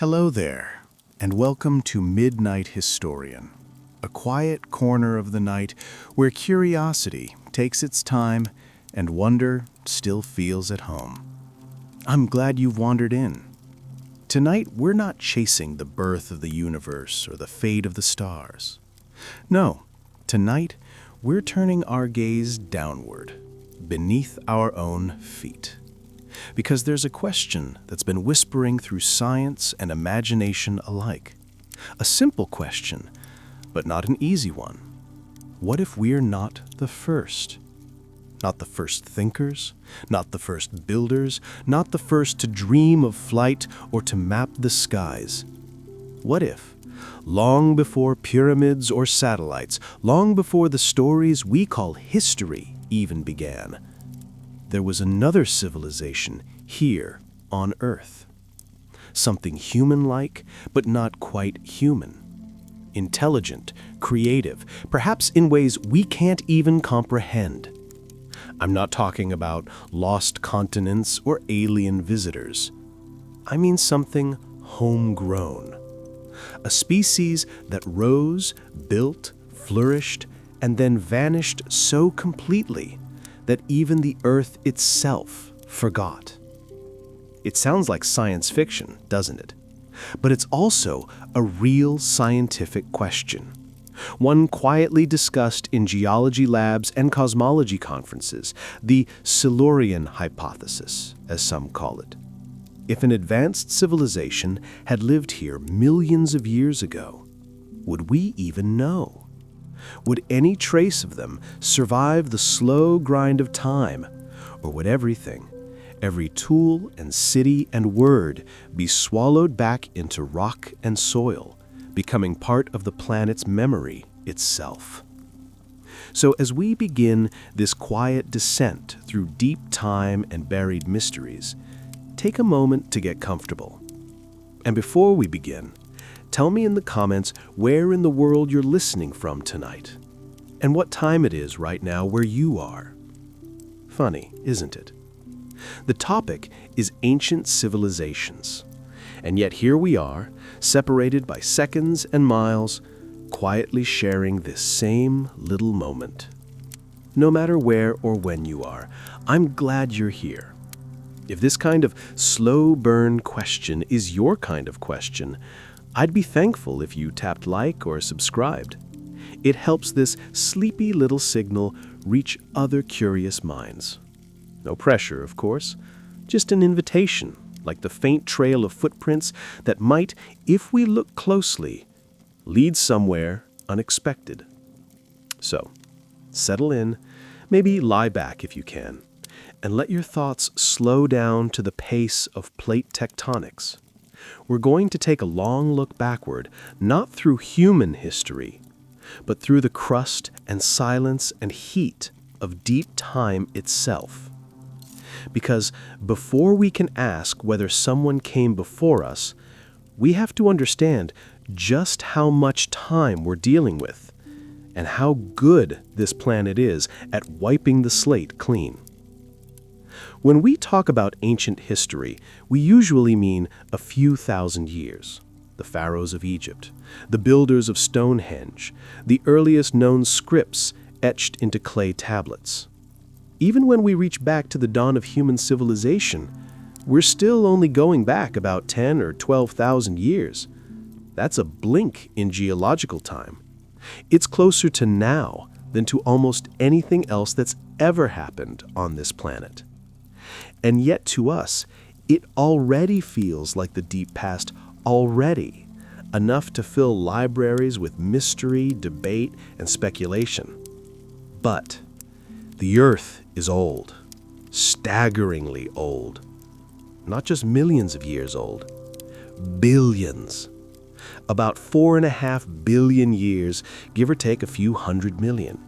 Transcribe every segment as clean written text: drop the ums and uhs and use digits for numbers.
Hello there, and welcome to Midnight Historian, a quiet corner of the night where curiosity takes its time and wonder still feels at home. I'm glad you've wandered in. Tonight, we're not chasing the birth of the universe or the fate of the stars. No, tonight, we're turning our gaze downward, beneath our own feet. Because there's a question that's been whispering through science and imagination alike. A simple question, but not an easy one. What if we're not the first? Not the first thinkers, not the first builders, not the first to dream of flight or to map the skies. What if, long before pyramids or satellites, long before the stories we call history even began, there was another civilization here on Earth? Something human-like, but not quite human. Intelligent, creative, perhaps in ways we can't even comprehend. I'm not talking about lost continents or alien visitors. I mean something homegrown. A species that rose, built, flourished, and then vanished so completely that even the Earth itself forgot. It sounds like science fiction, doesn't it? But it's also a real scientific question. One quietly discussed in geology labs and cosmology conferences, the Silurian hypothesis, as some call it. If an advanced civilization had lived here millions of years ago, would we even know? Would any trace of them survive the slow grind of time, or would everything, every tool and city and word, be swallowed back into rock and soil, becoming part of the planet's memory itself? So as we begin this quiet descent through deep time and buried mysteries, take a moment to get comfortable. And before we begin, tell me in the comments where in the world you're listening from tonight, and what time it is right now where you are. Funny, isn't it? The topic is ancient civilizations, and yet here we are, separated by seconds and miles, quietly sharing this same little moment. No matter where or when you are, I'm glad you're here. If this kind of slow burn question is your kind of question, I'd be thankful if you tapped like or subscribed. It helps this sleepy little signal reach other curious minds. No pressure, of course, just an invitation, like the faint trail of footprints that might, if we look closely, lead somewhere unexpected. So, settle in, maybe lie back if you can, and let your thoughts slow down to the pace of plate tectonics. We're going to take a long look backward, not through human history, but through the crust and silence and heat of deep time itself. Because before we can ask whether someone came before us, we have to understand just how much time we're dealing with, and how good this planet is at wiping the slate clean. When we talk about ancient history, we usually mean a few thousand years. The pharaohs of Egypt, the builders of Stonehenge, the earliest known scripts etched into clay tablets. Even when we reach back to the dawn of human civilization, we're still only going back about 10 or 12,000 years. That's a blink in geological time. It's closer to now than to almost anything else that's ever happened on this planet. And yet to us, it already feels like the deep past already, enough to fill libraries with mystery, debate, and speculation. But the Earth is old, staggeringly old. Not just millions of years old, billions. About 4.5 billion years, give or take a few hundred million.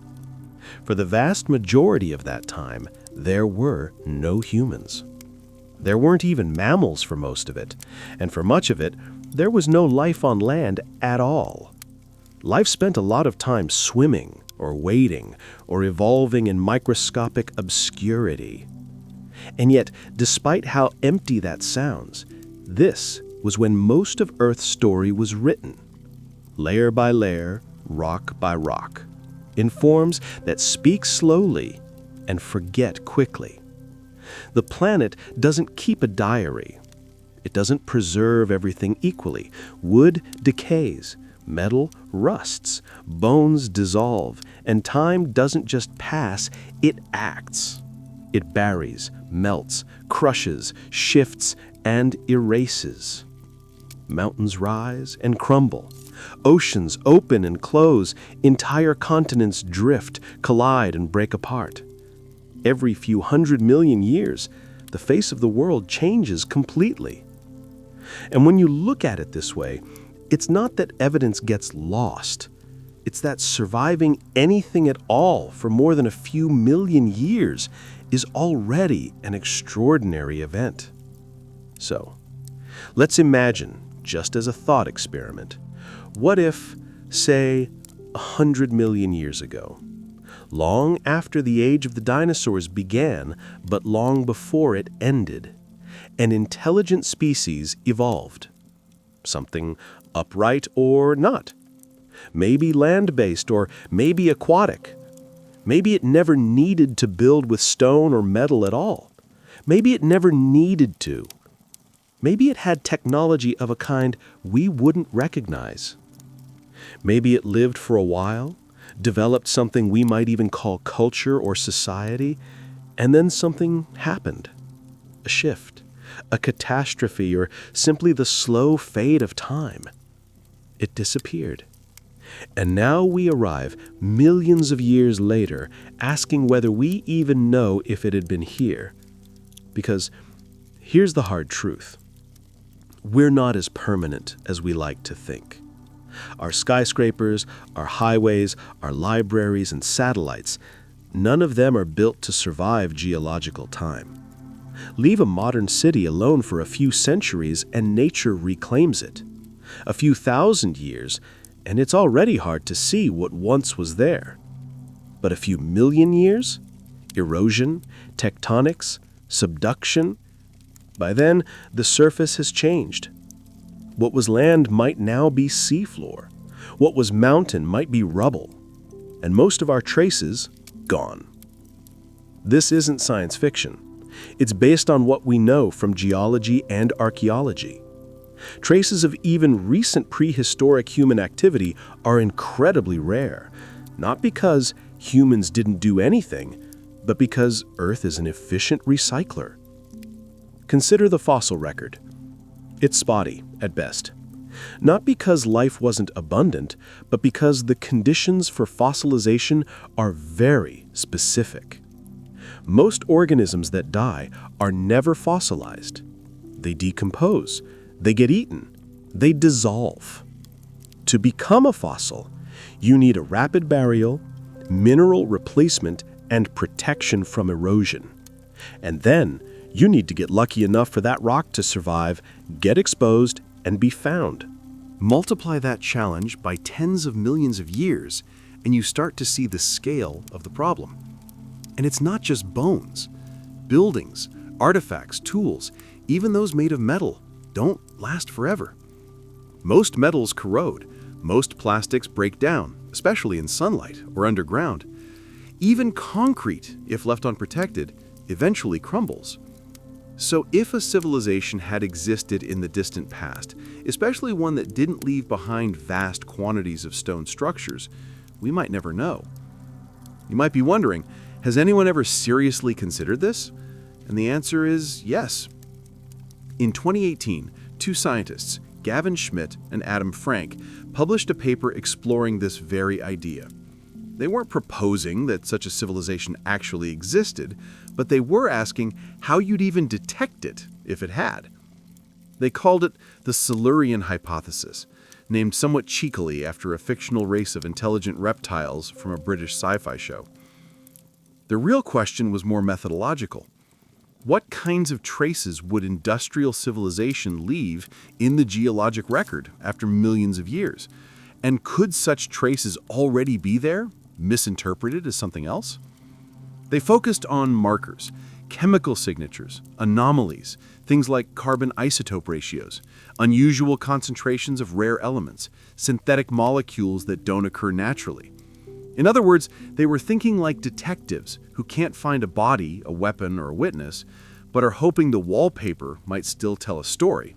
For the vast majority of that time, there were no humans. There weren't even mammals for most of it, and for much of it, there was no life on land at all. Life spent a lot of time swimming, or wading, or evolving in microscopic obscurity. And yet, despite how empty that sounds, this was when most of Earth's story was written, layer by layer, rock by rock, in forms that speak slowly and forget quickly. The planet doesn't keep a diary. It doesn't preserve everything equally. Wood decays, metal rusts, bones dissolve, and time doesn't just pass, it acts. It buries, melts, crushes, shifts, and erases. Mountains rise and crumble. Oceans open and close. Entire continents drift, collide, and break apart. Every few 100 million years, the face of the world changes completely. And when you look at it this way, it's not that evidence gets lost. It's that surviving anything at all for more than a few million years is already an extraordinary event. So, let's imagine, just as a thought experiment, what if, say, 100 million years ago, long after the age of the dinosaurs began, but long before it ended, an intelligent species evolved. Something upright or not. Maybe land-based or maybe aquatic. Maybe it never needed to build with stone or metal at all. Maybe it never needed to. Maybe it had technology of a kind we wouldn't recognize. Maybe it lived for a while, developed something we might even call culture or society, and then something happened. A shift, a catastrophe, or simply the slow fade of time. It disappeared. And now we arrive, millions of years later, asking whether we even know if it had been here. Because here's the hard truth. We're not as permanent as we like to think. Our skyscrapers, our highways, our libraries, and satellites, none of them are built to survive geological time. Leave a modern city alone for a few centuries and nature reclaims it. A few thousand years, and it's already hard to see what once was there. But a few million years? Erosion, tectonics, subduction? By then, the surface has changed. What was land might now be seafloor. What was mountain might be rubble. And most of our traces, gone. This isn't science fiction. It's based on what we know from geology and archaeology. Traces of even recent prehistoric human activity are incredibly rare, not because humans didn't do anything, but because Earth is an efficient recycler. Consider the fossil record. It's spotty, at best. Not because life wasn't abundant, but because the conditions for fossilization are very specific. Most organisms that die are never fossilized. They decompose. They get eaten. They dissolve. To become a fossil, you need a rapid burial, mineral replacement, and protection from erosion. And then, you need to get lucky enough for that rock to survive, get exposed, and be found. Multiply that challenge by tens of millions of years, and you start to see the scale of the problem. And it's not just bones. Buildings, artifacts, tools, even those made of metal, don't last forever. Most metals corrode. Most plastics break down, especially in sunlight or underground. Even concrete, if left unprotected, eventually crumbles. So if a civilization had existed in the distant past, especially one that didn't leave behind vast quantities of stone structures, we might never know. You might be wondering, has anyone ever seriously considered this? And the answer is yes. In 2018, two scientists, Gavin Schmidt and Adam Frank, published a paper exploring this very idea. They weren't proposing that such a civilization actually existed, but they were asking how you'd even detect it if it had. They called it the Silurian hypothesis, named somewhat cheekily after a fictional race of intelligent reptiles from a British sci-fi show. The real question was more methodological. What kinds of traces would industrial civilization leave in the geologic record after millions of years? And could such traces already be there, misinterpreted as something else? They focused on markers, chemical signatures, anomalies, Things like carbon isotope ratios, unusual concentrations of rare elements, synthetic molecules that don't occur naturally. In other words, they were thinking like detectives who can't find a body, a weapon, or a witness, but are hoping the wallpaper might still tell a story.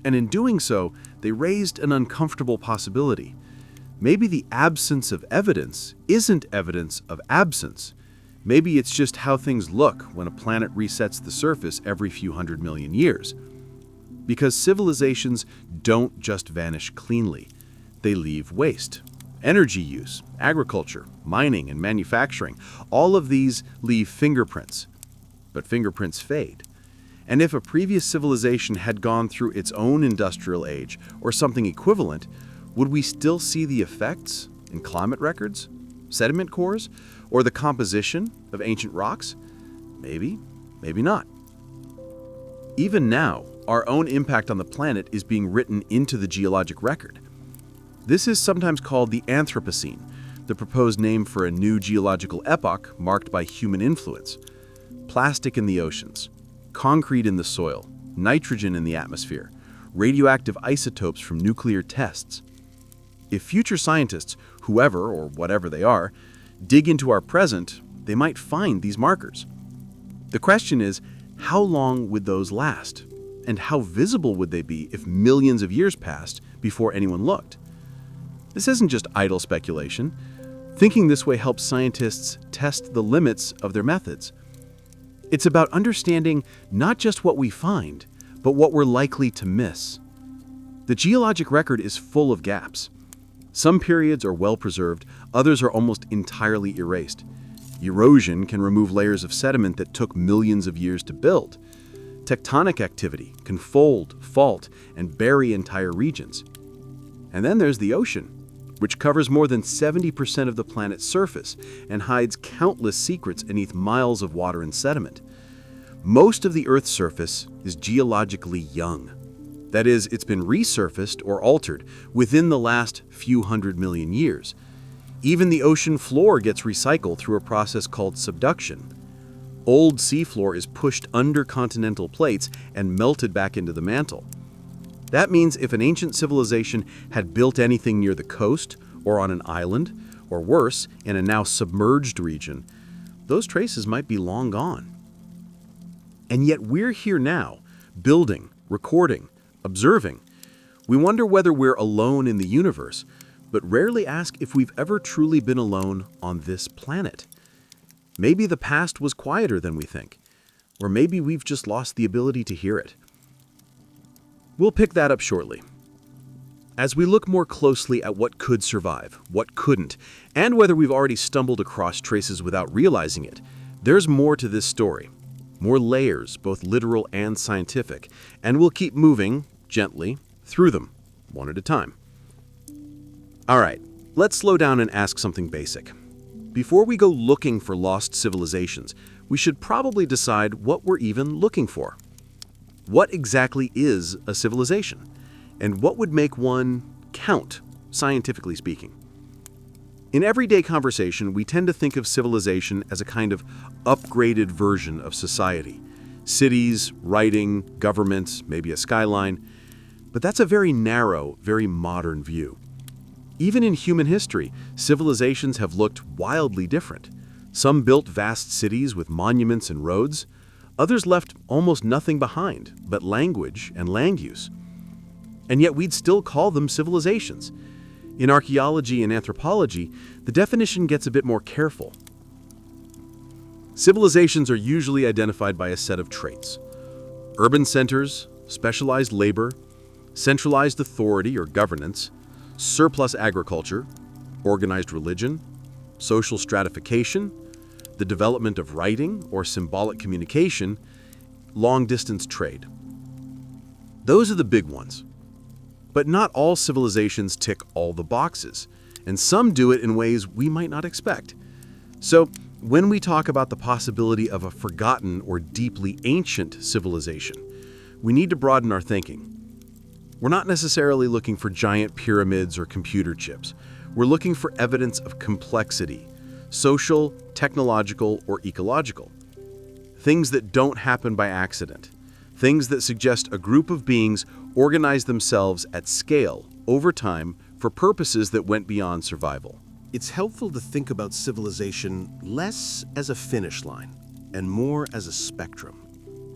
And in doing so, they raised an uncomfortable possibility. Maybe the absence of evidence isn't evidence of absence. Maybe it's just how things look when a planet resets the surface every few 100 million years. Because civilizations don't just vanish cleanly. They leave waste. Energy use, agriculture, mining, and manufacturing, all of these leave fingerprints. But fingerprints fade. And if a previous civilization had gone through its own industrial age or something equivalent, would we still see the effects in climate records, sediment cores, or the composition of ancient rocks? Maybe, maybe not. Even now, our own impact on the planet is being written into the geologic record. This is sometimes called the Anthropocene, the proposed name for a new geological epoch marked by human influence. Plastic in the oceans, concrete in the soil, nitrogen in the atmosphere, radioactive isotopes from nuclear tests. If future scientists, whoever or whatever they are, dig into our present, they might find these markers. The question is, how long would those last? And how visible would they be if millions of years passed before anyone looked? This isn't just idle speculation. Thinking this way helps scientists test the limits of their methods. It's about understanding not just what we find, but what we're likely to miss. The geologic record is full of gaps. Some periods are well preserved, others are almost entirely erased. Erosion can remove layers of sediment that took millions of years to build. Tectonic activity can fold, fault, and bury entire regions. And then there's the ocean, which covers more than 70% of the planet's surface and hides countless secrets beneath miles of water and sediment. Most of the Earth's surface is geologically young. That is, it's been resurfaced or altered within the last few 100 million years. Even the ocean floor gets recycled through a process called subduction. Old seafloor is pushed under continental plates and melted back into the mantle. That means if an ancient civilization had built anything near the coast or on an island, or worse, in a now submerged region, those traces might be long gone. And yet we're here now, building, recording, observing. We wonder whether we're alone in the universe, but rarely ask if we've ever truly been alone on this planet. Maybe the past was quieter than we think, or maybe we've just lost the ability to hear it. We'll pick that up shortly. As we look more closely at what could survive, what couldn't, and whether we've already stumbled across traces without realizing it, there's more to this story. More layers, both literal and scientific, and we'll keep moving, gently, through them, one at a time. All right, let's slow down and ask something basic. Before we go looking for lost civilizations, we should probably decide what we're even looking for. What exactly is a civilization? And what would make one count, scientifically speaking? In everyday conversation, we tend to think of civilization as a kind of upgraded version of society. Cities, writing, governments, maybe a skyline. But that's a very narrow, very modern view. Even in human history, civilizations have looked wildly different. Some built vast cities with monuments and roads. Others left almost nothing behind but language and land use. And yet we'd still call them civilizations. In archaeology and anthropology, the definition gets a bit more careful. Civilizations are usually identified by a set of traits: urban centers, specialized labor, centralized authority or governance, surplus agriculture, organized religion, social stratification, the development of writing or symbolic communication, long-distance trade. Those are the big ones. But not all civilizations tick all the boxes, and some do it in ways we might not expect. So, when we talk about the possibility of a forgotten or deeply ancient civilization, we need to broaden our thinking. We're not necessarily looking for giant pyramids or computer chips. We're looking for evidence of complexity, social, technological, or ecological. Things that don't happen by accident. things that suggest a group of beings organized themselves at scale, over time, for purposes that went beyond survival. It's helpful to think about civilization less as a finish line and more as a spectrum.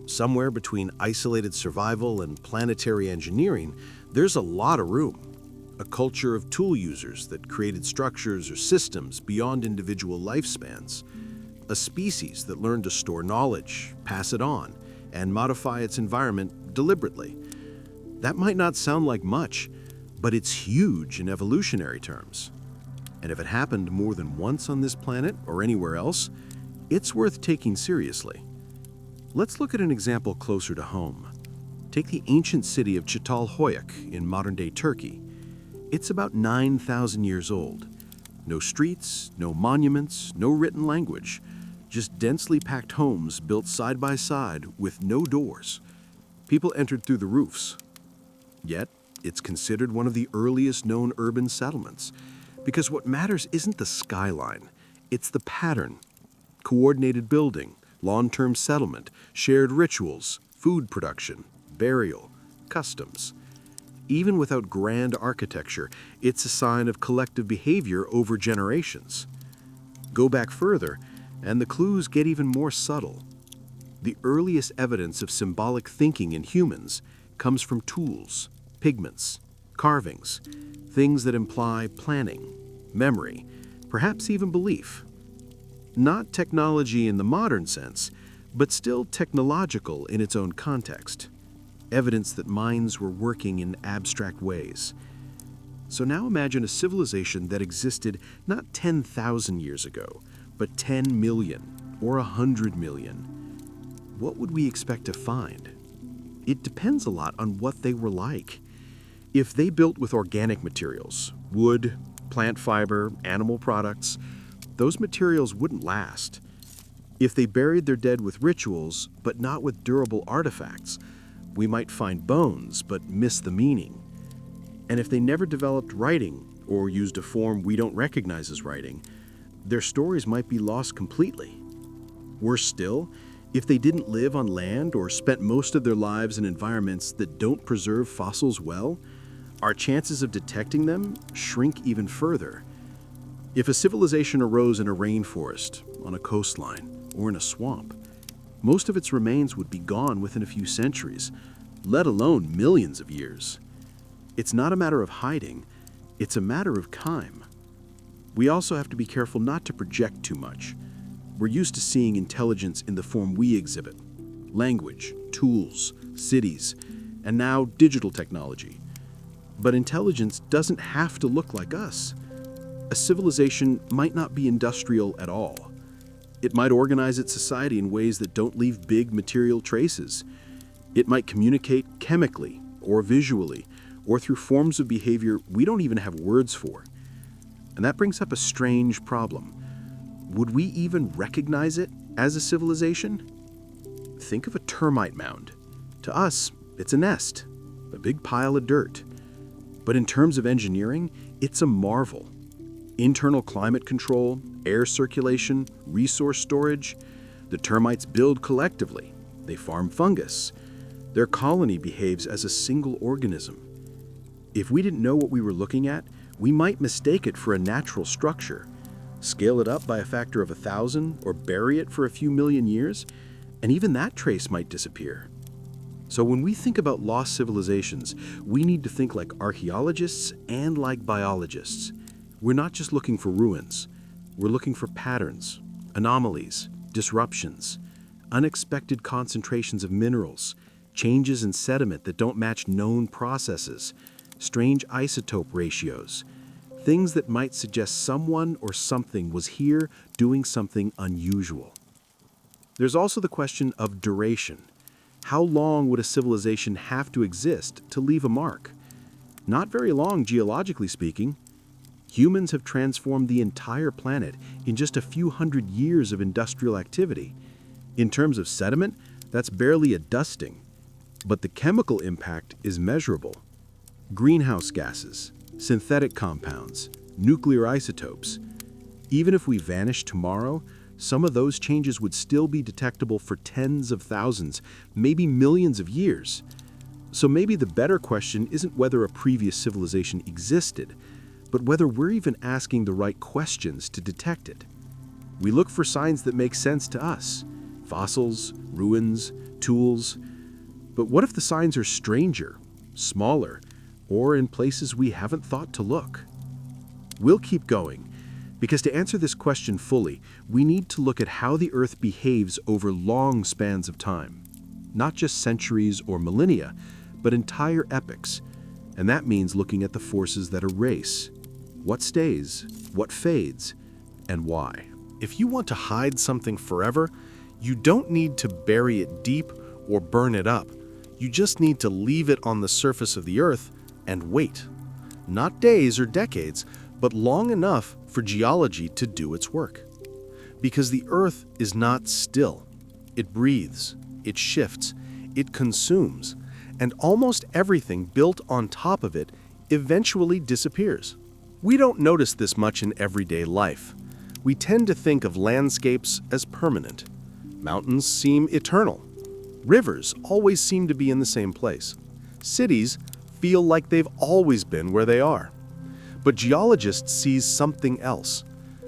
Somewhere between isolated survival and planetary engineering, there's a lot of room. A culture of tool users that created structures or systems beyond individual lifespans. A species that learned to store knowledge, pass it on, and modify its environment deliberately. That might not sound like much, but it's huge in evolutionary terms. And if it happened more than once on this planet or anywhere else, it's worth taking seriously. Let's look at an example closer to home. Take the ancient city of Çatalhöyük in modern-day Turkey. It's about 9,000 years old. No streets, no monuments, no written language, just densely packed homes built side by side with no doors. People entered through the roofs. Yet, it's considered one of the earliest known urban settlements, because what matters isn't the skyline, it's the pattern. Coordinated building, long-term settlement, shared rituals, food production, burial, customs. Even without grand architecture, it's a sign of collective behavior over generations. Go back further, and the clues get even more subtle. The earliest evidence of symbolic thinking in humans comes from tools, pigments, carvings, things that imply planning, memory, perhaps even belief. Not technology in the modern sense, but still technological in its own context. Evidence that minds were working in abstract ways. So now imagine a civilization that existed not 10,000 years ago, but 10 million or 100 million. What would we expect to find? It depends a lot on what they were like. If they built with organic materials, wood, plant fiber, animal products, those materials wouldn't last. If they buried their dead with rituals, but not with durable artifacts, we might find bones, but miss the meaning. And if they never developed writing, or used a form we don't recognize as writing, their stories might be lost completely. Worse still, if they didn't live on land or spent most of their lives in environments that don't preserve fossils well, our chances of detecting them shrink even further. If a civilization arose in a rainforest, on a coastline, or in a swamp, most of its remains would be gone within a few centuries, let alone millions of years. It's not a matter of hiding, it's a matter of time. We also have to be careful not to project too much. We're used to seeing intelligence in the form we exhibit: language, tools, cities, and now digital technology. But intelligence doesn't have to look like us. A civilization might not be industrial at all. It might organize its society in ways that don't leave big material traces. It might communicate chemically or visually or through forms of behavior we don't even have words for. And that brings up a strange problem. Would we even recognize it as a civilization? Think of a termite mound. To us, it's a nest, a big pile of dirt. But in terms of engineering, it's a marvel. Internal climate control, air circulation, resource storage. The termites build collectively. They farm fungus. Their colony behaves as a single organism. If we didn't know what we were looking at, we might mistake it for a natural structure, scale it up by a factor of 1,000, or bury it for a few million years, and even that trace might disappear. So when we think about lost civilizations, we need to think like archaeologists and like biologists. We're not just looking for ruins. We're looking for patterns, anomalies, disruptions, unexpected concentrations of minerals, changes in sediment that don't match known processes, strange isotope ratios, things that might suggest someone or something was here doing something unusual. There's also the question of duration. How long would a civilization have to exist to leave a mark? Not very long, geologically speaking. Humans have transformed the entire planet in just a few hundred years of industrial activity. In terms of sediment, that's barely a dusting. But the chemical impact is measurable. Greenhouse gases, synthetic compounds, nuclear isotopes. Even if we vanish tomorrow, some of those changes would still be detectable for tens of thousands, maybe millions of years. So maybe the better question isn't whether a previous civilization existed, but whether we're even asking the right questions to detect it. We look for signs that make sense to us: fossils, ruins, tools. But what if the signs are stranger, smaller, or in places we haven't thought to look? We'll keep going, because to answer this question fully, we need to look at how the Earth behaves over long spans of time. Not just centuries or millennia, but entire epochs. And that means looking at the forces that erase. What stays, what fades, and why. If you want to hide something forever, you don't need to bury it deep or burn it up. You just need to leave it on the surface of the Earth and wait. Not days or decades, but long enough for geology to do its work. Because the Earth is not still. It breathes, it shifts, it consumes, and almost everything built on top of it eventually disappears. We don't notice this much in everyday life. We tend to think of landscapes as permanent. Mountains seem eternal. Rivers always seem to be in the same place. Cities feel like they've always been where they are. But geologists see something else.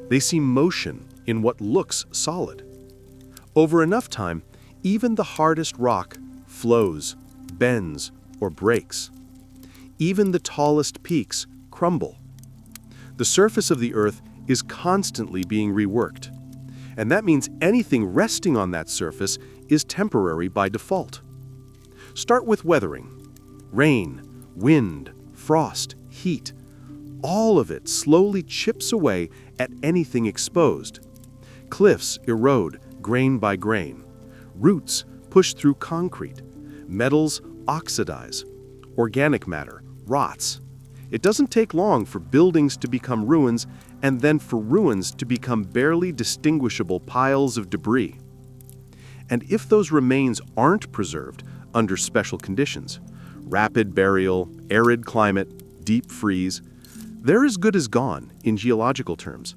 They see motion in what looks solid. Over enough time, even the hardest rock flows, bends, or breaks. Even the tallest peaks crumble. The surface of the Earth is constantly being reworked. And that means anything resting on that surface is temporary by default. Start with weathering. Rain, wind, frost, heat. All of it slowly chips away at anything exposed. Cliffs erode grain by grain. Roots push through concrete. Metals oxidize. Organic matter rots. It doesn't take long for buildings to become ruins and then for ruins to become barely distinguishable piles of debris. And if those remains aren't preserved under special conditions, rapid burial, arid climate, deep freeze, they're as good as gone in geological terms.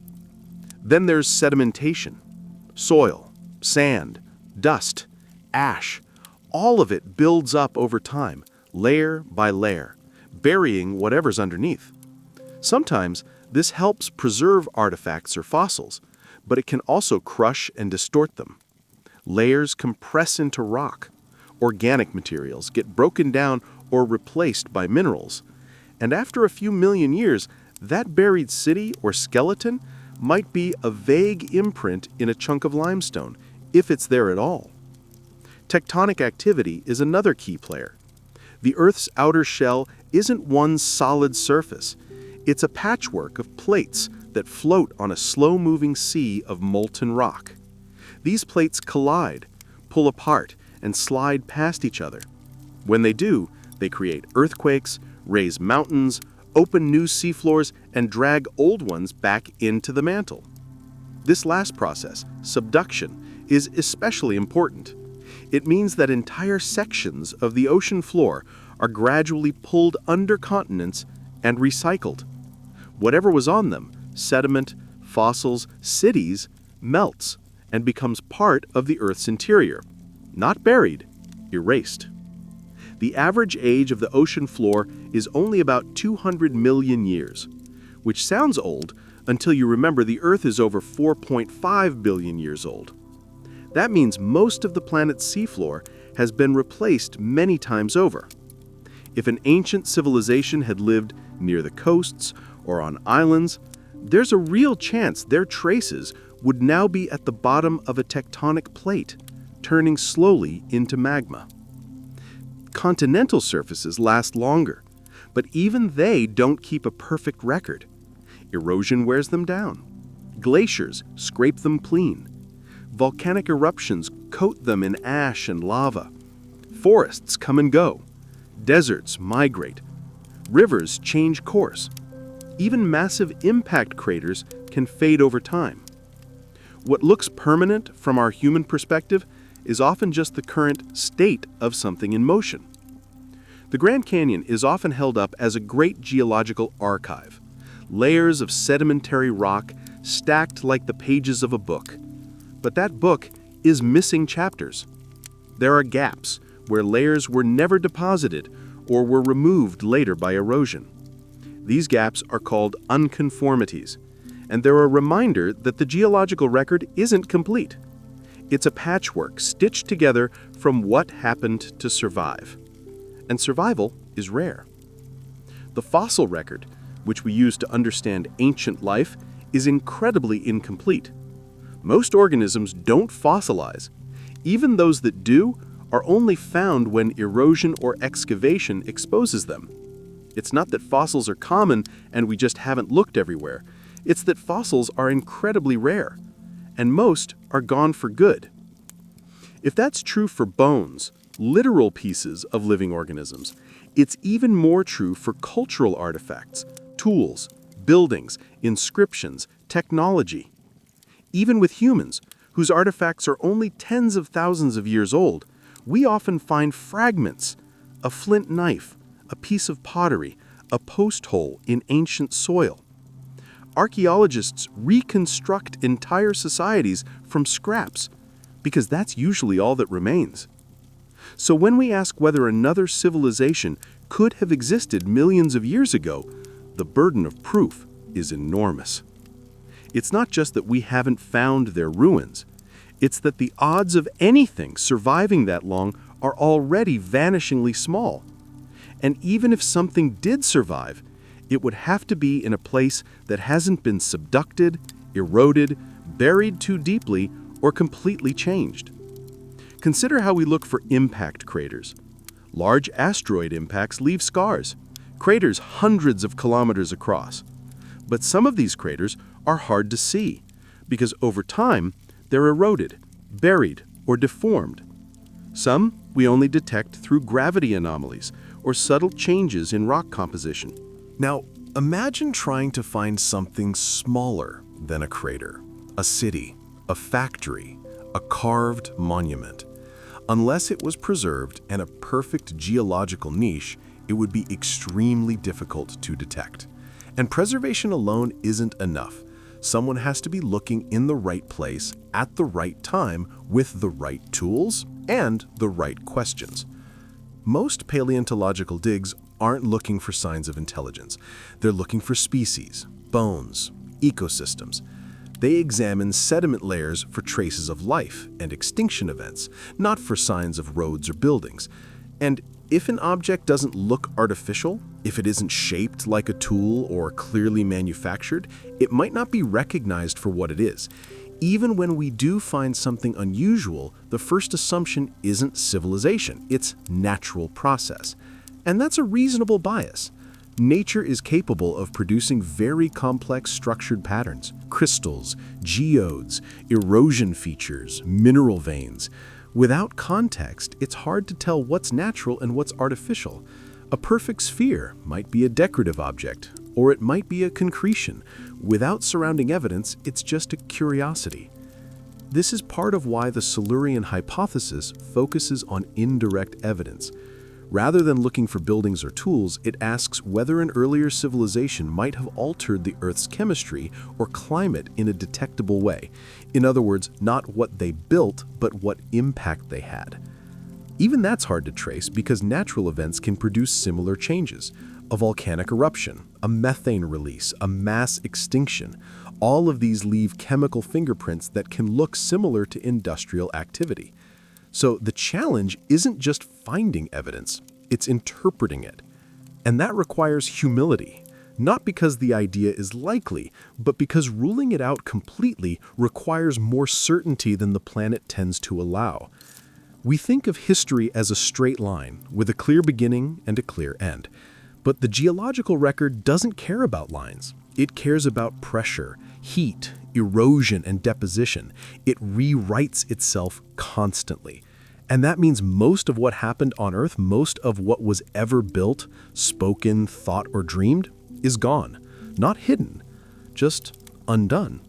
Then there's sedimentation. Soil, sand, dust, ash, all of it builds up over time, layer by layer, burying whatever's underneath. Sometimes this helps preserve artifacts or fossils, but it can also crush and distort them. Layers compress into rock. Organic materials get broken down or replaced by minerals. And after a few million years, that buried city or skeleton might be a vague imprint in a chunk of limestone, if it's there at all. Tectonic activity is another key player. The Earth's outer shell isn't one solid surface. It's a patchwork of plates that float on a slow-moving sea of molten rock. These plates collide, pull apart, and slide past each other. When they do, they create earthquakes, raise mountains, open new seafloors, and drag old ones back into the mantle. This last process, subduction, is especially important. It means that entire sections of the ocean floor are gradually pulled under continents and recycled. Whatever was on them, sediment, fossils, cities, melts and becomes part of the Earth's interior. Not buried, erased. The average age of the ocean floor is only about 200 million years, which sounds old until you remember the Earth is over 4.5 billion years old. That means most of the planet's seafloor has been replaced many times over. If an ancient civilization had lived near the coasts or on islands, there's a real chance their traces would now be at the bottom of a tectonic plate, turning slowly into magma. Continental surfaces last longer, but even they don't keep a perfect record. Erosion wears them down. Glaciers scrape them clean. Volcanic eruptions coat them in ash and lava. Forests come and go. Deserts migrate. Rivers change course. Even massive impact craters can fade over time. What looks permanent from our human perspective is often just the current state of something in motion. The Grand Canyon is often held up as a great geological archive. Layers of sedimentary rock stacked like the pages of a book. But that book is missing chapters. There are gaps where layers were never deposited or were removed later by erosion. These gaps are called unconformities, and they're a reminder that the geological record isn't complete. It's a patchwork stitched together from what happened to survive. And survival is rare. The fossil record, which we use to understand ancient life, is incredibly incomplete. Most organisms don't fossilize. Even those that do are only found when erosion or excavation exposes them. It's not that fossils are common and we just haven't looked everywhere. It's that fossils are incredibly rare, and most are gone for good. If that's true for bones, literal pieces of living organisms, it's even more true for cultural artifacts, tools, buildings, inscriptions, technology. Even with humans, whose artifacts are only tens of thousands of years old, we often find fragments, a flint knife, a piece of pottery, a post hole in ancient soil. Archaeologists reconstruct entire societies from scraps, because that's usually all that remains. So when we ask whether another civilization could have existed millions of years ago, the burden of proof is enormous. It's not just that we haven't found their ruins. It's that the odds of anything surviving that long are already vanishingly small. And even if something did survive, it would have to be in a place that hasn't been subducted, eroded, buried too deeply, or completely changed. Consider how we look for impact craters. Large asteroid impacts leave scars, craters hundreds of kilometers across. But some of these craters are hard to see, because over time, they're eroded, buried, or deformed. Some we only detect through gravity anomalies or subtle changes in rock composition. Now, imagine trying to find something smaller than a crater, a city, a factory, a carved monument. Unless it was preserved in a perfect geological niche, it would be extremely difficult to detect. And preservation alone isn't enough. Someone has to be looking in the right place at the right time with the right tools and the right questions. Most paleontological digs aren't looking for signs of intelligence. They're looking for species, bones, ecosystems. They examine sediment layers for traces of life and extinction events, not for signs of roads or buildings. And if an object doesn't look artificial, if it isn't shaped like a tool or clearly manufactured, it might not be recognized for what it is. Even when we do find something unusual, the first assumption isn't civilization, it's natural process. And that's a reasonable bias. Nature is capable of producing very complex structured patterns, crystals, geodes, erosion features, mineral veins. Without context, it's hard to tell what's natural and what's artificial. A perfect sphere might be a decorative object, or it might be a concretion. Without surrounding evidence, it's just a curiosity. This is part of why the Silurian hypothesis focuses on indirect evidence. Rather than looking for buildings or tools, it asks whether an earlier civilization might have altered the Earth's chemistry or climate in a detectable way. In other words, not what they built, but what impact they had. Even that's hard to trace because natural events can produce similar changes. A volcanic eruption, a methane release, a mass extinction. All of these leave chemical fingerprints that can look similar to industrial activity. So the challenge isn't just finding evidence, it's interpreting it. And that requires humility, not because the idea is likely, but because ruling it out completely requires more certainty than the planet tends to allow. We think of history as a straight line, with a clear beginning and a clear end. But the geological record doesn't care about lines. It cares about pressure, heat, erosion, and deposition. It rewrites itself constantly. And that means most of what happened on Earth, most of what was ever built, spoken, thought, or dreamed, is gone. Not hidden, just undone.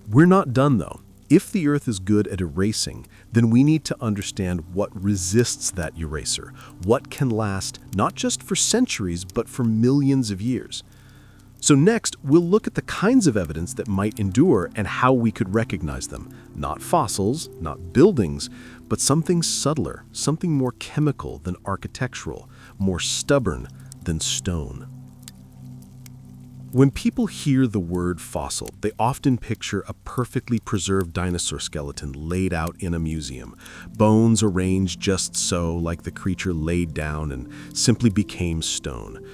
We're not done, though. If the Earth is good at erasing, then we need to understand what resists that eraser, what can last not just for centuries, but for millions of years. So next, we'll look at the kinds of evidence that might endure and how we could recognize them. Not fossils, not buildings, but something subtler, something more chemical than architectural, more stubborn than stone. When people hear the word fossil, they often picture a perfectly preserved dinosaur skeleton laid out in a museum, bones arranged just so, like the creature laid down and simply became stone.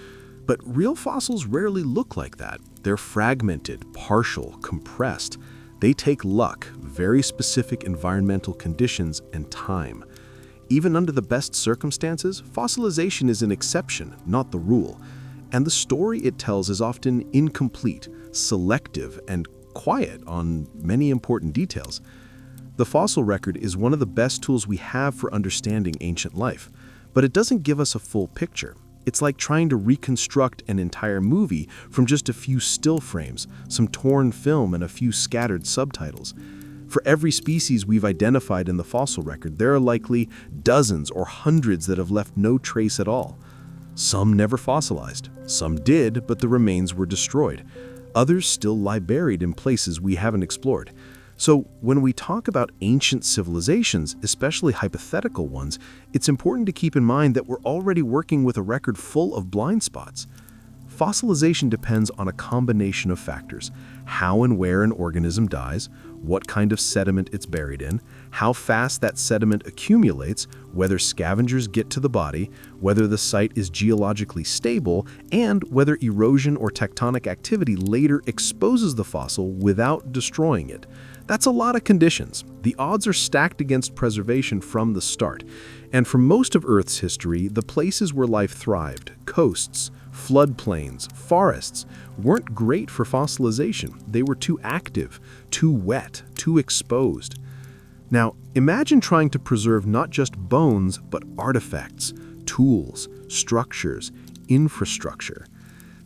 But real fossils rarely look like that. They're fragmented, partial, compressed. They take luck, very specific environmental conditions, and time. Even under the best circumstances, fossilization is an exception, not the rule. And the story it tells is often incomplete, selective, and quiet on many important details. The fossil record is one of the best tools we have for understanding ancient life, but it doesn't give us a full picture. It's like trying to reconstruct an entire movie from just a few still frames, some torn film, and a few scattered subtitles. For every species we've identified in the fossil record, there are likely dozens or hundreds that have left no trace at all. Some never fossilized. Some did, but the remains were destroyed. Others still lie buried in places we haven't explored. So when we talk about ancient civilizations, especially hypothetical ones, it's important to keep in mind that we're already working with a record full of blind spots. Fossilization depends on a combination of factors: how and where an organism dies, what kind of sediment it's buried in, how fast that sediment accumulates, whether scavengers get to the body, whether the site is geologically stable, and whether erosion or tectonic activity later exposes the fossil without destroying it. That's a lot of conditions. The odds are stacked against preservation from the start. And for most of Earth's history, the places where life thrived, coasts, floodplains, forests, weren't great for fossilization. They were too active, too wet, too exposed. Now, imagine trying to preserve not just bones, but artifacts, tools, structures, infrastructure.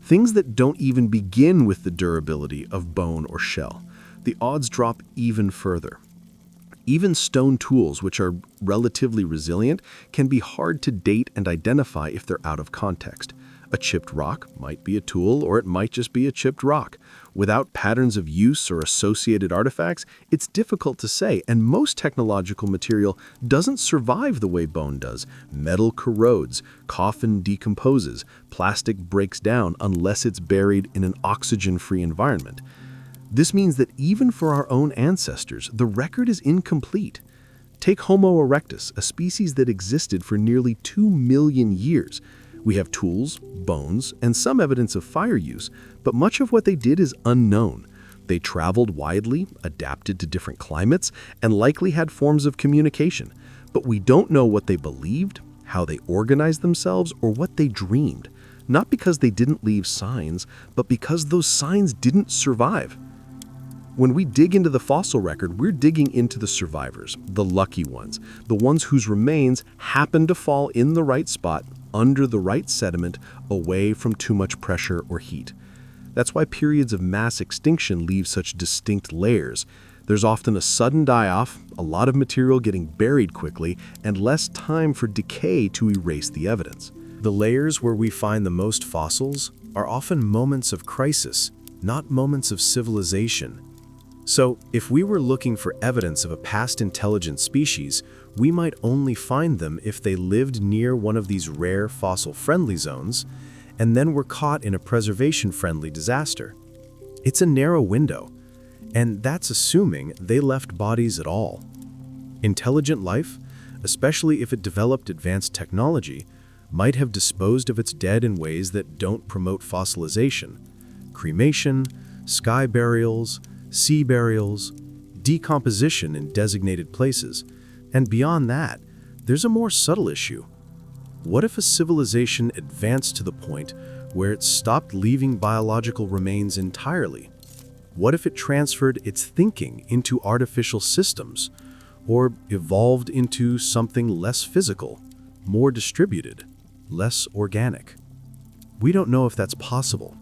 Things that don't even begin with the durability of bone or shell. The odds drop even further. Even stone tools, which are relatively resilient, can be hard to date and identify if they're out of context. A chipped rock might be a tool, or it might just be a chipped rock. Without patterns of use or associated artifacts, it's difficult to say, and most technological material doesn't survive the way bone does. Metal corrodes, coffin decomposes, plastic breaks down unless it's buried in an oxygen-free environment. This means that even for our own ancestors, the record is incomplete. Take Homo erectus, a species that existed for nearly 2 million years. We have tools, bones, and some evidence of fire use, but much of what they did is unknown. They traveled widely, adapted to different climates, and likely had forms of communication. But we don't know what they believed, how they organized themselves, or what they dreamed. Not because they didn't leave signs, but because those signs didn't survive. When we dig into the fossil record, we're digging into the survivors, the lucky ones, the ones whose remains happen to fall in the right spot, under the right sediment, away from too much pressure or heat. That's why periods of mass extinction leave such distinct layers. There's often a sudden die-off, a lot of material getting buried quickly, and less time for decay to erase the evidence. The layers where we find the most fossils are often moments of crisis, not moments of civilization. So, if we were looking for evidence of a past intelligent species, we might only find them if they lived near one of these rare fossil-friendly zones, and then were caught in a preservation-friendly disaster. It's a narrow window, and that's assuming they left bodies at all. Intelligent life, especially if it developed advanced technology, might have disposed of its dead in ways that don't promote fossilization. Cremation, sky burials, sea burials, decomposition in designated places, and beyond that, there's a more subtle issue. What if a civilization advanced to the point where it stopped leaving biological remains entirely? What if it transferred its thinking into artificial systems, or evolved into something less physical, more distributed, less organic? We don't know if that's possible,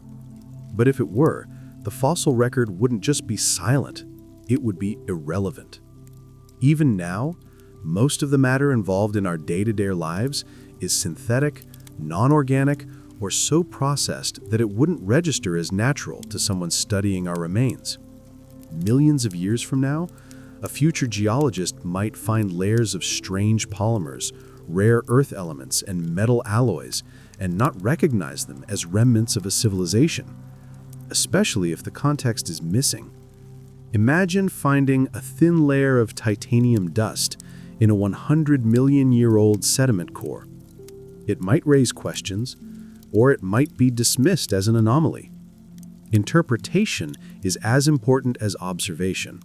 but if it were, the fossil record wouldn't just be silent, it would be irrelevant. Even now, most of the matter involved in our day-to-day lives is synthetic, non-organic, or so processed that it wouldn't register as natural to someone studying our remains. Millions of years from now, a future geologist might find layers of strange polymers, rare earth elements, and metal alloys, and not recognize them as remnants of a civilization, especially if the context is missing. Imagine finding a thin layer of titanium dust in a 100-million-year-old sediment core. It might raise questions, or it might be dismissed as an anomaly. Interpretation is as important as observation.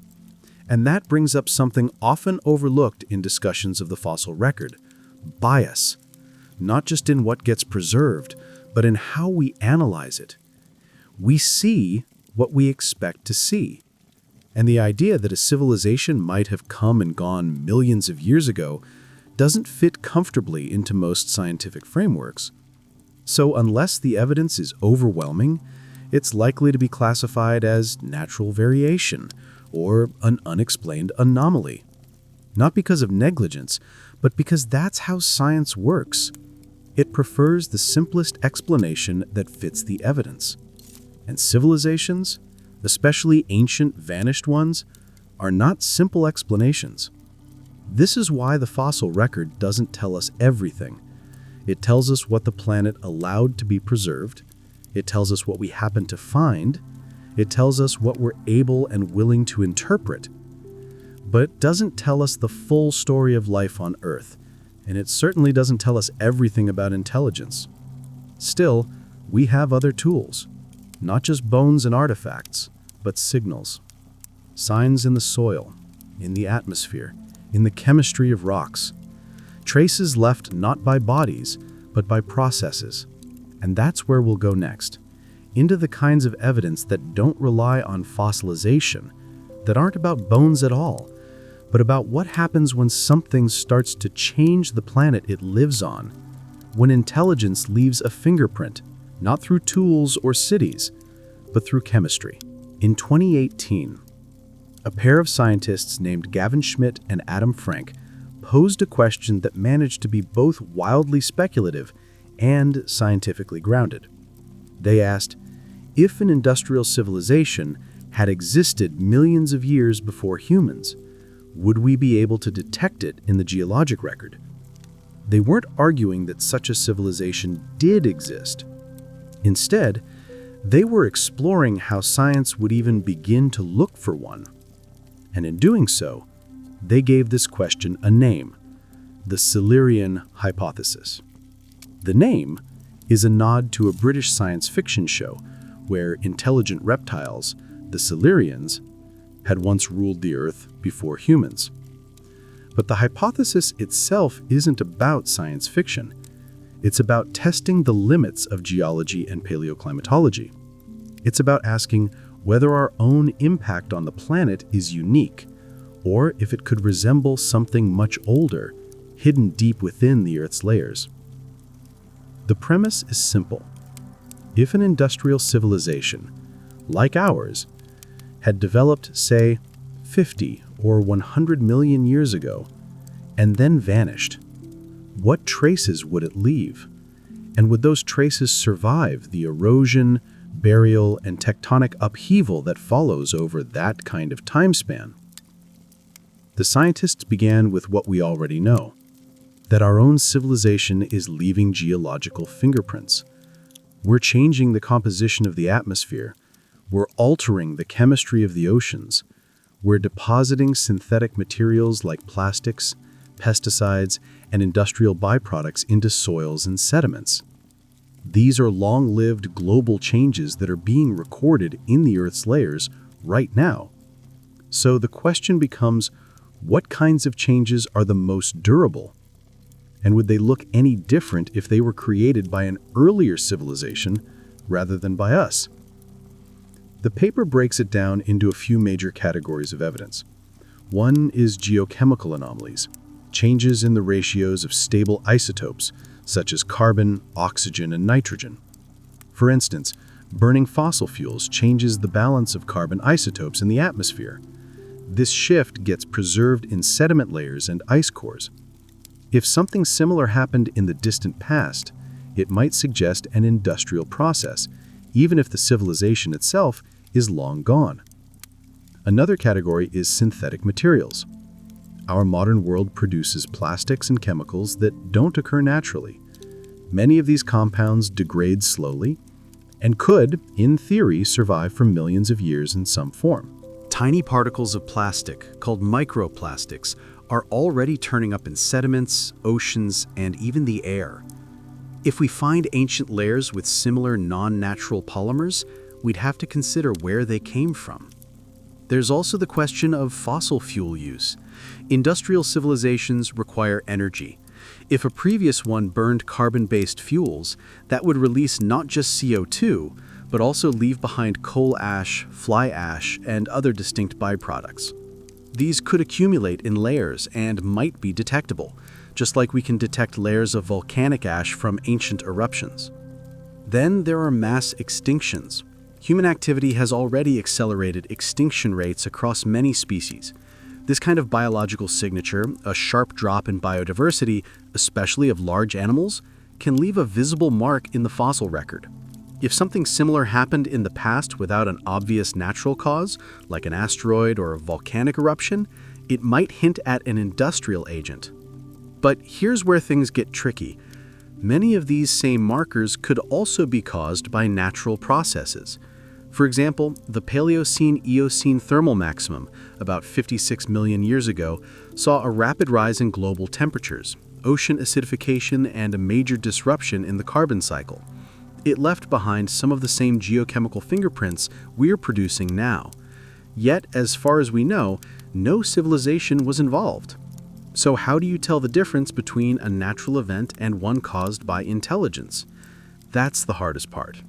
And that brings up something often overlooked in discussions of the fossil record: bias. Not just in what gets preserved, but in how we analyze it. We see what we expect to see. And the idea that a civilization might have come and gone millions of years ago doesn't fit comfortably into most scientific frameworks. So unless the evidence is overwhelming, it's likely to be classified as natural variation or an unexplained anomaly. Not because of negligence, but because that's how science works. It prefers the simplest explanation that fits the evidence. And civilizations, especially ancient vanished ones, are not simple explanations. This is why the fossil record doesn't tell us everything. It tells us what the planet allowed to be preserved. It tells us what we happen to find. It tells us what we're able and willing to interpret. But it doesn't tell us the full story of life on Earth, and it certainly doesn't tell us everything about intelligence. Still, we have other tools, not just bones and artifacts, but signals. Signs in the soil, in the atmosphere, in the chemistry of rocks. Traces left not by bodies, but by processes. And that's where we'll go next, into the kinds of evidence that don't rely on fossilization, that aren't about bones at all, but about what happens when something starts to change the planet it lives on, when intelligence leaves a fingerprint, not through tools or cities, but through chemistry. In 2018, a pair of scientists named Gavin Schmidt and Adam Frank posed a question that managed to be both wildly speculative and scientifically grounded. They asked, if an industrial civilization had existed millions of years before humans, would we be able to detect it in the geologic record? They weren't arguing that such a civilization did exist. Instead, they were exploring how science would even begin to look for one. And in doing so, they gave this question a name: the Silurian hypothesis. The name is a nod to a British science fiction show where intelligent reptiles, the Silurians, had once ruled the Earth before humans. But the hypothesis itself isn't about science fiction. It's about testing the limits of geology and paleoclimatology. It's about asking whether our own impact on the planet is unique, or if it could resemble something much older, hidden deep within the Earth's layers. The premise is simple. If an industrial civilization, like ours, had developed, say, 50 or 100 million years ago, and then vanished, what traces would it leave? And would those traces survive the erosion, burial, and tectonic upheaval that follows over that kind of time span? The scientists began with what we already know, that our own civilization is leaving geological fingerprints. We're changing the composition of the atmosphere. We're altering the chemistry of the oceans. We're depositing synthetic materials like plastics, pesticides, and industrial byproducts into soils and sediments. These are long-lived global changes that are being recorded in the Earth's layers right now. So the question becomes, what kinds of changes are the most durable? And would they look any different if they were created by an earlier civilization rather than by us? The paper breaks it down into a few major categories of evidence. One is geochemical anomalies, changes in the ratios of stable isotopes, such as carbon, oxygen, and nitrogen. For instance, burning fossil fuels changes the balance of carbon isotopes in the atmosphere. This shift gets preserved in sediment layers and ice cores. If something similar happened in the distant past, it might suggest an industrial process, even if the civilization itself is long gone. Another category is synthetic materials. Our modern world produces plastics and chemicals that don't occur naturally. Many of these compounds degrade slowly and could, in theory, survive for millions of years in some form. Tiny particles of plastic, called microplastics, are already turning up in sediments, oceans, and even the air. If we find ancient layers with similar non-natural polymers, we'd have to consider where they came from. There's also the question of fossil fuel use. Industrial civilizations require energy. If a previous one burned carbon-based fuels, that would release not just CO2, but also leave behind coal ash, fly ash, and other distinct byproducts. These could accumulate in layers and might be detectable, just like we can detect layers of volcanic ash from ancient eruptions. Then there are mass extinctions. Human activity has already accelerated extinction rates across many species. This kind of biological signature, a sharp drop in biodiversity, especially of large animals, can leave a visible mark in the fossil record. If something similar happened in the past without an obvious natural cause, like an asteroid or a volcanic eruption, it might hint at an industrial agent. But here's where things get tricky. Many of these same markers could also be caused by natural processes. For example, the Paleocene-Eocene thermal maximum, about 56 million years ago, saw a rapid rise in global temperatures, ocean acidification, and a major disruption in the carbon cycle. It left behind some of the same geochemical fingerprints we're producing now. Yet, as far as we know, no civilization was involved. So how do you tell the difference between a natural event and one caused by intelligence? That's the hardest part.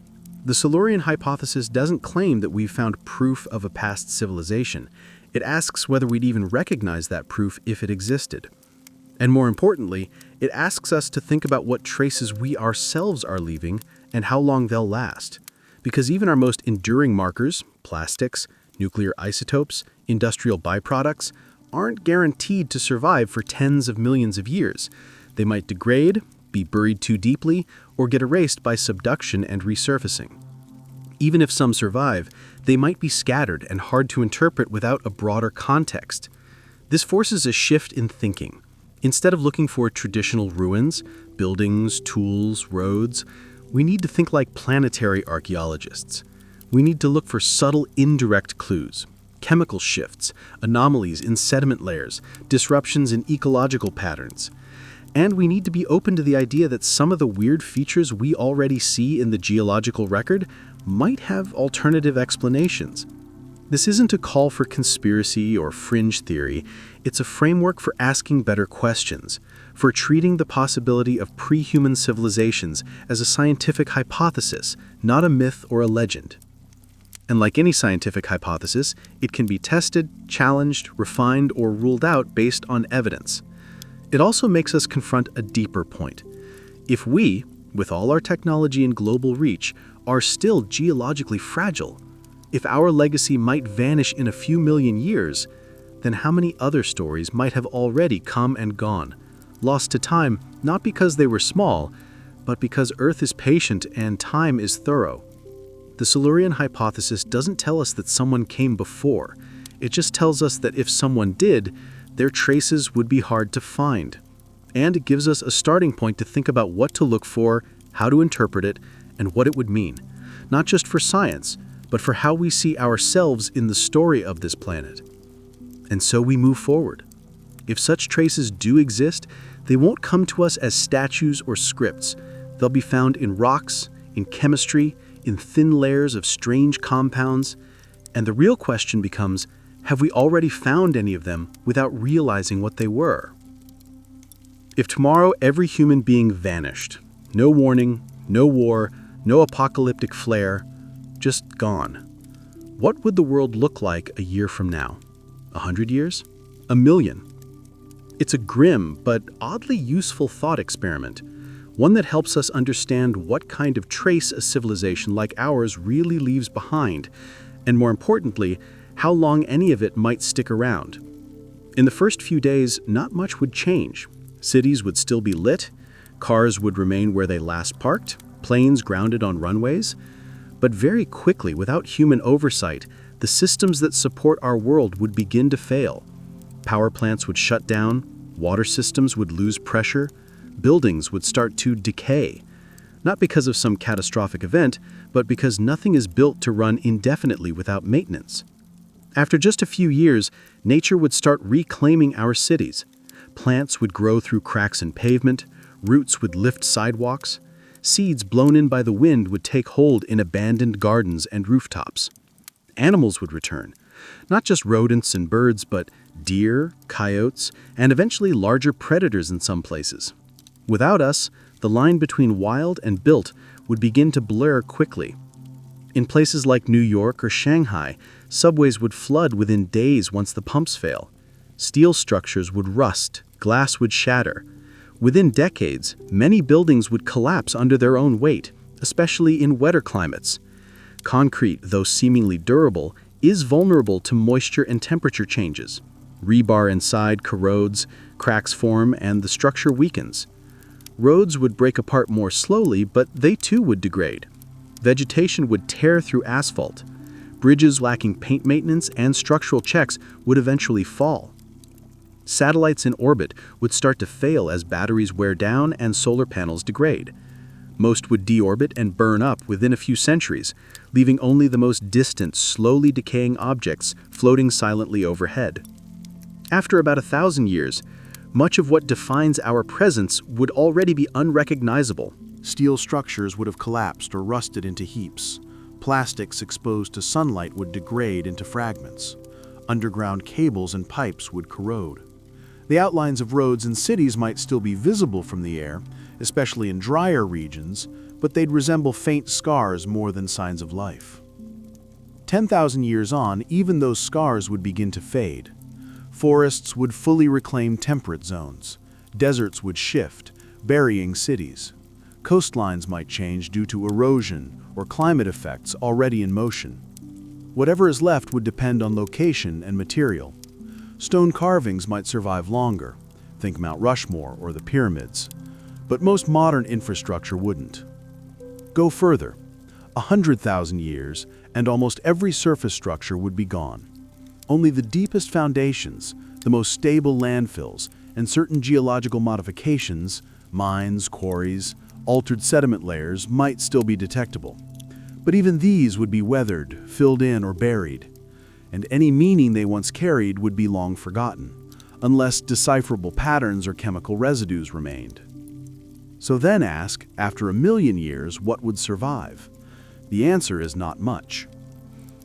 The Silurian hypothesis doesn't claim that we've found proof of a past civilization. It asks whether we'd even recognize that proof if it existed. And more importantly, it asks us to think about what traces we ourselves are leaving and how long they'll last. Because even our most enduring markers, plastics, nuclear isotopes, industrial byproducts, aren't guaranteed to survive for tens of millions of years. They might degrade, be buried too deeply, or get erased by subduction and resurfacing. Even if some survive, they might be scattered and hard to interpret without a broader context. This forces a shift in thinking. Instead of looking for traditional ruins, buildings, tools, roads, we need to think like planetary archaeologists. We need to look for subtle indirect clues, chemical shifts, anomalies in sediment layers, disruptions in ecological patterns. And we need to be open to the idea that some of the weird features we already see in the geological record might have alternative explanations. This isn't a call for conspiracy or fringe theory. It's a framework for asking better questions, for treating the possibility of pre-human civilizations as a scientific hypothesis, not a myth or a legend. And like any scientific hypothesis, it can be tested, challenged, refined, or ruled out based on evidence. It also makes us confront a deeper point. If we, with all our technology and global reach, are still geologically fragile, if our legacy might vanish in a few million years, then how many other stories might have already come and gone, lost to time not because they were small, but because Earth is patient and time is thorough? The Silurian hypothesis doesn't tell us that someone came before. It just tells us that if someone did, their traces would be hard to find. And it gives us a starting point to think about what to look for, how to interpret it, and what it would mean, not just for science, but for how we see ourselves in the story of this planet. And so we move forward. If such traces do exist, they won't come to us as statues or scripts. They'll be found in rocks, in chemistry, in thin layers of strange compounds. And the real question becomes, have we already found any of them without realizing what they were? If tomorrow every human being vanished, no warning, no war, no apocalyptic flare, just gone, what would the world look like a year from now? 100 years? 1,000,000? It's a grim but oddly useful thought experiment, one that helps us understand what kind of trace a civilization like ours really leaves behind, and more importantly, how long any of it might stick around. In the first few days, not much would change. Cities would still be lit, Cars would remain where they last parked, planes grounded on runways. But very quickly, without human oversight, the systems that support our world would begin to fail. Power plants would shut down, water systems would lose pressure, buildings would start to decay. Not because of some catastrophic event, but because nothing is built to run indefinitely without maintenance. After just a few years, nature would start reclaiming our cities. Plants would grow through cracks in pavement, roots would lift sidewalks, seeds blown in by the wind would take hold in abandoned gardens and rooftops. Animals would return, not just rodents and birds, but deer, coyotes, and eventually larger predators in some places. Without us, the line between wild and built would begin to blur quickly. In places like New York or Shanghai, subways would flood within days once the pumps fail. Steel structures would rust, glass would shatter. Within decades, many buildings would collapse under their own weight, especially in wetter climates. Concrete, though seemingly durable, is vulnerable to moisture and temperature changes. Rebar inside corrodes, cracks form, and the structure weakens. Roads would break apart more slowly, but they too would degrade. Vegetation would tear through asphalt. Bridges lacking paint maintenance and structural checks would eventually fall. Satellites in orbit would start to fail as batteries wear down and solar panels degrade. Most would deorbit and burn up within a few centuries, leaving only the most distant, slowly decaying objects floating silently overhead. After about 1,000 years, much of what defines our presence would already be unrecognizable. Steel structures would have collapsed or rusted into heaps. Plastics exposed to sunlight would degrade into fragments. Underground cables and pipes would corrode. The outlines of roads and cities might still be visible from the air, especially in drier regions, but they'd resemble faint scars more than signs of life. 10,000 years on, even those scars would begin to fade. Forests would fully reclaim temperate zones. Deserts would shift, burying cities. Coastlines might change due to erosion or climate effects already in motion. Whatever is left would depend on location and material. Stone carvings might survive longer, think Mount Rushmore or the pyramids, but most modern infrastructure wouldn't. Go further, 100,000 years, and almost every surface structure would be gone. Only the deepest foundations, the most stable landfills, and certain geological modifications, mines, quarries, altered sediment layers might still be detectable. But even these would be weathered, filled in, or buried, and any meaning they once carried would be long forgotten, unless decipherable patterns or chemical residues remained. So then ask, after 1,000,000 years, what would survive? The answer is not much.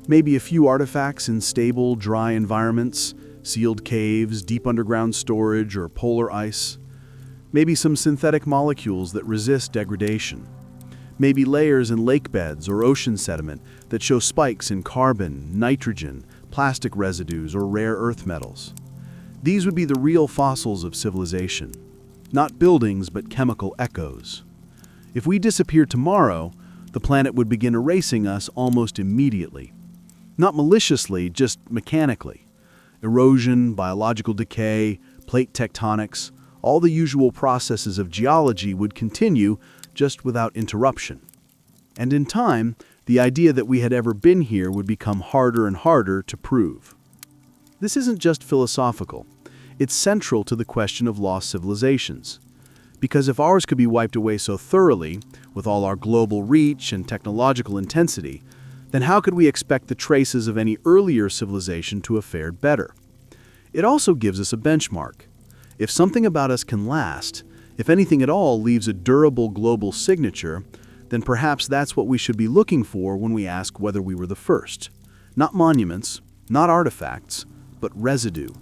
Maybe a few artifacts in stable, dry environments, sealed caves, deep underground storage, or polar ice. Maybe some synthetic molecules that resist degradation. Maybe layers in lake beds or ocean sediment that show spikes in carbon, nitrogen, plastic residues, or rare earth metals. These would be the real fossils of civilization. Not buildings, but chemical echoes. If we disappeared tomorrow, the planet would begin erasing us almost immediately. Not maliciously, just mechanically. Erosion, biological decay, plate tectonics, all the usual processes of geology would continue just without interruption. And in time, the idea that we had ever been here would become harder and harder to prove. This isn't just philosophical. It's central to the question of lost civilizations. Because if ours could be wiped away so thoroughly, with all our global reach and technological intensity, then how could we expect the traces of any earlier civilization to have fared better? It also gives us a benchmark. If something about us can last, if anything at all leaves a durable global signature, then perhaps that's what we should be looking for when we ask whether we were the first. Not monuments, not artifacts, but residue,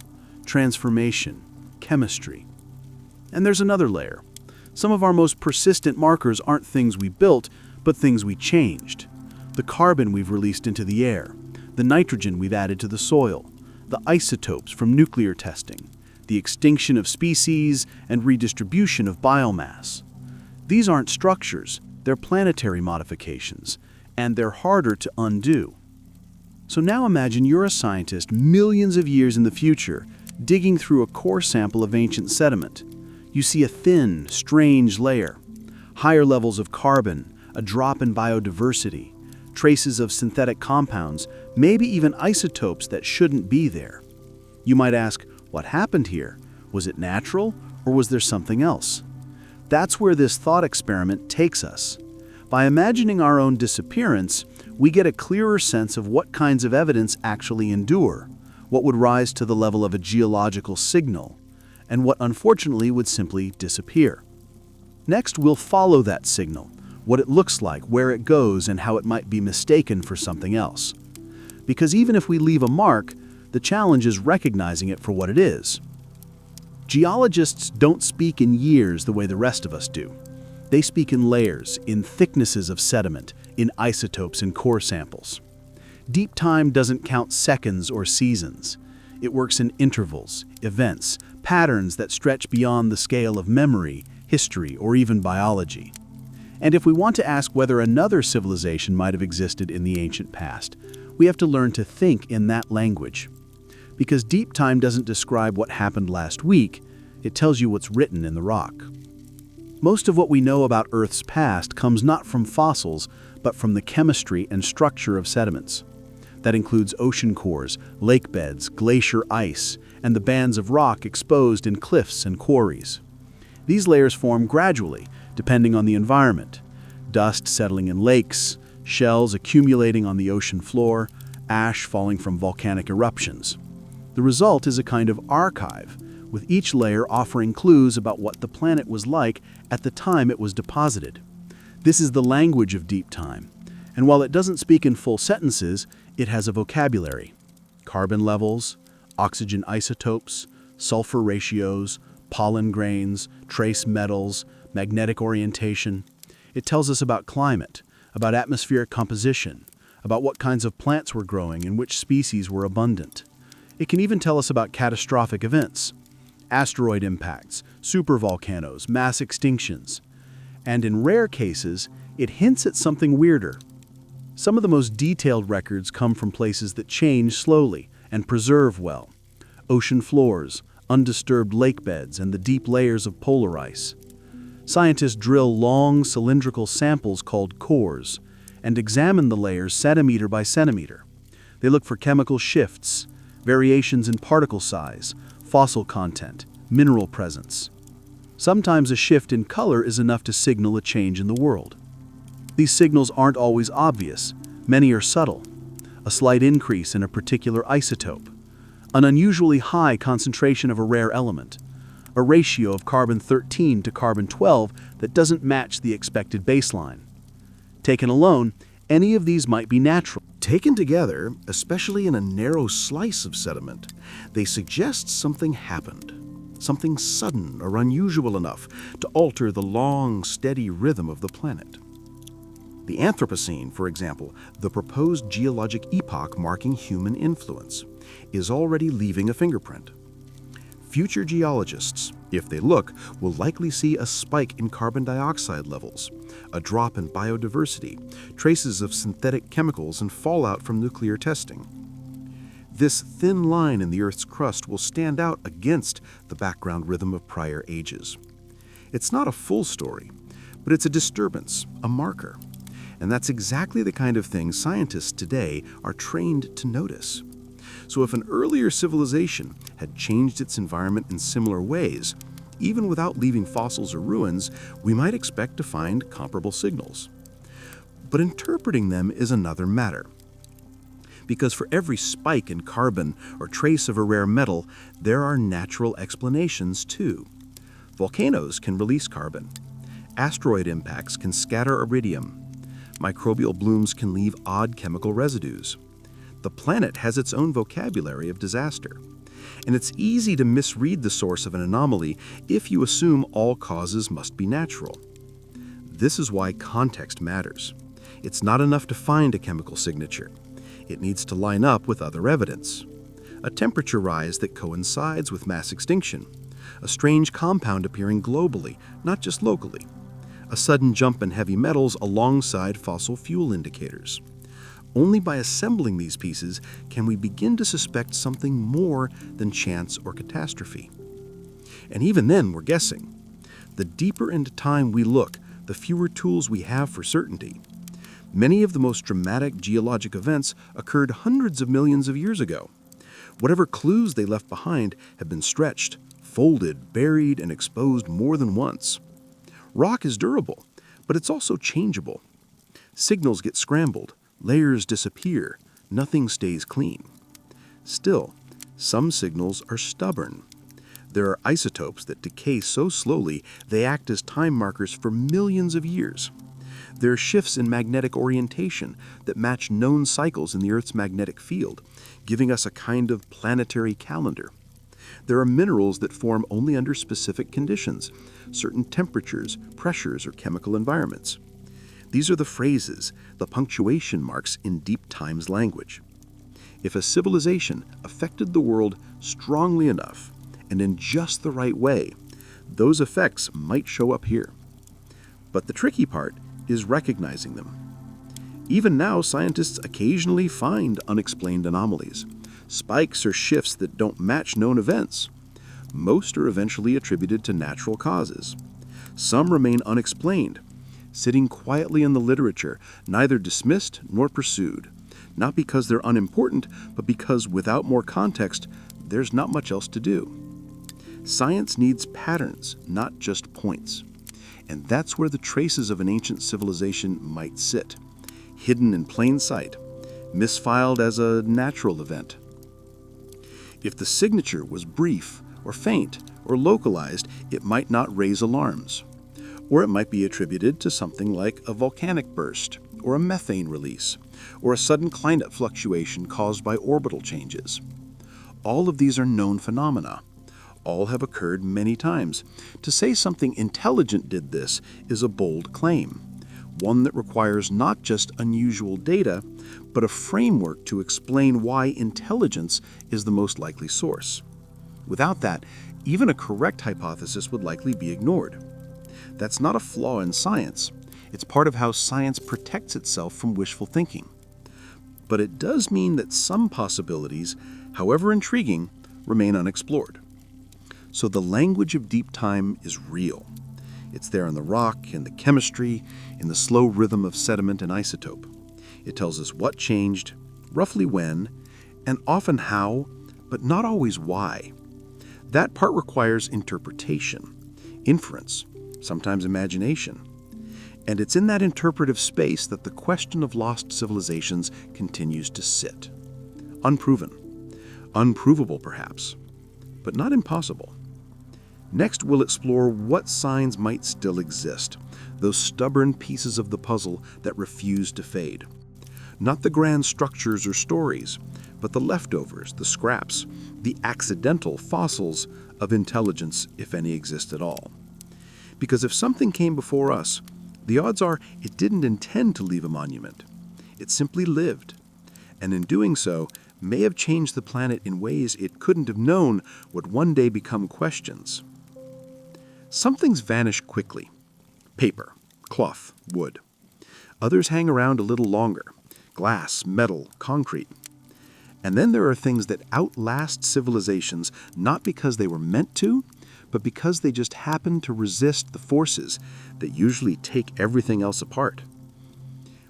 transformation, chemistry. And there's another layer. Some of our most persistent markers aren't things we built, but things we changed. The carbon we've released into the air, the nitrogen we've added to the soil, the isotopes from nuclear testing, the extinction of species and redistribution of biomass. These aren't structures, they're planetary modifications, and they're harder to undo. So now imagine you're a scientist millions of years in the future, digging through a core sample of ancient sediment. You see a thin, strange layer, higher levels of carbon, a drop in biodiversity, traces of synthetic compounds, maybe even isotopes that shouldn't be there. You might ask, what happened here? Was it natural, or was there something else? That's where this thought experiment takes us. By imagining our own disappearance, we get a clearer sense of what kinds of evidence actually endure, what would rise to the level of a geological signal, and what unfortunately would simply disappear. Next, we'll follow that signal, what it looks like, where it goes, and how it might be mistaken for something else. Because even if we leave a mark, the challenge is recognizing it for what it is. Geologists don't speak in years the way the rest of us do. They speak in layers, in thicknesses of sediment, in isotopes and core samples. Deep time doesn't count seconds or seasons. It works in intervals, events, patterns that stretch beyond the scale of memory, history, or even biology. And if we want to ask whether another civilization might have existed in the ancient past, we have to learn to think in that language. Because deep time doesn't describe what happened last week, it tells you what's written in the rock. Most of what we know about Earth's past comes not from fossils, but from the chemistry and structure of sediments. That includes ocean cores, lake beds, glacier ice, and the bands of rock exposed in cliffs and quarries. These layers form gradually, depending on the environment. Dust settling in lakes, shells accumulating on the ocean floor, ash falling from volcanic eruptions. The result is a kind of archive, with each layer offering clues about what the planet was like at the time it was deposited. This is the language of deep time, and while it doesn't speak in full sentences, it has a vocabulary. Carbon levels, oxygen isotopes, sulfur ratios, pollen grains, trace metals, magnetic orientation. It tells us about climate, about atmospheric composition, about what kinds of plants were growing and which species were abundant. It can even tell us about catastrophic events, asteroid impacts, supervolcanoes, mass extinctions. And in rare cases, it hints at something weirder. Some of the most detailed records come from places that change slowly and preserve well. Ocean floors, undisturbed lake beds, and the deep layers of polar ice. Scientists drill long cylindrical samples called cores and examine the layers centimeter by centimeter. They look for chemical shifts, variations in particle size, fossil content, mineral presence. Sometimes a shift in color is enough to signal a change in the world. These signals aren't always obvious. Many are subtle. A slight increase in a particular isotope, an unusually high concentration of a rare element, a ratio of carbon-13 to carbon-12 that doesn't match the expected baseline. Taken alone, any of these might be natural. Taken together, especially in a narrow slice of sediment, they suggest something happened, something sudden or unusual enough to alter the long, steady rhythm of the planet. The Anthropocene, for example, the proposed geologic epoch marking human influence, is already leaving a fingerprint. Future geologists, if they look, will likely see a spike in carbon dioxide levels, a drop in biodiversity, traces of synthetic chemicals, and fallout from nuclear testing. This thin line in the Earth's crust will stand out against the background rhythm of prior ages. It's not a full story, but it's a disturbance, a marker. And that's exactly the kind of thing scientists today are trained to notice. So if an earlier civilization had changed its environment in similar ways, even without leaving fossils or ruins, we might expect to find comparable signals. But interpreting them is another matter. Because for every spike in carbon or trace of a rare metal, there are natural explanations too. Volcanoes can release carbon. Asteroid impacts can scatter iridium. Microbial blooms can leave odd chemical residues. The planet has its own vocabulary of disaster. And it's easy to misread the source of an anomaly if you assume all causes must be natural. This is why context matters. It's not enough to find a chemical signature. It needs to line up with other evidence. A temperature rise that coincides with mass extinction. A strange compound appearing globally, not just locally. A sudden jump in heavy metals alongside fossil fuel indicators. Only by assembling these pieces can we begin to suspect something more than chance or catastrophe. And even then, we're guessing. The deeper into time we look, the fewer tools we have for certainty. Many of the most dramatic geologic events occurred hundreds of millions of years ago. Whatever clues they left behind have been stretched, folded, buried, and exposed more than once. Rock is durable, but it's also changeable. Signals get scrambled, layers disappear, nothing stays clean. Still, some signals are stubborn. There are isotopes that decay so slowly they act as time markers for millions of years. There are shifts in magnetic orientation that match known cycles in the Earth's magnetic field, giving us a kind of planetary calendar. There are minerals that form only under specific conditions, certain temperatures, pressures, or chemical environments. These are the phrases, the punctuation marks in deep time's language. If a civilization affected the world strongly enough and in just the right way, those effects might show up here. But the tricky part is recognizing them. Even now, scientists occasionally find unexplained anomalies, spikes or shifts that don't match known events. Most are eventually attributed to natural causes. Some remain unexplained, sitting quietly in the literature, neither dismissed nor pursued, not because they're unimportant, but because without more context, there's not much else to do. Science needs patterns, not just points. And that's where the traces of an ancient civilization might sit, hidden in plain sight, misfiled as a natural event. If the signature was brief or faint or localized, it might not raise alarms. Or it might be attributed to something like a volcanic burst, or a methane release, or a sudden climate fluctuation caused by orbital changes. All of these are known phenomena. All have occurred many times. To say something intelligent did this is a bold claim, one that requires not just unusual data, but a framework to explain why intelligence is the most likely source. Without that, even a correct hypothesis would likely be ignored. That's not a flaw in science. It's part of how science protects itself from wishful thinking. But it does mean that some possibilities, however intriguing, remain unexplored. So the language of deep time is real. It's there in the rock, in the chemistry, in the slow rhythm of sediment and isotope. It tells us what changed, roughly when, and often how, but not always why. That part requires interpretation, inference, sometimes imagination. And it's in that interpretive space that the question of lost civilizations continues to sit. Unproven, unprovable perhaps, but not impossible. Next, we'll explore what signs might still exist, those stubborn pieces of the puzzle that refuse to fade. Not the grand structures or stories, but the leftovers, the scraps, the accidental fossils of intelligence, if any exist at all. Because if something came before us, the odds are it didn't intend to leave a monument. It simply lived, and in doing so, may have changed the planet in ways it couldn't have known would one day become questions. Some things vanish quickly. Paper, cloth, wood. Others hang around a little longer. Glass, metal, concrete. And then there are things that outlast civilizations not because they were meant to, but because they just happen to resist the forces that usually take everything else apart.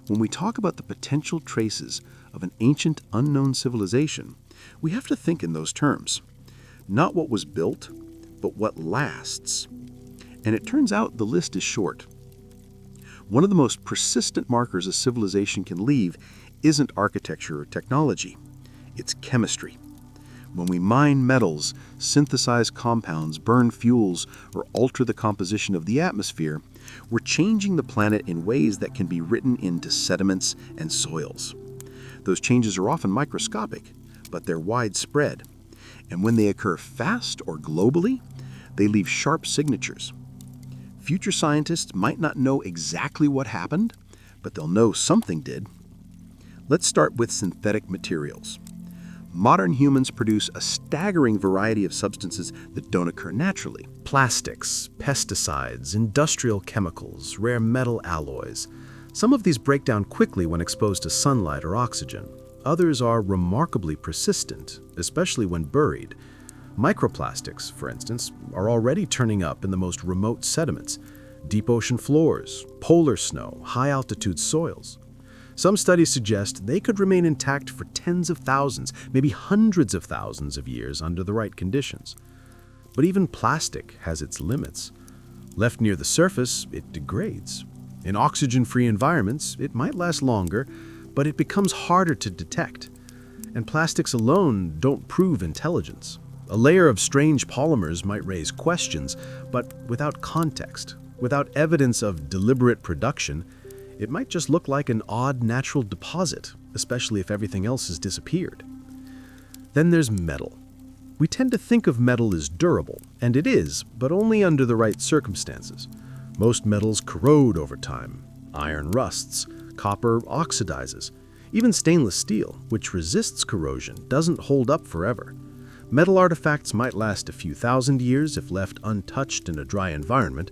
When we talk about the potential traces of an ancient unknown civilization, we have to think in those terms. Not what was built, but what lasts. And it turns out the list is short. One of the most persistent markers a civilization can leave isn't architecture or technology. It's chemistry. When we mine metals, synthesize compounds, burn fuels, or alter the composition of the atmosphere, we're changing the planet in ways that can be written into sediments and soils. Those changes are often microscopic, but they're widespread. And when they occur fast or globally, they leave sharp signatures. Future scientists might not know exactly what happened, but they'll know something did. Let's start with synthetic materials. Modern humans produce a staggering variety of substances that don't occur naturally. Plastics, pesticides, industrial chemicals, rare metal alloys. Some of these break down quickly when exposed to sunlight or oxygen. Others are remarkably persistent, especially when buried. Microplastics, for instance, are already turning up in the most remote sediments, deep ocean floors, polar snow, high-altitude soils. Some studies suggest they could remain intact for tens of thousands, maybe hundreds of thousands of years under the right conditions. But even plastic has its limits. Left near the surface, it degrades. In oxygen-free environments, it might last longer, but it becomes harder to detect. And plastics alone don't prove intelligence. A layer of strange polymers might raise questions, but without context, without evidence of deliberate production, it might just look like an odd natural deposit, especially if everything else has disappeared. Then there's metal. We tend to think of metal as durable, and it is, but only under the right circumstances. Most metals corrode over time. Iron rusts, copper oxidizes. Even stainless steel, which resists corrosion, doesn't hold up forever. Metal artifacts might last a few thousand years if left untouched in a dry environment,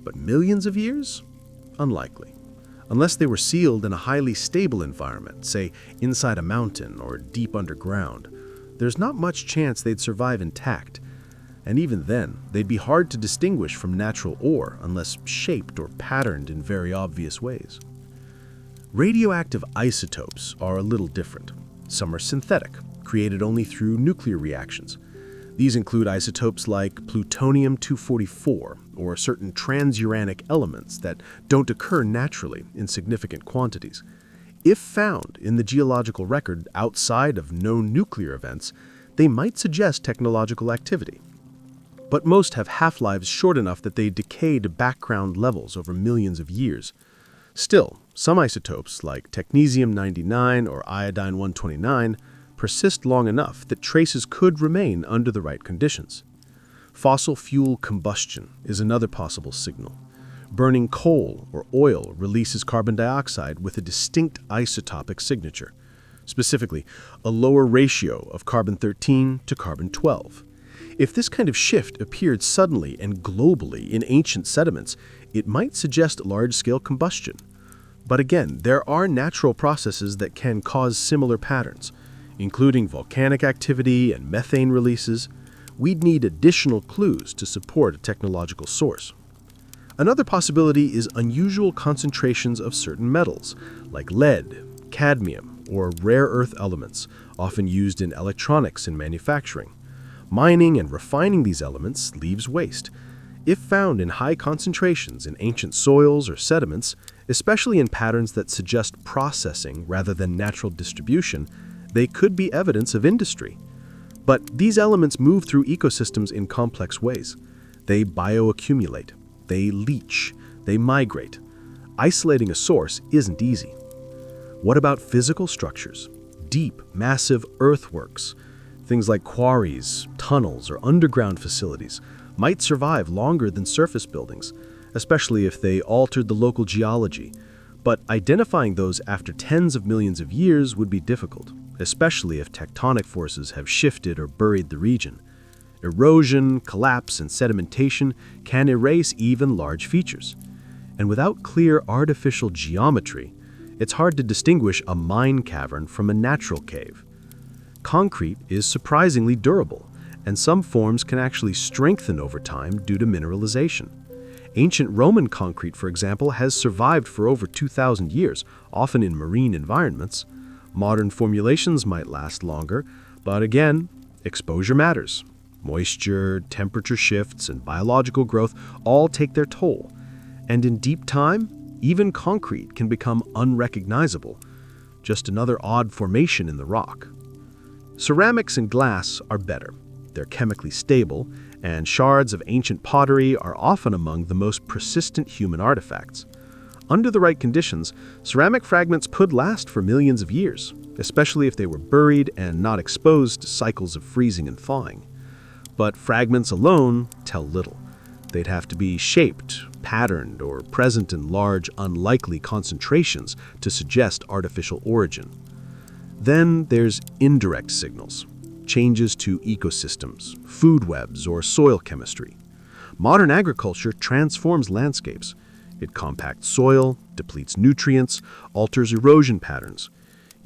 but millions of years? Unlikely. Unless they were sealed in a highly stable environment, say inside a mountain or deep underground, there's not much chance they'd survive intact. And even then, they'd be hard to distinguish from natural ore unless shaped or patterned in very obvious ways. Radioactive isotopes are a little different. Some are synthetic, created only through nuclear reactions. These include isotopes like plutonium-244 or certain transuranic elements that don't occur naturally in significant quantities. If found in the geological record outside of known nuclear events, they might suggest technological activity. But most have half-lives short enough that they decay to background levels over millions of years. Still, some isotopes, like technetium-99 or iodine-129, persist long enough that traces could remain under the right conditions. Fossil fuel combustion is another possible signal. Burning coal or oil releases carbon dioxide with a distinct isotopic signature, specifically a lower ratio of carbon-13 to carbon-12. If this kind of shift appeared suddenly and globally in ancient sediments, it might suggest large-scale combustion. But again, there are natural processes that can cause similar patterns, including volcanic activity and methane releases. We'd need additional clues to support a technological source. Another possibility is unusual concentrations of certain metals, like lead, cadmium, or rare earth elements, often used in electronics and manufacturing. Mining and refining these elements leaves waste. If found in high concentrations in ancient soils or sediments, especially in patterns that suggest processing rather than natural distribution, they could be evidence of industry. But these elements move through ecosystems in complex ways. They bioaccumulate, they leach, they migrate. Isolating a source isn't easy. What about physical structures? Deep, massive earthworks, things like quarries, tunnels, or underground facilities, might survive longer than surface buildings, especially if they altered the local geology. But identifying those after tens of millions of years would be difficult, especially if tectonic forces have shifted or buried the region. Erosion, collapse, and sedimentation can erase even large features. And without clear artificial geometry, it's hard to distinguish a mine cavern from a natural cave. Concrete is surprisingly durable, and some forms can actually strengthen over time due to mineralization. Ancient Roman concrete, for example, has survived for over 2,000 years, often in marine environments. Modern formulations might last longer, but again, exposure matters. Moisture, temperature shifts, and biological growth all take their toll. And in deep time, even concrete can become unrecognizable, just another odd formation in the rock. Ceramics and glass are better. They're chemically stable, and shards of ancient pottery are often among the most persistent human artifacts. Under the right conditions, ceramic fragments could last for millions of years, especially if they were buried and not exposed to cycles of freezing and thawing. But fragments alone tell little. They'd have to be shaped, patterned, or present in large, unlikely concentrations to suggest artificial origin. Then there's indirect signals, changes to ecosystems, food webs, or soil chemistry. Modern agriculture transforms landscapes. It compacts soil, depletes nutrients, alters erosion patterns.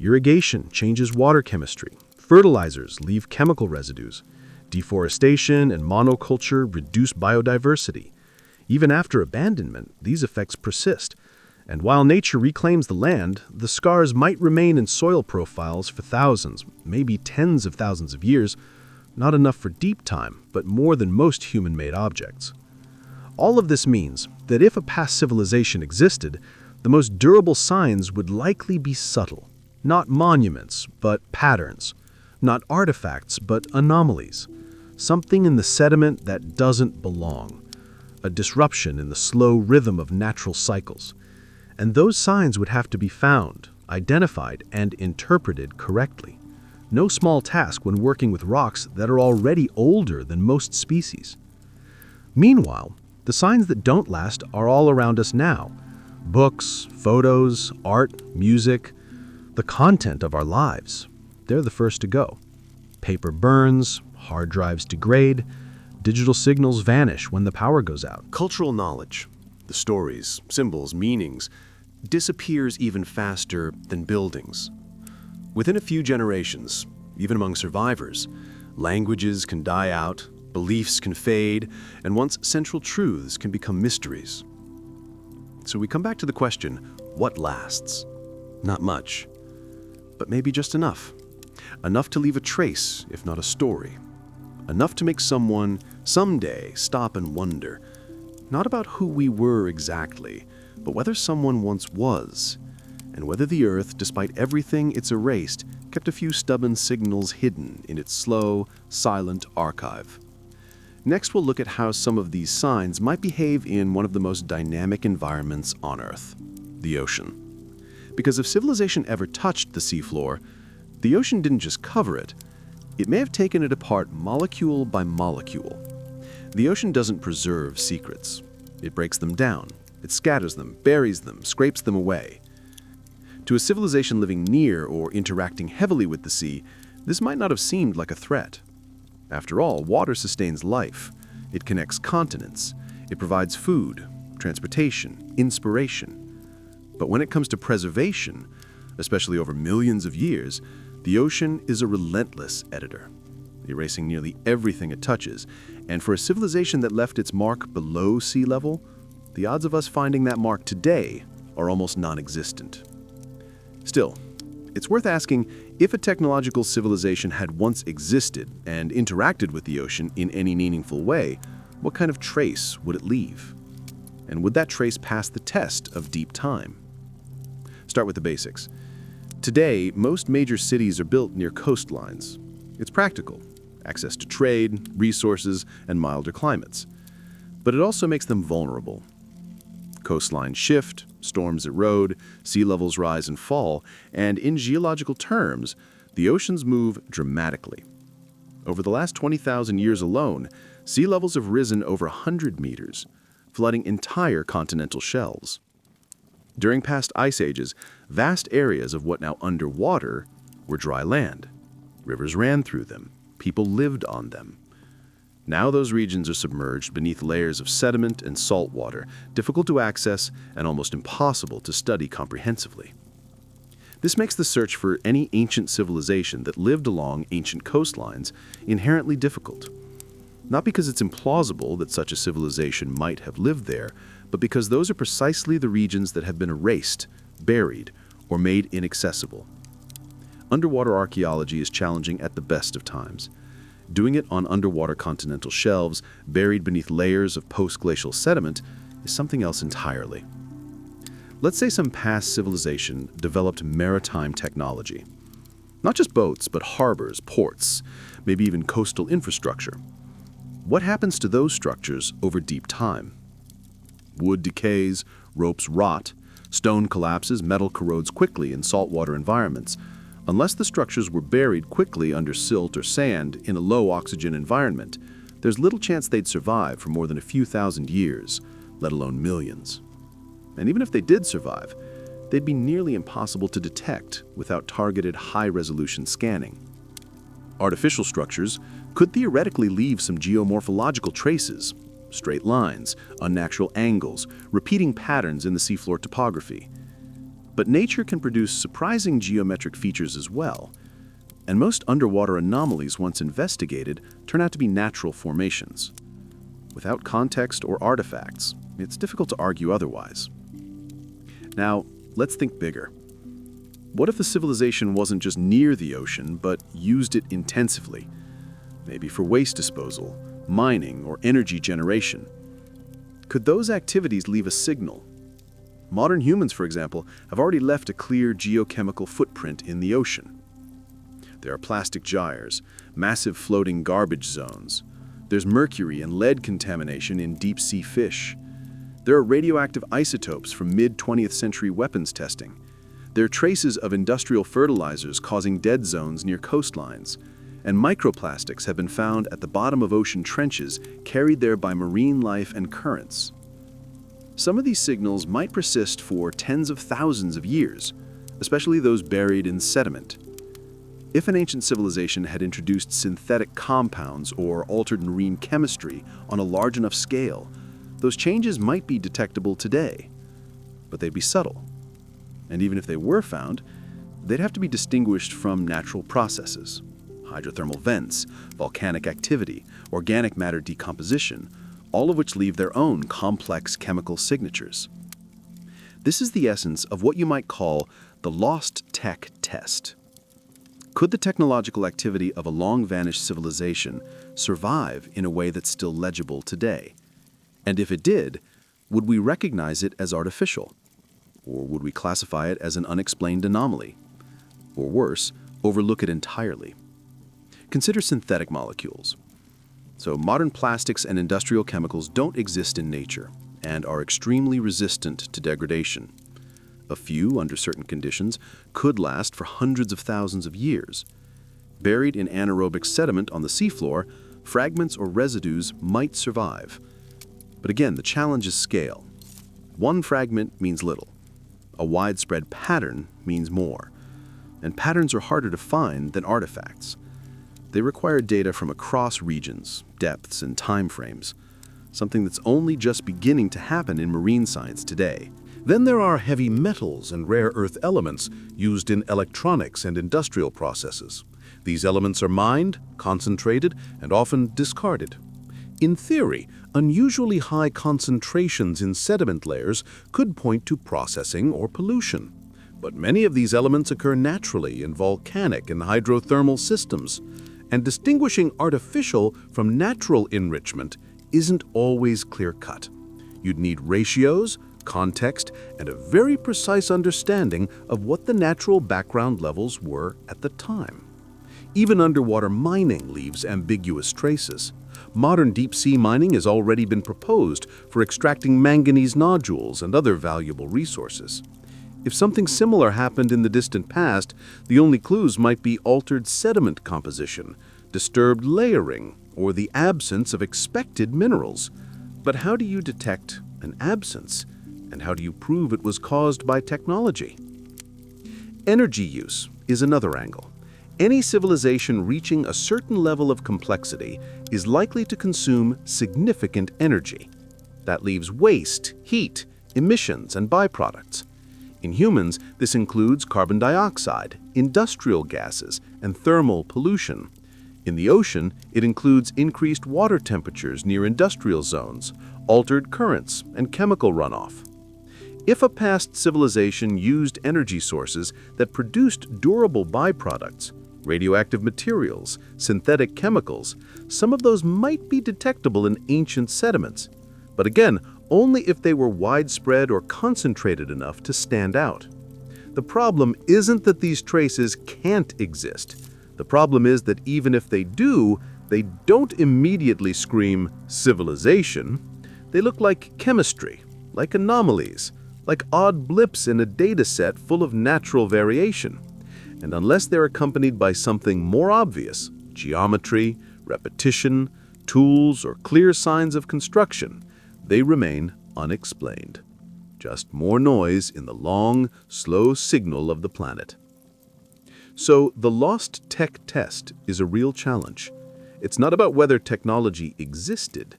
Irrigation changes water chemistry. Fertilizers leave chemical residues. Deforestation and monoculture reduce biodiversity. Even after abandonment, these effects persist. And while nature reclaims the land, the scars might remain in soil profiles for thousands, maybe tens of thousands of years, not enough for deep time, but more than most human-made objects. All of this means that if a past civilization existed, the most durable signs would likely be subtle. Not monuments, but patterns. Not artifacts, but anomalies. Something in the sediment that doesn't belong. A disruption in the slow rhythm of natural cycles. And those signs would have to be found, identified, and interpreted correctly. No small task when working with rocks that are already older than most species. Meanwhile, the signs that don't last are all around us now. Books, photos, art, music, the content of our lives. They're the first to go. Paper burns, hard drives degrade, digital signals vanish when the power goes out. Cultural knowledge, the stories, symbols, meanings, disappears even faster than buildings. Within a few generations, even among survivors, languages can die out, beliefs can fade, and once central truths can become mysteries. So we come back to the question, what lasts? Not much, but maybe just enough. Enough to leave a trace, if not a story. Enough to make someone, someday, stop and wonder, not about who we were exactly, but whether someone once was, and whether the Earth, despite everything it's erased, kept a few stubborn signals hidden in its slow, silent archive. Next, we'll look at how some of these signs might behave in one of the most dynamic environments on Earth, the ocean. Because if civilization ever touched the seafloor, the ocean didn't just cover it, it may have taken it apart molecule by molecule. The ocean doesn't preserve secrets. It breaks them down. It scatters them, buries them, scrapes them away. To a civilization living near or interacting heavily with the sea, this might not have seemed like a threat. After all, water sustains life. It connects continents. It provides food, transportation, inspiration. But when it comes to preservation, especially over millions of years, the ocean is a relentless editor, erasing nearly everything it touches. And for a civilization that left its mark below sea level, the odds of us finding that mark today are almost non-existent. Still, it's worth asking, if a technological civilization had once existed and interacted with the ocean in any meaningful way, what kind of trace would it leave? And would that trace pass the test of deep time? Start with the basics. Today, most major cities are built near coastlines. It's practical, access to trade, resources, and milder climates. But it also makes them vulnerable. Coastlines shift, storms erode, sea levels rise and fall, and in geological terms, the oceans move dramatically. Over the last 20,000 years alone, sea levels have risen over 100 meters, flooding entire continental shelves. During past ice ages, vast areas of what now underwater were dry land. Rivers ran through them. People lived on them. Now those regions are submerged beneath layers of sediment and salt water, difficult to access and almost impossible to study comprehensively. This makes the search for any ancient civilization that lived along ancient coastlines inherently difficult. Not because it's implausible that such a civilization might have lived there, but because those are precisely the regions that have been erased, buried, or made inaccessible. Underwater archaeology is challenging at the best of times. Doing it on underwater continental shelves, buried beneath layers of post-glacial sediment, is something else entirely. Let's say some past civilization developed maritime technology. Not just boats, but harbors, ports, maybe even coastal infrastructure. What happens to those structures over deep time? Wood decays, ropes rot, stone collapses, metal corrodes quickly in saltwater environments. Unless the structures were buried quickly under silt or sand in a low-oxygen environment, there's little chance they'd survive for more than a few thousand years, let alone millions. And even if they did survive, they'd be nearly impossible to detect without targeted high-resolution scanning. Artificial structures could theoretically leave some geomorphological traces, straight lines, unnatural angles, repeating patterns in the seafloor topography. But nature can produce surprising geometric features as well. And most underwater anomalies once investigated turn out to be natural formations. Without context or artifacts, it's difficult to argue otherwise. Now, let's think bigger. What if the civilization wasn't just near the ocean, but used it intensively? Maybe for waste disposal, mining, or energy generation. Could those activities leave a signal? Modern humans, for example, have already left a clear geochemical footprint in the ocean. There are plastic gyres, massive floating garbage zones. There's mercury and lead contamination in deep-sea fish. There are radioactive isotopes from mid-20th century weapons testing. There are traces of industrial fertilizers causing dead zones near coastlines. And microplastics have been found at the bottom of ocean trenches, carried there by marine life and currents. Some of these signals might persist for tens of thousands of years, especially those buried in sediment. If an ancient civilization had introduced synthetic compounds or altered marine chemistry on a large enough scale, those changes might be detectable today, but they'd be subtle. And even if they were found, they'd have to be distinguished from natural processes. Hydrothermal vents, volcanic activity, organic matter decomposition, all of which leave their own complex chemical signatures. This is the essence of what you might call the lost tech test. Could the technological activity of a long-vanished civilization survive in a way that's still legible today? And if it did, would we recognize it as artificial? Or would we classify it as an unexplained anomaly? Or worse, overlook it entirely? Consider synthetic molecules. So modern plastics and industrial chemicals don't exist in nature and are extremely resistant to degradation. A few, under certain conditions, could last for hundreds of thousands of years. Buried in anaerobic sediment on the seafloor, fragments or residues might survive. But again, the challenge is scale. One fragment means little. A widespread pattern means more. And patterns are harder to find than artifacts. They require data from across regions, depths, and time frames, something that's only just beginning to happen in marine science today. Then there are heavy metals and rare earth elements used in electronics and industrial processes. These elements are mined, concentrated, and often discarded. In theory, unusually high concentrations in sediment layers could point to processing or pollution. But many of these elements occur naturally in volcanic and hydrothermal systems, and distinguishing artificial from natural enrichment isn't always clear-cut. You'd need ratios, context, and a very precise understanding of what the natural background levels were at the time. Even underwater mining leaves ambiguous traces. Modern deep-sea mining has already been proposed for extracting manganese nodules and other valuable resources. If something similar happened in the distant past, the only clues might be altered sediment composition, disturbed layering, or the absence of expected minerals. But how do you detect an absence? And how do you prove it was caused by technology? Energy use is another angle. Any civilization reaching a certain level of complexity is likely to consume significant energy. That leaves waste, heat, emissions, and byproducts. In humans, this includes carbon dioxide, industrial gases, and thermal pollution. In the ocean, it includes increased water temperatures near industrial zones, altered currents, and chemical runoff. If a past civilization used energy sources that produced durable byproducts, radioactive materials, synthetic chemicals, some of those might be detectable in ancient sediments. But again, only if they were widespread or concentrated enough to stand out. The problem isn't that these traces can't exist. The problem is that even if they do, they don't immediately scream civilization. They look like chemistry, like anomalies, like odd blips in a data set full of natural variation. And unless they're accompanied by something more obvious, geometry, repetition, tools, or clear signs of construction, they remain unexplained. Just more noise in the long, slow signal of the planet. So the lost tech test is a real challenge. It's not about whether technology existed,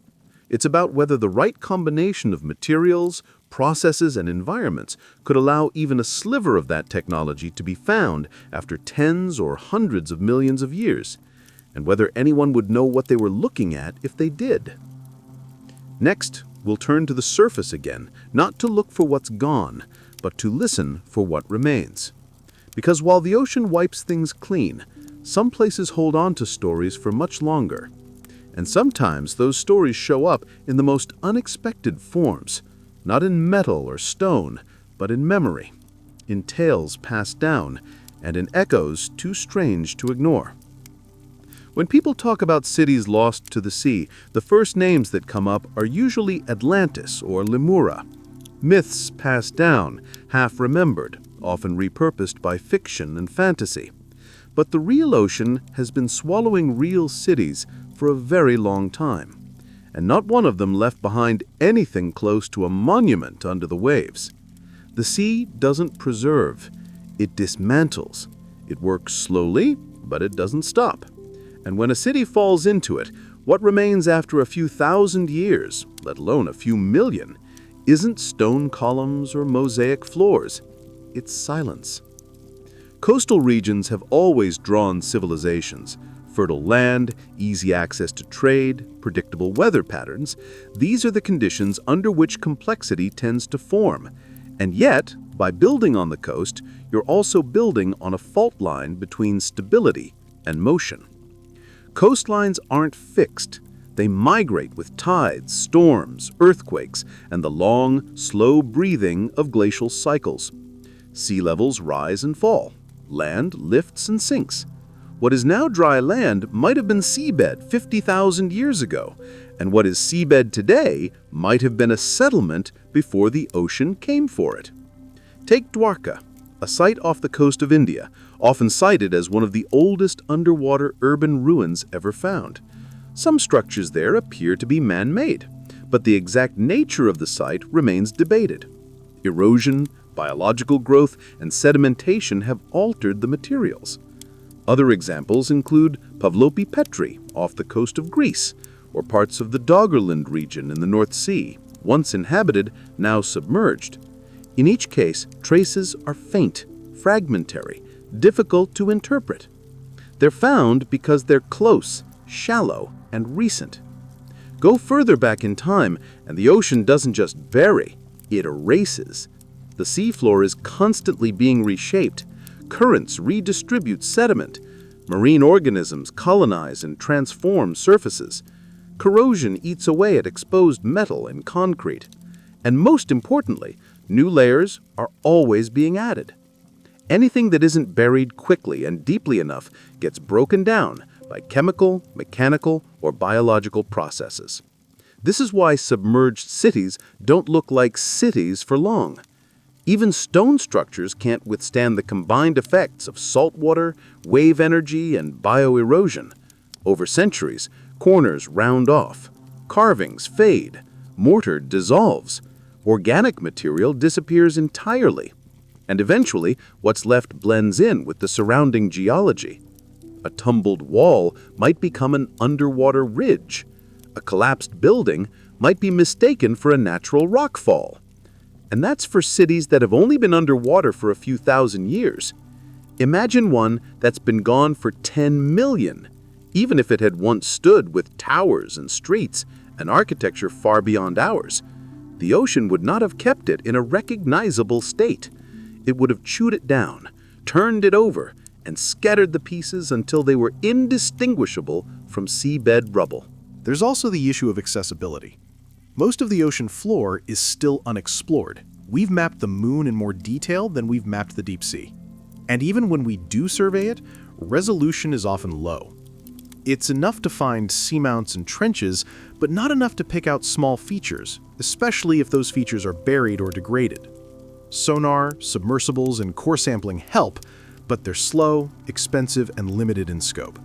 It's about whether the right combination of materials, processes, and environments could allow even a sliver of that technology to be found after tens or hundreds of millions of years, and whether anyone would know what they were looking at if they did. Next, we'll turn to the surface again, not to look for what's gone, but to listen for what remains. Because while the ocean wipes things clean, some places hold on to stories for much longer. And sometimes those stories show up in the most unexpected forms, not in metal or stone, but in memory, in tales passed down, and in echoes too strange to ignore. When people talk about cities lost to the sea, the first names that come up are usually Atlantis or Lemura, myths passed down, half-remembered, often repurposed by fiction and fantasy. But the real ocean has been swallowing real cities for a very long time, and not one of them left behind anything close to a monument under the waves. The sea doesn't preserve, it dismantles. It works slowly, but it doesn't stop. And when a city falls into it, what remains after a few thousand years, let alone a few million, isn't stone columns or mosaic floors. It's silence. Coastal regions have always drawn civilizations. Fertile land, easy access to trade, predictable weather patterns, these are the conditions under which complexity tends to form. And yet, by building on the coast, you're also building on a fault line between stability and motion. Coastlines aren't fixed. They migrate with tides, storms, earthquakes, and the long, slow breathing of glacial cycles. Sea levels rise and fall. Land lifts and sinks. What is now dry land might have been seabed 50,000 years ago, and what is seabed today might have been a settlement before the ocean came for it. Take Dwarka, a site off the coast of India, often cited as one of the oldest underwater urban ruins ever found. Some structures there appear to be man-made, but the exact nature of the site remains debated. Erosion, biological growth, and sedimentation have altered the materials. Other examples include Pavlopi Petri off the coast of Greece, or parts of the Doggerland region in the North Sea, once inhabited, now submerged. In each case, traces are faint, fragmentary, difficult to interpret. They're found because they're close, shallow, and recent. Go further back in time, and the ocean doesn't just vary, it erases. The seafloor is constantly being reshaped. Currents redistribute sediment. Marine organisms colonize and transform surfaces. Corrosion eats away at exposed metal and concrete. And most importantly, new layers are always being added. Anything that isn't buried quickly and deeply enough gets broken down by chemical, mechanical, or biological processes. This is why submerged cities don't look like cities for long. Even stone structures can't withstand the combined effects of salt water, wave energy, and bioerosion. Over centuries, corners round off, carvings fade, mortar dissolves, organic material disappears entirely, and eventually what's left blends in with the surrounding geology. A tumbled wall might become an underwater ridge. A collapsed building might be mistaken for a natural rockfall. And that's for cities that have only been underwater for a few thousand years. Imagine one that's been gone for 10 million, even if it had once stood with towers and streets and architecture far beyond ours. The ocean would not have kept it in a recognizable state. It would have chewed it down, turned it over, and scattered the pieces until they were indistinguishable from seabed rubble. There's also the issue of accessibility. Most of the ocean floor is still unexplored. We've mapped the moon in more detail than we've mapped the deep sea. And even when we do survey it, resolution is often low. It's enough to find seamounts and trenches, but not enough to pick out small features, especially if those features are buried or degraded. Sonar, submersibles, and core sampling help, but they're slow, expensive, and limited in scope.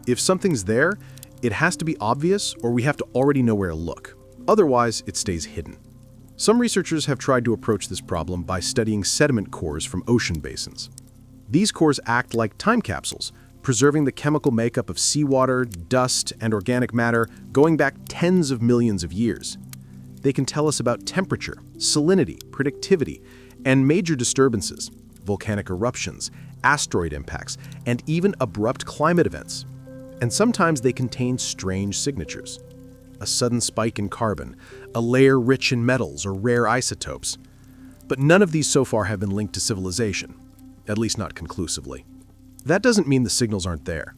If something's there, it has to be obvious or we have to already know where to look. Otherwise, it stays hidden. Some researchers have tried to approach this problem by studying sediment cores from ocean basins. These cores act like time capsules, preserving the chemical makeup of seawater, dust, and organic matter going back tens of millions of years. They can tell us about temperature, salinity, productivity, and major disturbances, volcanic eruptions, asteroid impacts, and even abrupt climate events. And sometimes they contain strange signatures. A sudden spike in carbon, a layer rich in metals or rare isotopes. But none of these so far have been linked to civilization, at least not conclusively. That doesn't mean the signals aren't there.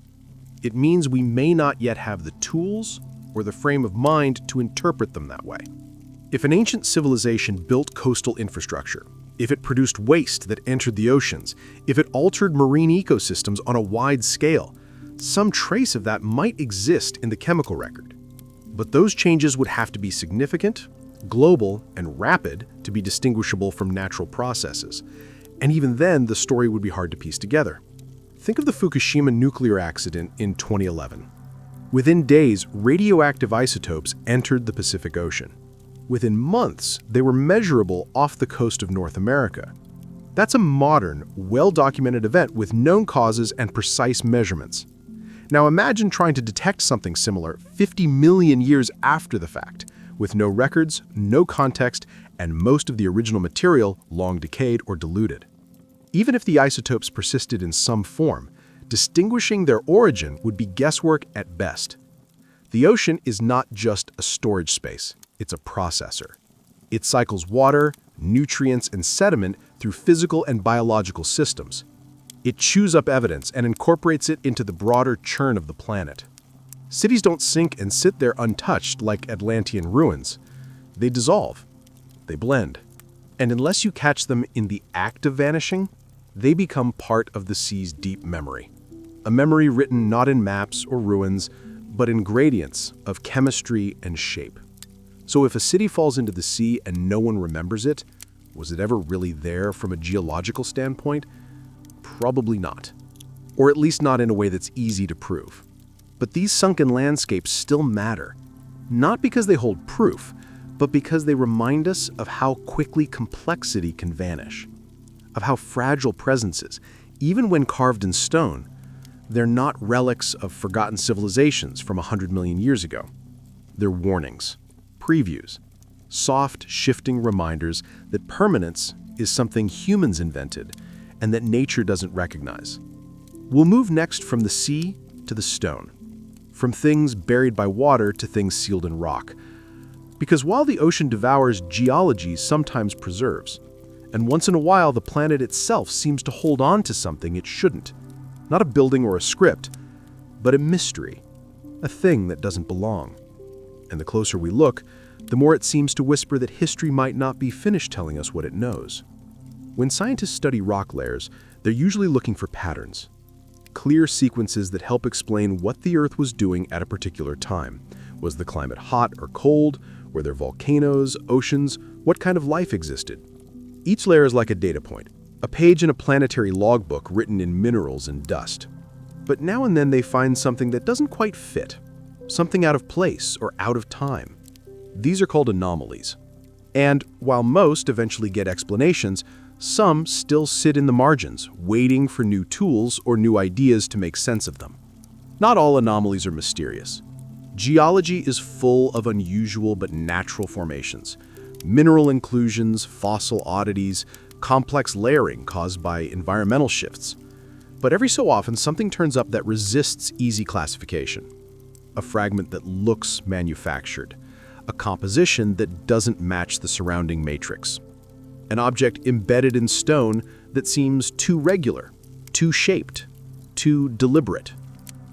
It means we may not yet have the tools or the frame of mind to interpret them that way. If an ancient civilization built coastal infrastructure, if it produced waste that entered the oceans, if it altered marine ecosystems on a wide scale, some trace of that might exist in the chemical record. But those changes would have to be significant, global, and rapid to be distinguishable from natural processes. And even then, the story would be hard to piece together. Think of the Fukushima nuclear accident in 2011. Within days, radioactive isotopes entered the Pacific Ocean. Within months, they were measurable off the coast of North America. That's a modern, well-documented event with known causes and precise measurements. Now imagine trying to detect something similar 50 million years after the fact, with no records, no context, and most of the original material long decayed or diluted. Even if the isotopes persisted in some form, distinguishing their origin would be guesswork at best. The ocean is not just a storage space, it's a processor. It cycles water, nutrients, and sediment through physical and biological systems. It chews up evidence and incorporates it into the broader churn of the planet. Cities don't sink and sit there untouched like Atlantean ruins. They dissolve. They blend. And unless you catch them in the act of vanishing, they become part of the sea's deep memory. A memory written not in maps or ruins, but in gradients of chemistry and shape. So if a city falls into the sea and no one remembers it, was it ever really there from a geological standpoint? Probably not. Or at least not in a way that's easy to prove. But these sunken landscapes still matter, not because they hold proof, but because they remind us of how quickly complexity can vanish, of how fragile presences, even when carved in stone, they're not relics of forgotten civilizations from 100 million years ago. They're warnings, previews, soft, shifting reminders that permanence is something humans invented and that nature doesn't recognize. We'll move next from the sea to the stone, from things buried by water to things sealed in rock. Because while the ocean devours, geology sometimes preserves. And once in a while, the planet itself seems to hold on to something it shouldn't. Not a building or a script, but a mystery, a thing that doesn't belong. And the closer we look, the more it seems to whisper that history might not be finished telling us what it knows. When scientists study rock layers, they're usually looking for patterns, clear sequences that help explain what the Earth was doing at a particular time. Was the climate hot or cold? Were there volcanoes, oceans? What kind of life existed? Each layer is like a data point, a page in a planetary logbook written in minerals and dust. But now and then they find something that doesn't quite fit, something out of place or out of time. These are called anomalies. And while most eventually get explanations, some still sit in the margins, waiting for new tools or new ideas to make sense of them. Not all anomalies are mysterious. Geology is full of unusual but natural formations. Mineral inclusions, fossil oddities, complex layering caused by environmental shifts. But every so often, something turns up that resists easy classification. A fragment that looks manufactured. A composition that doesn't match the surrounding matrix. An object embedded in stone that seems too regular, too shaped, too deliberate.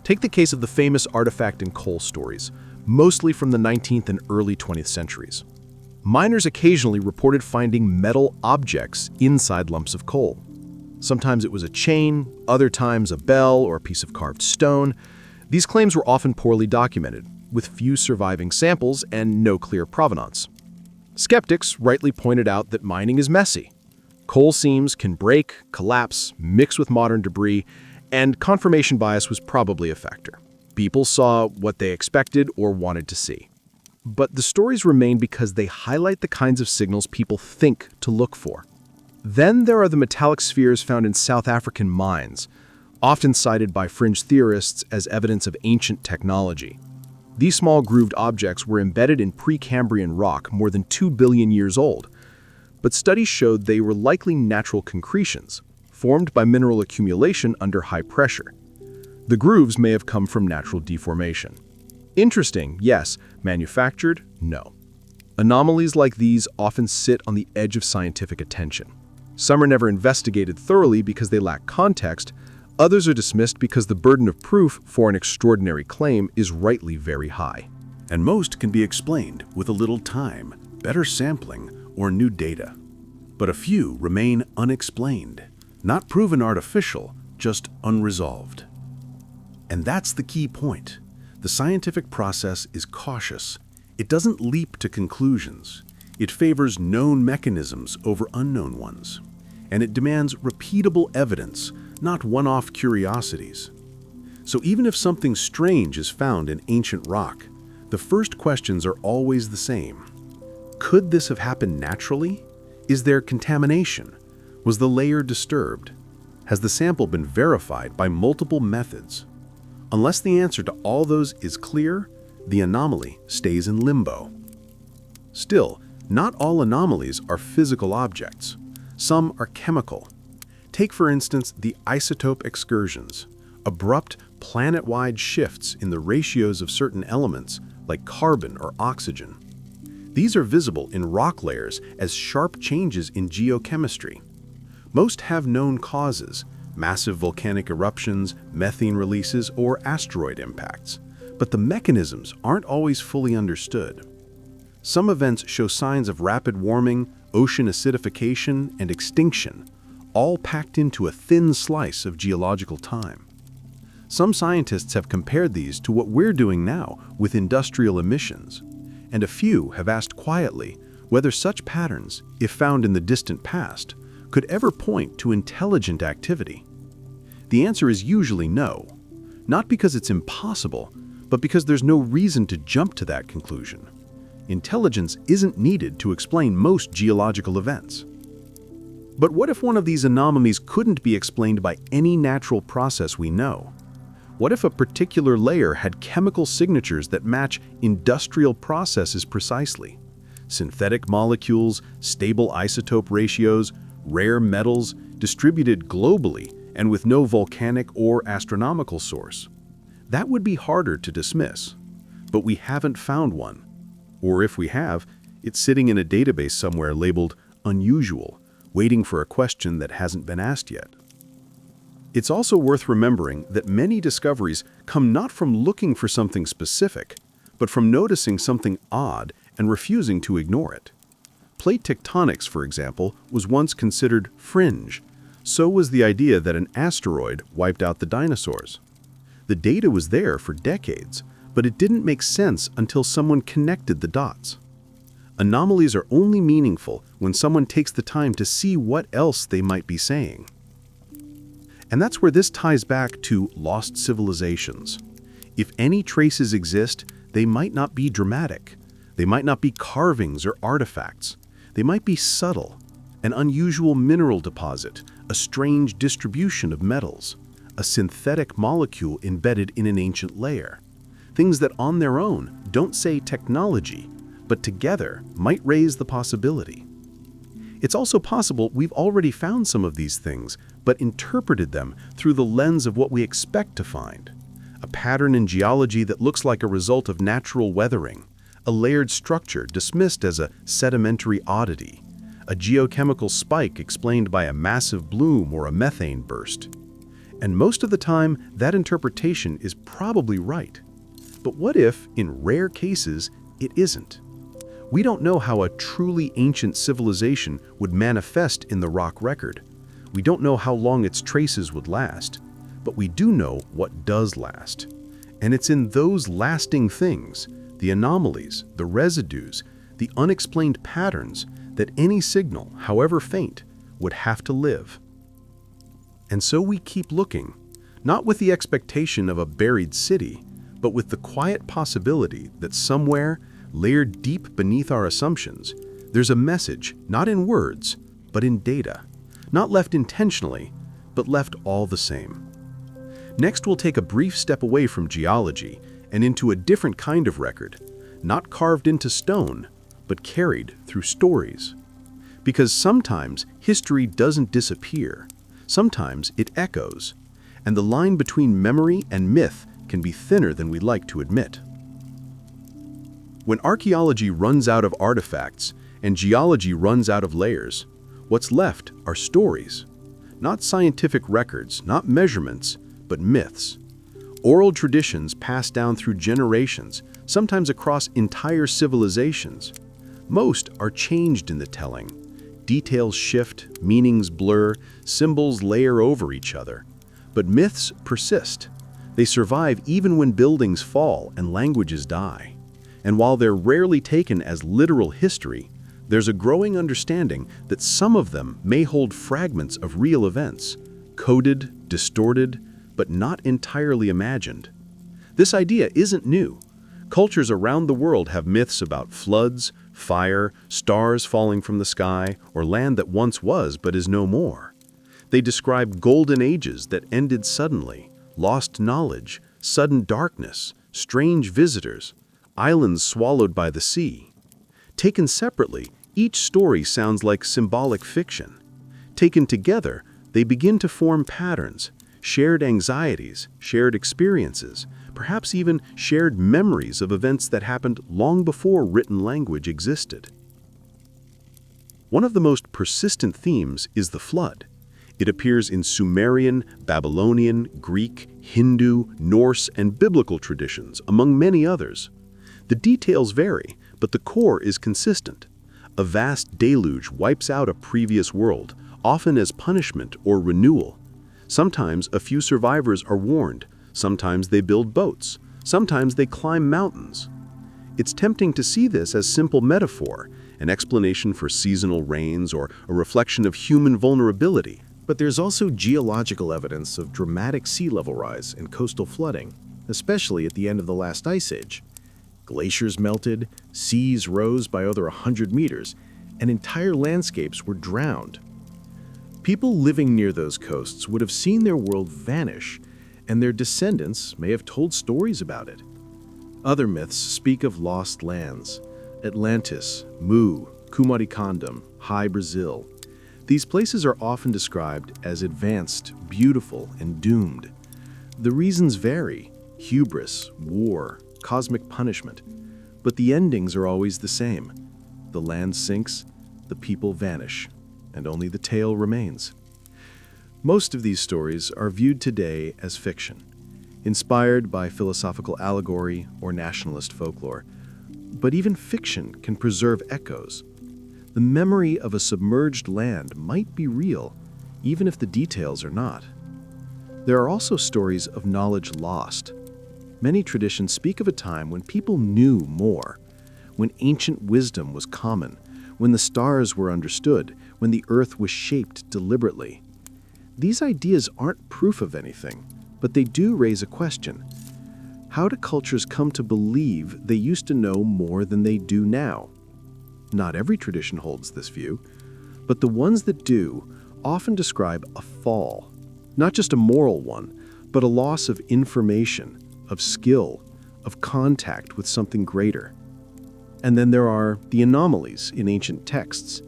Take the case of the famous artifact and coal stories, mostly from the 19th and early 20th centuries. Miners occasionally reported finding metal objects inside lumps of coal. Sometimes it was a chain, other times a bell or a piece of carved stone. These claims were often poorly documented, with few surviving samples and no clear provenance. Skeptics rightly pointed out that mining is messy. Coal seams can break, collapse, mix with modern debris, and confirmation bias was probably a factor. People saw what they expected or wanted to see. But the stories remain because they highlight the kinds of signals people think to look for. Then there are the metallic spheres found in South African mines, often cited by fringe theorists as evidence of ancient technology. These small grooved objects were embedded in Precambrian rock more than 2 billion years old, but studies showed they were likely natural concretions, formed by mineral accumulation under high pressure. The grooves may have come from natural deformation. Interesting, yes. Manufactured, no. Anomalies like these often sit on the edge of scientific attention. Some are never investigated thoroughly because they lack context. Others are dismissed because the burden of proof for an extraordinary claim is rightly very high. And most can be explained with a little time, better sampling, or new data. But a few remain unexplained, not proven artificial, just unresolved. And that's the key point. The scientific process is cautious. It doesn't leap to conclusions. It favors known mechanisms over unknown ones. And it demands repeatable evidence, not one-off curiosities. So even if something strange is found in ancient rock, the first questions are always the same. Could this have happened naturally? Is there contamination? Was the layer disturbed? Has the sample been verified by multiple methods? Unless the answer to all those is clear, the anomaly stays in limbo. Still, not all anomalies are physical objects. Some are chemical. Take, for instance, the isotope excursions, abrupt planet-wide shifts in the ratios of certain elements like carbon or oxygen. These are visible in rock layers as sharp changes in geochemistry. Most have known causes: massive volcanic eruptions, methane releases, or asteroid impacts. But the mechanisms aren't always fully understood. Some events show signs of rapid warming, ocean acidification, and extinction, all packed into a thin slice of geological time. Some scientists have compared these to what we're doing now with industrial emissions, and a few have asked quietly whether such patterns, if found in the distant past, could ever point to intelligent activity. The answer is usually no, not because it's impossible, but because there's no reason to jump to that conclusion. Intelligence isn't needed to explain most geological events. But what if one of these anomalies couldn't be explained by any natural process we know? What if a particular layer had chemical signatures that match industrial processes precisely? Synthetic molecules, stable isotope ratios, rare metals, distributed globally and with no volcanic or astronomical source. That would be harder to dismiss, but we haven't found one. Or if we have, it's sitting in a database somewhere labeled unusual, waiting for a question that hasn't been asked yet. It's also worth remembering that many discoveries come not from looking for something specific, but from noticing something odd and refusing to ignore it. Plate tectonics, for example, was once considered fringe. So was the idea that an asteroid wiped out the dinosaurs. The data was there for decades, but it didn't make sense until someone connected the dots. Anomalies are only meaningful when someone takes the time to see what else they might be saying. And that's where this ties back to lost civilizations. If any traces exist, they might not be dramatic. They might not be carvings or artifacts. They might be subtle, an unusual mineral deposit, a strange distribution of metals, a synthetic molecule embedded in an ancient layer. Things that on their own don't say technology, but together might raise the possibility. It's also possible we've already found some of these things, but interpreted them through the lens of what we expect to find. A pattern in geology that looks like a result of natural weathering, a layered structure dismissed as a sedimentary oddity, a geochemical spike explained by a massive bloom or a methane burst. And most of the time, that interpretation is probably right. But what if, in rare cases, it isn't? We don't know how a truly ancient civilization would manifest in the rock record. We don't know how long its traces would last, but we do know what does last. And it's in those lasting things, the anomalies, the residues, the unexplained patterns, that any signal, however faint, would have to live. And so we keep looking, not with the expectation of a buried city, but with the quiet possibility that somewhere, layered deep beneath our assumptions, there's a message, not in words, but in data, not left intentionally, but left all the same. Next, we'll take a brief step away from geology and into a different kind of record, not carved into stone, but carried through stories. Because sometimes history doesn't disappear, sometimes it echoes, and the line between memory and myth can be thinner than we'd like to admit. When archaeology runs out of artifacts and geology runs out of layers, what's left are stories. Not scientific records, not measurements, but myths. Oral traditions passed down through generations, sometimes across entire civilizations. Most are changed in the telling. Details shift, meanings blur, symbols layer over each other. But myths persist. They survive even when buildings fall and languages die. And while they're rarely taken as literal history, there's a growing understanding that some of them may hold fragments of real events, coded, distorted, but not entirely imagined. This idea isn't new. Cultures around the world have myths about floods, fire, stars falling from the sky, or land that once was but is no more. They describe golden ages that ended suddenly, lost knowledge, sudden darkness, strange visitors, islands swallowed by the sea. Taken separately, each story sounds like symbolic fiction. Taken together, they begin to form patterns, shared anxieties, shared experiences, perhaps even shared memories of events that happened long before written language existed. One of the most persistent themes is the flood. It appears in Sumerian, Babylonian, Greek, Hindu, Norse, and biblical traditions, among many others. The details vary, but the core is consistent. A vast deluge wipes out a previous world, often as punishment or renewal. Sometimes a few survivors are warned, sometimes they build boats, sometimes they climb mountains. It's tempting to see this as simple metaphor, an explanation for seasonal rains or a reflection of human vulnerability. But there's also geological evidence of dramatic sea level rise and coastal flooding, especially at the end of the last ice age. Glaciers melted, seas rose by over 100 meters, and entire landscapes were drowned. People living near those coasts would have seen their world vanish, and their descendants may have told stories about it. Other myths speak of lost lands: Atlantis, Mu, Kumarikandam, High Brazil. These places are often described as advanced, beautiful, and doomed. The reasons vary: hubris, war, cosmic punishment. But the endings are always the same. The land sinks, the people vanish, and only the tale remains. Most of these stories are viewed today as fiction, inspired by philosophical allegory or nationalist folklore. But even fiction can preserve echoes. The memory of a submerged land might be real, even if the details are not. There are also stories of knowledge lost. Many traditions speak of a time when people knew more, when ancient wisdom was common, when the stars were understood, when the earth was shaped deliberately. These ideas aren't proof of anything, but they do raise a question. How do cultures come to believe they used to know more than they do now? Not every tradition holds this view, but the ones that do often describe a fall, not just a moral one, but a loss of information, of skill, of contact with something greater. And then there are the anomalies in ancient texts,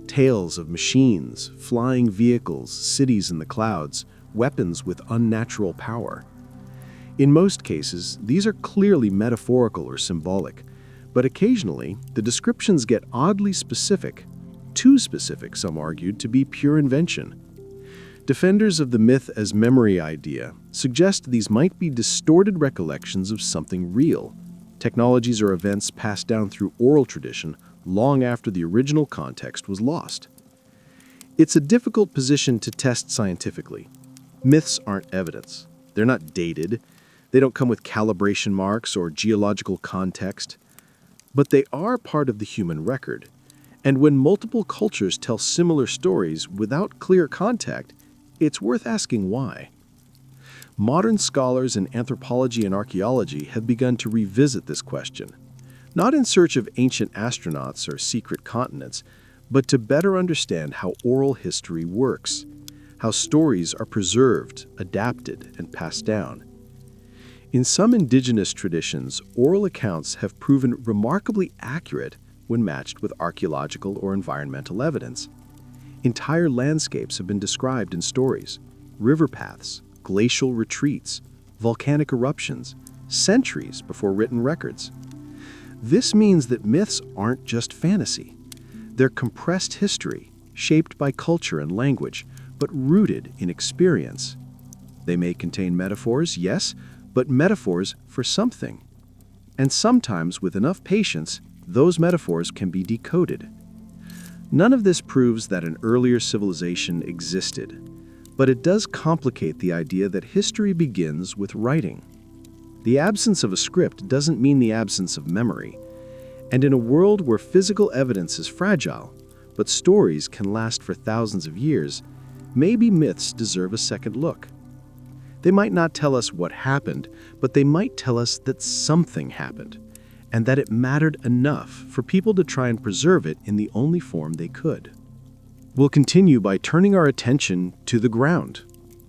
tales of machines, flying vehicles, cities in the clouds, weapons with unnatural power. In most cases, these are clearly metaphorical or symbolic, but occasionally the descriptions get oddly specific, too specific, some argued, to be pure invention. Defenders of the myth as memory idea suggest these might be distorted recollections of something real, technologies or events passed down through oral tradition long after the original context was lost. It's a difficult position to test scientifically. Myths aren't evidence. They're not dated. They don't come with calibration marks or geological context. But they are part of the human record. And when multiple cultures tell similar stories without clear contact, it's worth asking why. Modern scholars in anthropology and archaeology have begun to revisit this question, not in search of ancient astronauts or secret continents, but to better understand how oral history works, how stories are preserved, adapted, and passed down. In some indigenous traditions, oral accounts have proven remarkably accurate when matched with archaeological or environmental evidence. Entire landscapes have been described in stories: river paths, glacial retreats, volcanic eruptions, centuries before written records. This means that myths aren't just fantasy. They're compressed history, shaped by culture and language, but rooted in experience. They may contain metaphors, yes, but metaphors for something. And sometimes, with enough patience, those metaphors can be decoded. None of this proves that an earlier civilization existed, but it does complicate the idea that history begins with writing. The absence of a script doesn't mean the absence of memory. And in a world where physical evidence is fragile, but stories can last for thousands of years, maybe myths deserve a second look. They might not tell us what happened, but they might tell us that something happened, and that it mattered enough for people to try and preserve it in the only form they could. We'll continue by turning our attention to the ground,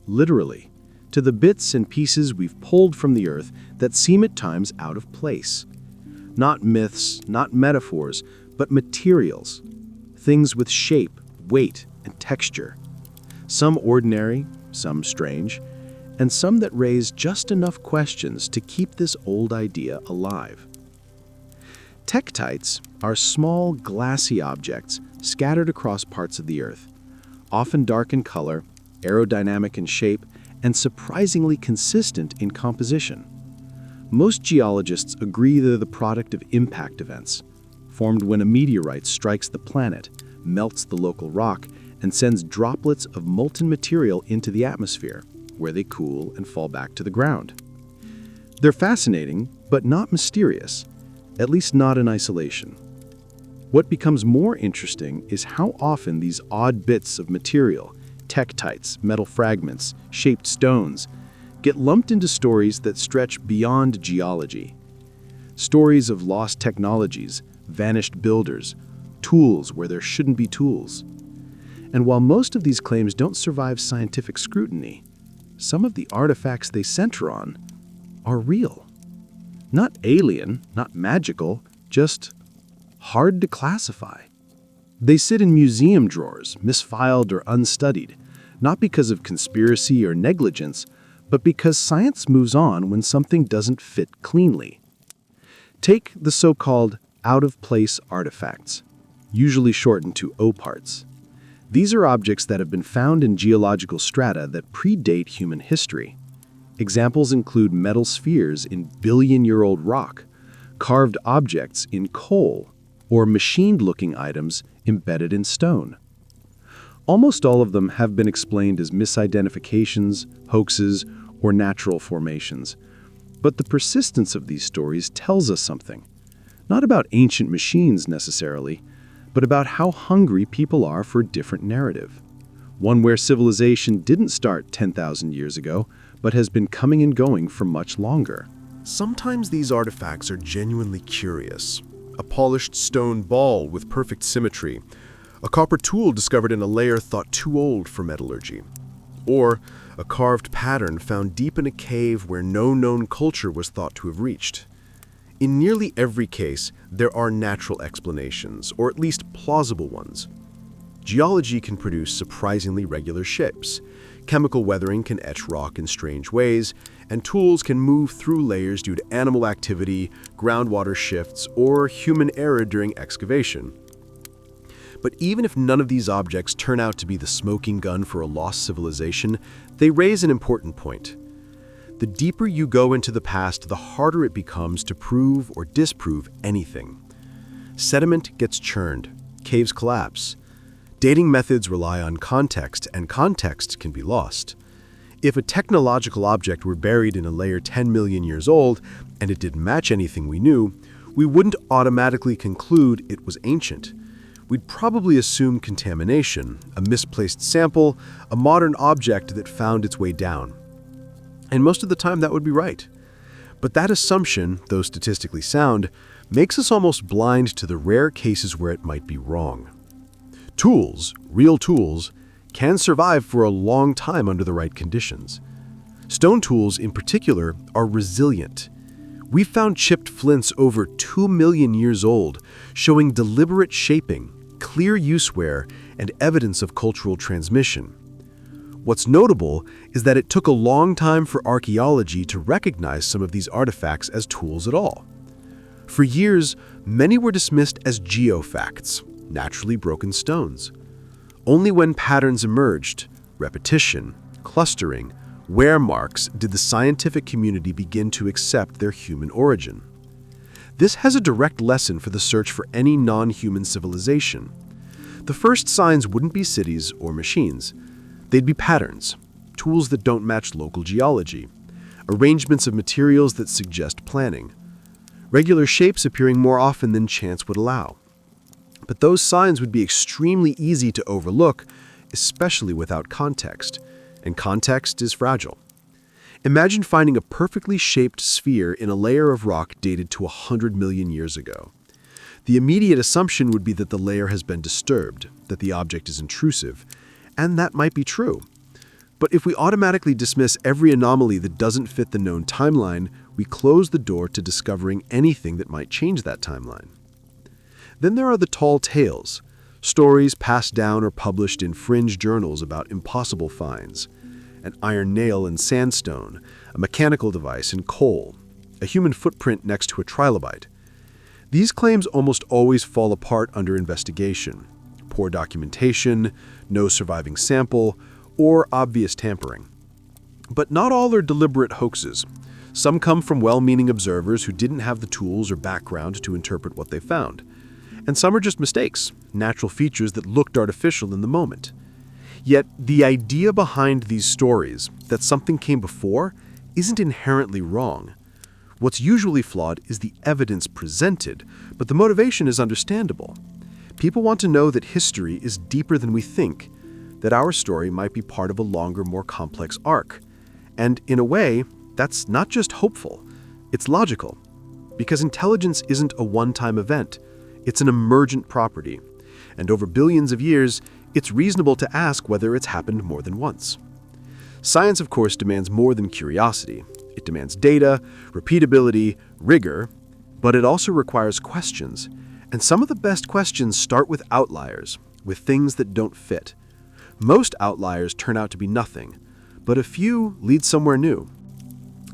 literally, to the bits and pieces we've pulled from the earth that seem at times out of place. Not myths, not metaphors, but materials. Things with shape, weight, and texture. Some ordinary, some strange, and some that raise just enough questions to keep this old idea alive. Tektites are small, glassy objects scattered across parts of the earth, often dark in color, aerodynamic in shape, and surprisingly consistent in composition. Most geologists agree they're the product of impact events, formed when a meteorite strikes the planet, melts the local rock, and sends droplets of molten material into the atmosphere, where they cool and fall back to the ground. They're fascinating, but not mysterious, at least not in isolation. What becomes more interesting is how often these odd bits of material, tektites, metal fragments, shaped stones, get lumped into stories that stretch beyond geology. Stories of lost technologies, vanished builders, tools where there shouldn't be tools. And while most of these claims don't survive scientific scrutiny, some of the artifacts they center on are real. Not alien, not magical, just hard to classify. They sit in museum drawers, misfiled or unstudied, not because of conspiracy or negligence, but because science moves on when something doesn't fit cleanly. Take the so-called out-of-place artifacts, usually shortened to OPARTs. These are objects that have been found in geological strata that predate human history. Examples include metal spheres in billion-year-old rock, carved objects in coal, or machined-looking items embedded in stone. Almost all of them have been explained as misidentifications, hoaxes, or natural formations. But the persistence of these stories tells us something. Not about ancient machines necessarily, but about how hungry people are for a different narrative. One where civilization didn't start 10,000 years ago, but has been coming and going for much longer. Sometimes these artifacts are genuinely curious. A polished stone ball with perfect symmetry, a copper tool discovered in a layer thought too old for metallurgy, or a carved pattern found deep in a cave where no known culture was thought to have reached. In nearly every case, there are natural explanations, or at least plausible ones. Geology can produce surprisingly regular shapes. Chemical weathering can etch rock in strange ways, and tools can move through layers due to animal activity, groundwater shifts, or human error during excavation. But even if none of these objects turn out to be the smoking gun for a lost civilization, they raise an important point. The deeper you go into the past, the harder it becomes to prove or disprove anything. Sediment gets churned, caves collapse. Dating methods rely on context, and context can be lost. If a technological object were buried in a layer 10 million years old, and it didn't match anything we knew, we wouldn't automatically conclude it was ancient. We'd probably assume contamination, a misplaced sample, a modern object that found its way down. And most of the time that would be right. But that assumption, though statistically sound, makes us almost blind to the rare cases where it might be wrong. Tools, real tools, can survive for a long time under the right conditions. Stone tools, in particular, are resilient. We've found chipped flints over 2 million years old, showing deliberate shaping, clear use wear, and evidence of cultural transmission. What's notable is that it took a long time for archaeology to recognize some of these artifacts as tools at all. For years, many were dismissed as geofacts, naturally broken stones. Only when patterns emerged, repetition, clustering, wear marks, did the scientific community begin to accept their human origin. This has a direct lesson for the search for any non-human civilization. The first signs wouldn't be cities or machines. They'd be patterns, tools that don't match local geology, arrangements of materials that suggest planning, regular shapes appearing more often than chance would allow. But those signs would be extremely easy to overlook, especially without context, and context is fragile. Imagine finding a perfectly shaped sphere in a layer of rock dated to 100 million years ago. The immediate assumption would be that the layer has been disturbed, that the object is intrusive, and that might be true. But if we automatically dismiss every anomaly that doesn't fit the known timeline, we close the door to discovering anything that might change that timeline. Then there are the tall tales, stories passed down or published in fringe journals about impossible finds, an iron nail in sandstone, a mechanical device in coal, a human footprint next to a trilobite. These claims almost always fall apart under investigation. Poor documentation, no surviving sample, or obvious tampering. But not all are deliberate hoaxes. Some come from well-meaning observers who didn't have the tools or background to interpret what they found. And some are just mistakes, natural features that looked artificial in the moment. Yet, the idea behind these stories, that something came before, isn't inherently wrong. What's usually flawed is the evidence presented, but the motivation is understandable. People want to know that history is deeper than we think, that our story might be part of a longer, more complex arc. And in a way, that's not just hopeful, it's logical. Because intelligence isn't a one-time event, it's an emergent property. And over billions of years, it's reasonable to ask whether it's happened more than once. Science, of course, demands more than curiosity. It demands data, repeatability, rigor, but it also requires questions. And some of the best questions start with outliers, with things that don't fit. Most outliers turn out to be nothing, but a few lead somewhere new.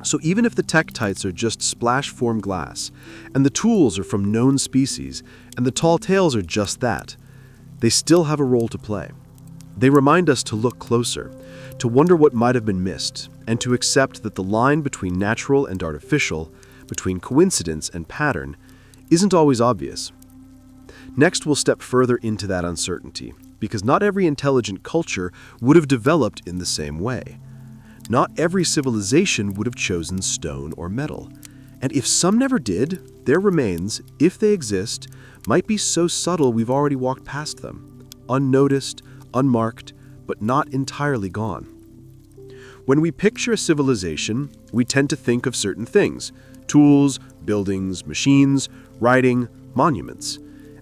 So even if the tektites are just splash-form glass, and the tools are from known species, and the tall tales are just that, they still have a role to play. They remind us to look closer, to wonder what might have been missed, and to accept that the line between natural and artificial, between coincidence and pattern, isn't always obvious. Next, we'll step further into that uncertainty, because not every intelligent culture would have developed in the same way. Not every civilization would have chosen stone or metal. And if some never did, their remains, if they exist, might be so subtle we've already walked past them, unnoticed, unmarked, but not entirely gone. When we picture a civilization, we tend to think of certain things: tools, buildings, machines, writing, monuments.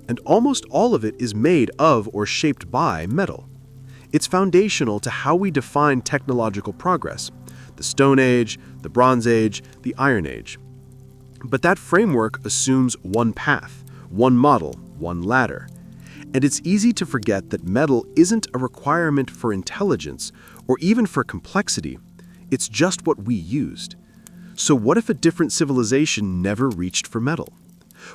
And almost all of it is made of or shaped by metal. It's foundational to how we define technological progress: the Stone Age, the Bronze Age, the Iron Age. But that framework assumes one path, one model, one ladder. And it's easy to forget that metal isn't a requirement for intelligence or even for complexity. It's just what we used. So what if a different civilization never reached for metal?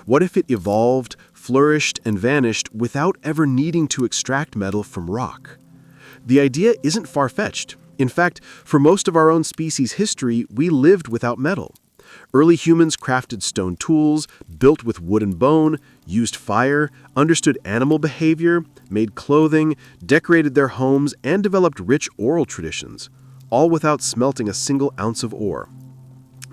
What if it evolved, flourished, and vanished without ever needing to extract metal from rock? The idea isn't far-fetched. In fact, for most of our own species' history, we lived without metal. Early humans crafted stone tools, built with wood and bone, used fire, understood animal behavior, made clothing, decorated their homes, and developed rich oral traditions, all without smelting a single ounce of ore.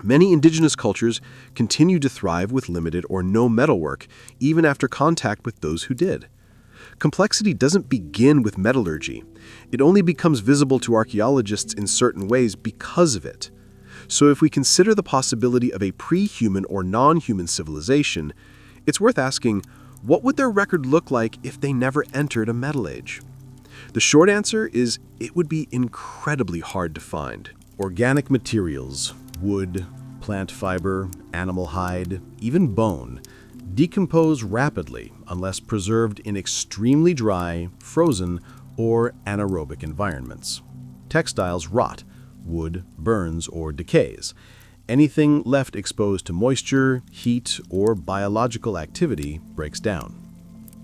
Many indigenous cultures continue to thrive with limited or no metalwork, even after contact with those who did. Complexity doesn't begin with metallurgy. It only becomes visible to archaeologists in certain ways because of it. So if we consider the possibility of a pre-human or non-human civilization, it's worth asking, what would their record look like if they never entered a metal age? The short answer is it would be incredibly hard to find. Organic materials, wood, plant fiber, animal hide, even bone, decompose rapidly unless preserved in extremely dry, frozen, or anaerobic environments. Textiles rot, wood burns or decays. Anything left exposed to moisture, heat, or biological activity breaks down.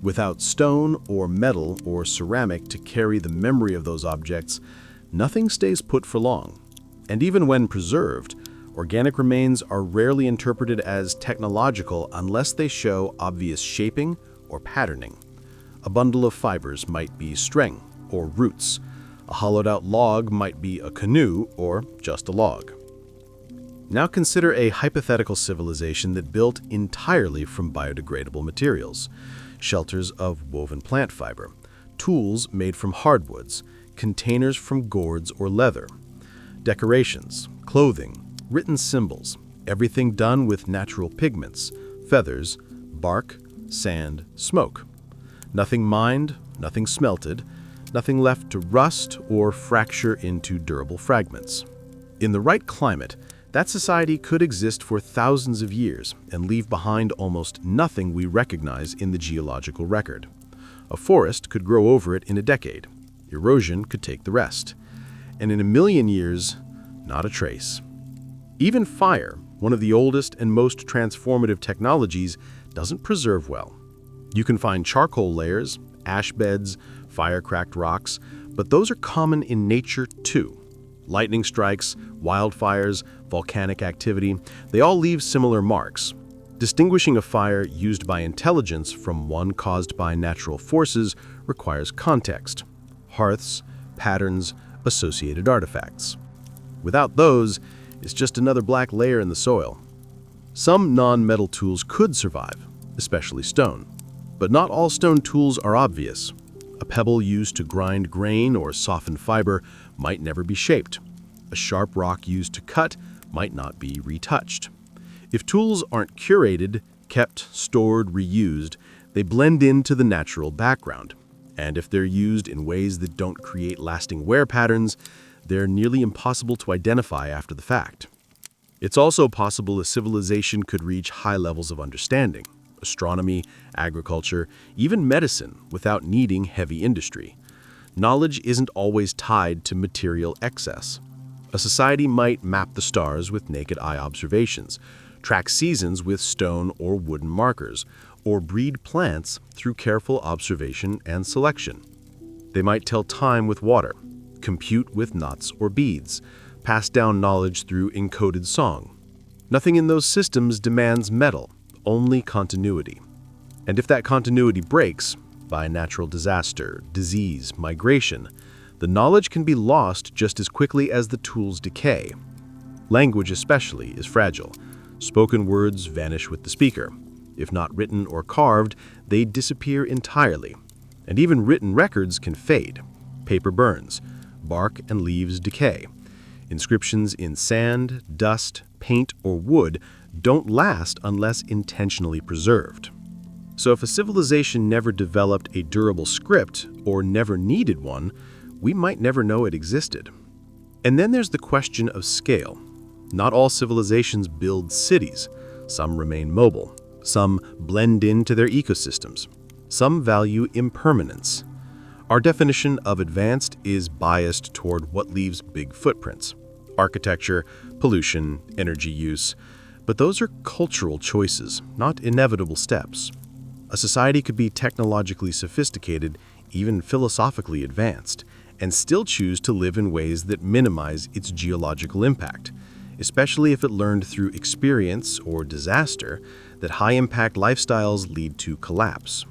Without stone or metal or ceramic to carry the memory of those objects, nothing stays put for long. And even when preserved, organic remains are rarely interpreted as technological unless they show obvious shaping or patterning. A bundle of fibers might be string or roots. A hollowed-out log might be a canoe or just a log. Now consider a hypothetical civilization that built entirely from biodegradable materials. Shelters of woven plant fiber, tools made from hardwoods, containers from gourds or leather, decorations, clothing, written symbols, everything done with natural pigments, feathers, bark, sand, smoke. Nothing mined, nothing smelted, nothing left to rust or fracture into durable fragments. In the right climate, that society could exist for thousands of years and leave behind almost nothing we recognize in the geological record. A forest could grow over it in a decade. Erosion could take the rest. And in a million years, not a trace. Even fire, one of the oldest and most transformative technologies, doesn't preserve well. You can find charcoal layers, ash beds, fire-cracked rocks, but those are common in nature too. Lightning strikes, wildfires, volcanic activity, they all leave similar marks. Distinguishing a fire used by intelligence from one caused by natural forces requires context. Hearths, patterns, associated artifacts. Without those, it's just another black layer in the soil. Some non-metal tools could survive, especially stone. But not all stone tools are obvious. A pebble used to grind grain or soften fiber might never be shaped. A sharp rock used to cut might not be retouched. If tools aren't curated, kept, stored, reused, they blend into the natural background. And if they're used in ways that don't create lasting wear patterns, they're nearly impossible to identify after the fact. It's also possible a civilization could reach high levels of understanding, astronomy, agriculture, even medicine, without needing heavy industry. Knowledge isn't always tied to material excess. A society might map the stars with naked eye observations, track seasons with stone or wooden markers, or breed plants through careful observation and selection. They might tell time with water, compute with knots or beads, pass down knowledge through encoded song. Nothing in those systems demands metal, only continuity. And if that continuity breaks, by natural disaster, disease, migration, the knowledge can be lost just as quickly as the tools decay. Language especially is fragile. Spoken words vanish with the speaker. If not written or carved, they disappear entirely. And even written records can fade. Paper burns. Bark and leaves decay. Inscriptions in sand, dust, paint, or wood don't last unless intentionally preserved. So if a civilization never developed a durable script or never needed one, we might never know it existed. And then there's the question of scale. Not all civilizations build cities. Some remain mobile. Some blend into their ecosystems. Some value impermanence. Our definition of advanced is biased toward what leaves big footprints. Architecture, pollution, energy use. But those are cultural choices, not inevitable steps. A society could be technologically sophisticated, even philosophically advanced, and still choose to live in ways that minimize its geological impact, especially if it learned through experience or disaster that high-impact lifestyles lead to collapse.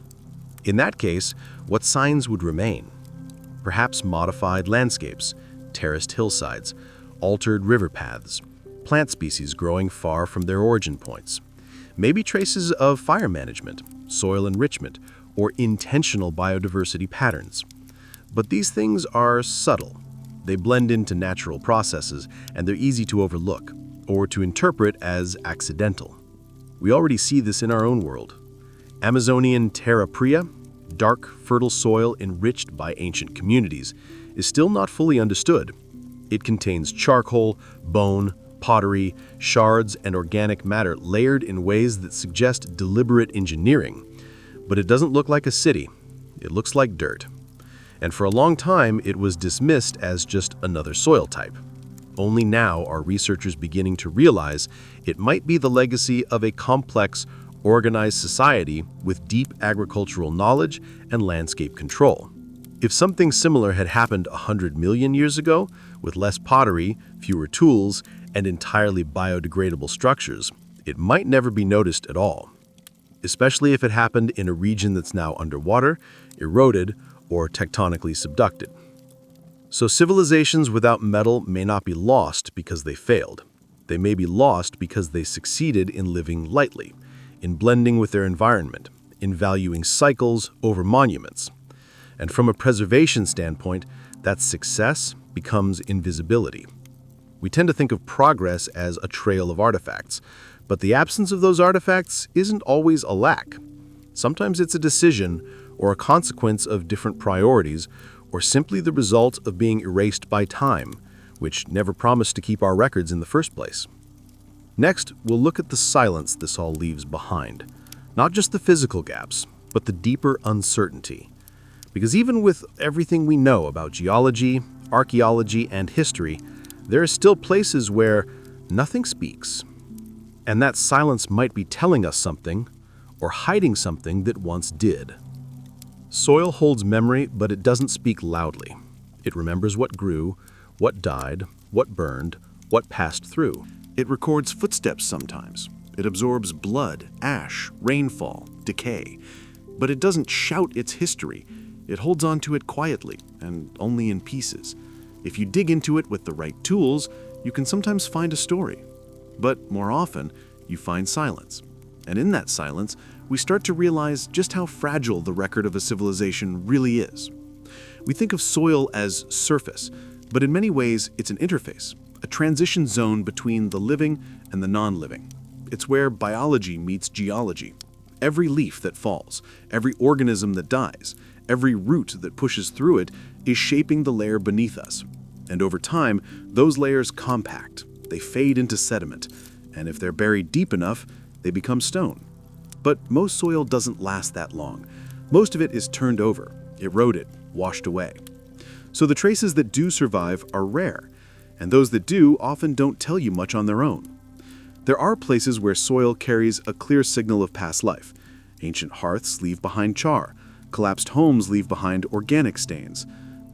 In that case, what signs would remain? Perhaps modified landscapes, terraced hillsides, altered river paths, plant species growing far from their origin points, maybe traces of fire management, soil enrichment, or intentional biodiversity patterns. But these things are subtle. They blend into natural processes, and they're easy to overlook or to interpret as accidental. We already see this in our own world. Amazonian terra pria, dark, fertile soil enriched by ancient communities, is still not fully understood. It contains charcoal, bone, pottery, shards, and organic matter layered in ways that suggest deliberate engineering. But it doesn't look like a city. It looks like dirt. And for a long time, it was dismissed as just another soil type. Only now are researchers beginning to realize it might be the legacy of a complex, organized society with deep agricultural knowledge and landscape control. If something similar had happened 100 million years ago, with less pottery, fewer tools, and entirely biodegradable structures, it might never be noticed at all. Especially if it happened in a region that's now underwater, eroded, or tectonically subducted. So civilizations without metal may not be lost because they failed. They may be lost because they succeeded in living lightly, in blending with their environment, in valuing cycles over monuments. And from a preservation standpoint, that success becomes invisibility. We tend to think of progress as a trail of artifacts, but the absence of those artifacts isn't always a lack. Sometimes it's a decision or a consequence of different priorities, or simply the result of being erased by time, which never promised to keep our records in the first place. Next, we'll look at the silence this all leaves behind. Not just the physical gaps, but the deeper uncertainty. Because even with everything we know about geology, archaeology, and history, there are still places where nothing speaks. And that silence might be telling us something, or hiding something that once did. Soil holds memory, but it doesn't speak loudly. It remembers what grew, what died, what burned, what passed through. It records footsteps sometimes. It absorbs blood, ash, rainfall, decay. But it doesn't shout its history. It holds on to it quietly, and only in pieces. If you dig into it with the right tools, you can sometimes find a story. But more often, you find silence. And in that silence, we start to realize just how fragile the record of a civilization really is. We think of soil as surface, but in many ways it's an interface, a transition zone between the living and the non-living. It's where biology meets geology. Every leaf that falls, every organism that dies, every root that pushes through it is shaping the layer beneath us. And over time, those layers compact, they fade into sediment, and if they're buried deep enough, they become stone. But most soil doesn't last that long. Most of it is turned over, eroded, washed away. So the traces that do survive are rare, and those that do often don't tell you much on their own. There are places where soil carries a clear signal of past life. Ancient hearths leave behind char. Collapsed homes leave behind organic stains.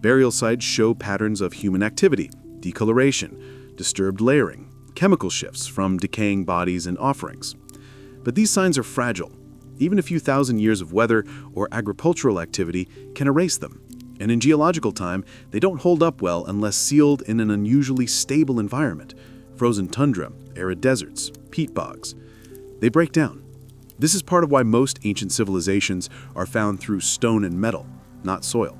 Burial sites show patterns of human activity, decoloration, disturbed layering, chemical shifts from decaying bodies and offerings. But these signs are fragile. Even a few thousand years of weather or agricultural activity can erase them. And in geological time, they don't hold up well unless sealed in an unusually stable environment. Frozen tundra, arid deserts, peat bogs. They break down. This is part of why most ancient civilizations are found through stone and metal, not soil.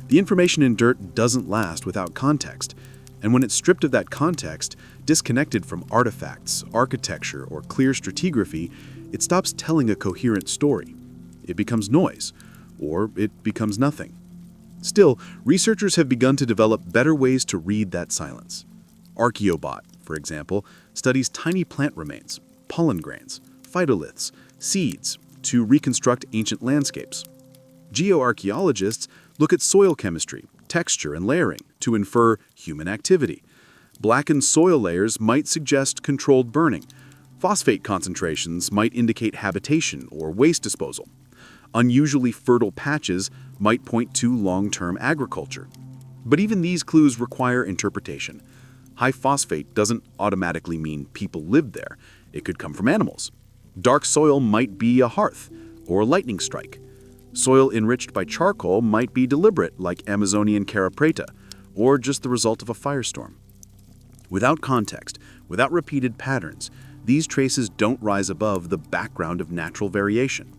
The information in dirt doesn't last without context, and when it's stripped of that context, disconnected from artifacts, architecture, or clear stratigraphy, it stops telling a coherent story. It becomes noise, or it becomes nothing. Still, researchers have begun to develop better ways to read that silence. Archaeobot, for example, studies tiny plant remains, pollen grains, phytoliths, seeds to reconstruct ancient landscapes. Geoarchaeologists look at soil chemistry, texture, and layering to infer human activity. Blackened soil layers might suggest controlled burning. Phosphate concentrations might indicate habitation or waste disposal. Unusually fertile patches might point to long-term agriculture. But even these clues require interpretation. High phosphate doesn't automatically mean people lived there. It could come from animals. Dark soil might be a hearth or a lightning strike. Soil enriched by charcoal might be deliberate, like Amazonian Cara Preta, or just the result of a firestorm. Without context, without repeated patterns, these traces don't rise above the background of natural variation.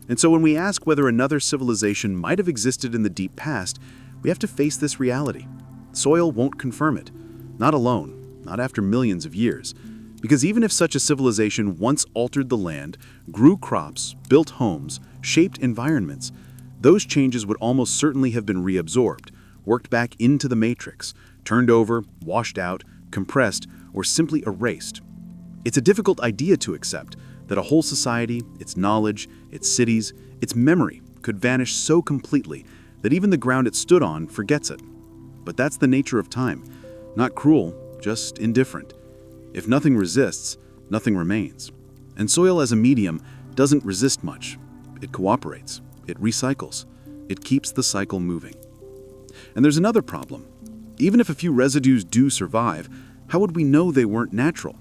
And so when we ask whether another civilization might have existed in the deep past, we have to face this reality. Soil won't confirm it. Not alone, not after millions of years. Because even if such a civilization once altered the land, grew crops, built homes, shaped environments, those changes would almost certainly have been reabsorbed, worked back into the matrix, turned over, washed out, compressed, or simply erased. It's a difficult idea to accept that a whole society, its knowledge, its cities, its memory could vanish so completely that even the ground it stood on forgets it. But that's the nature of time. Not cruel, just indifferent. If nothing resists, nothing remains. And soil as a medium doesn't resist much. It cooperates. It recycles. It keeps the cycle moving. And there's another problem. Even if a few residues do survive, how would we know they weren't natural?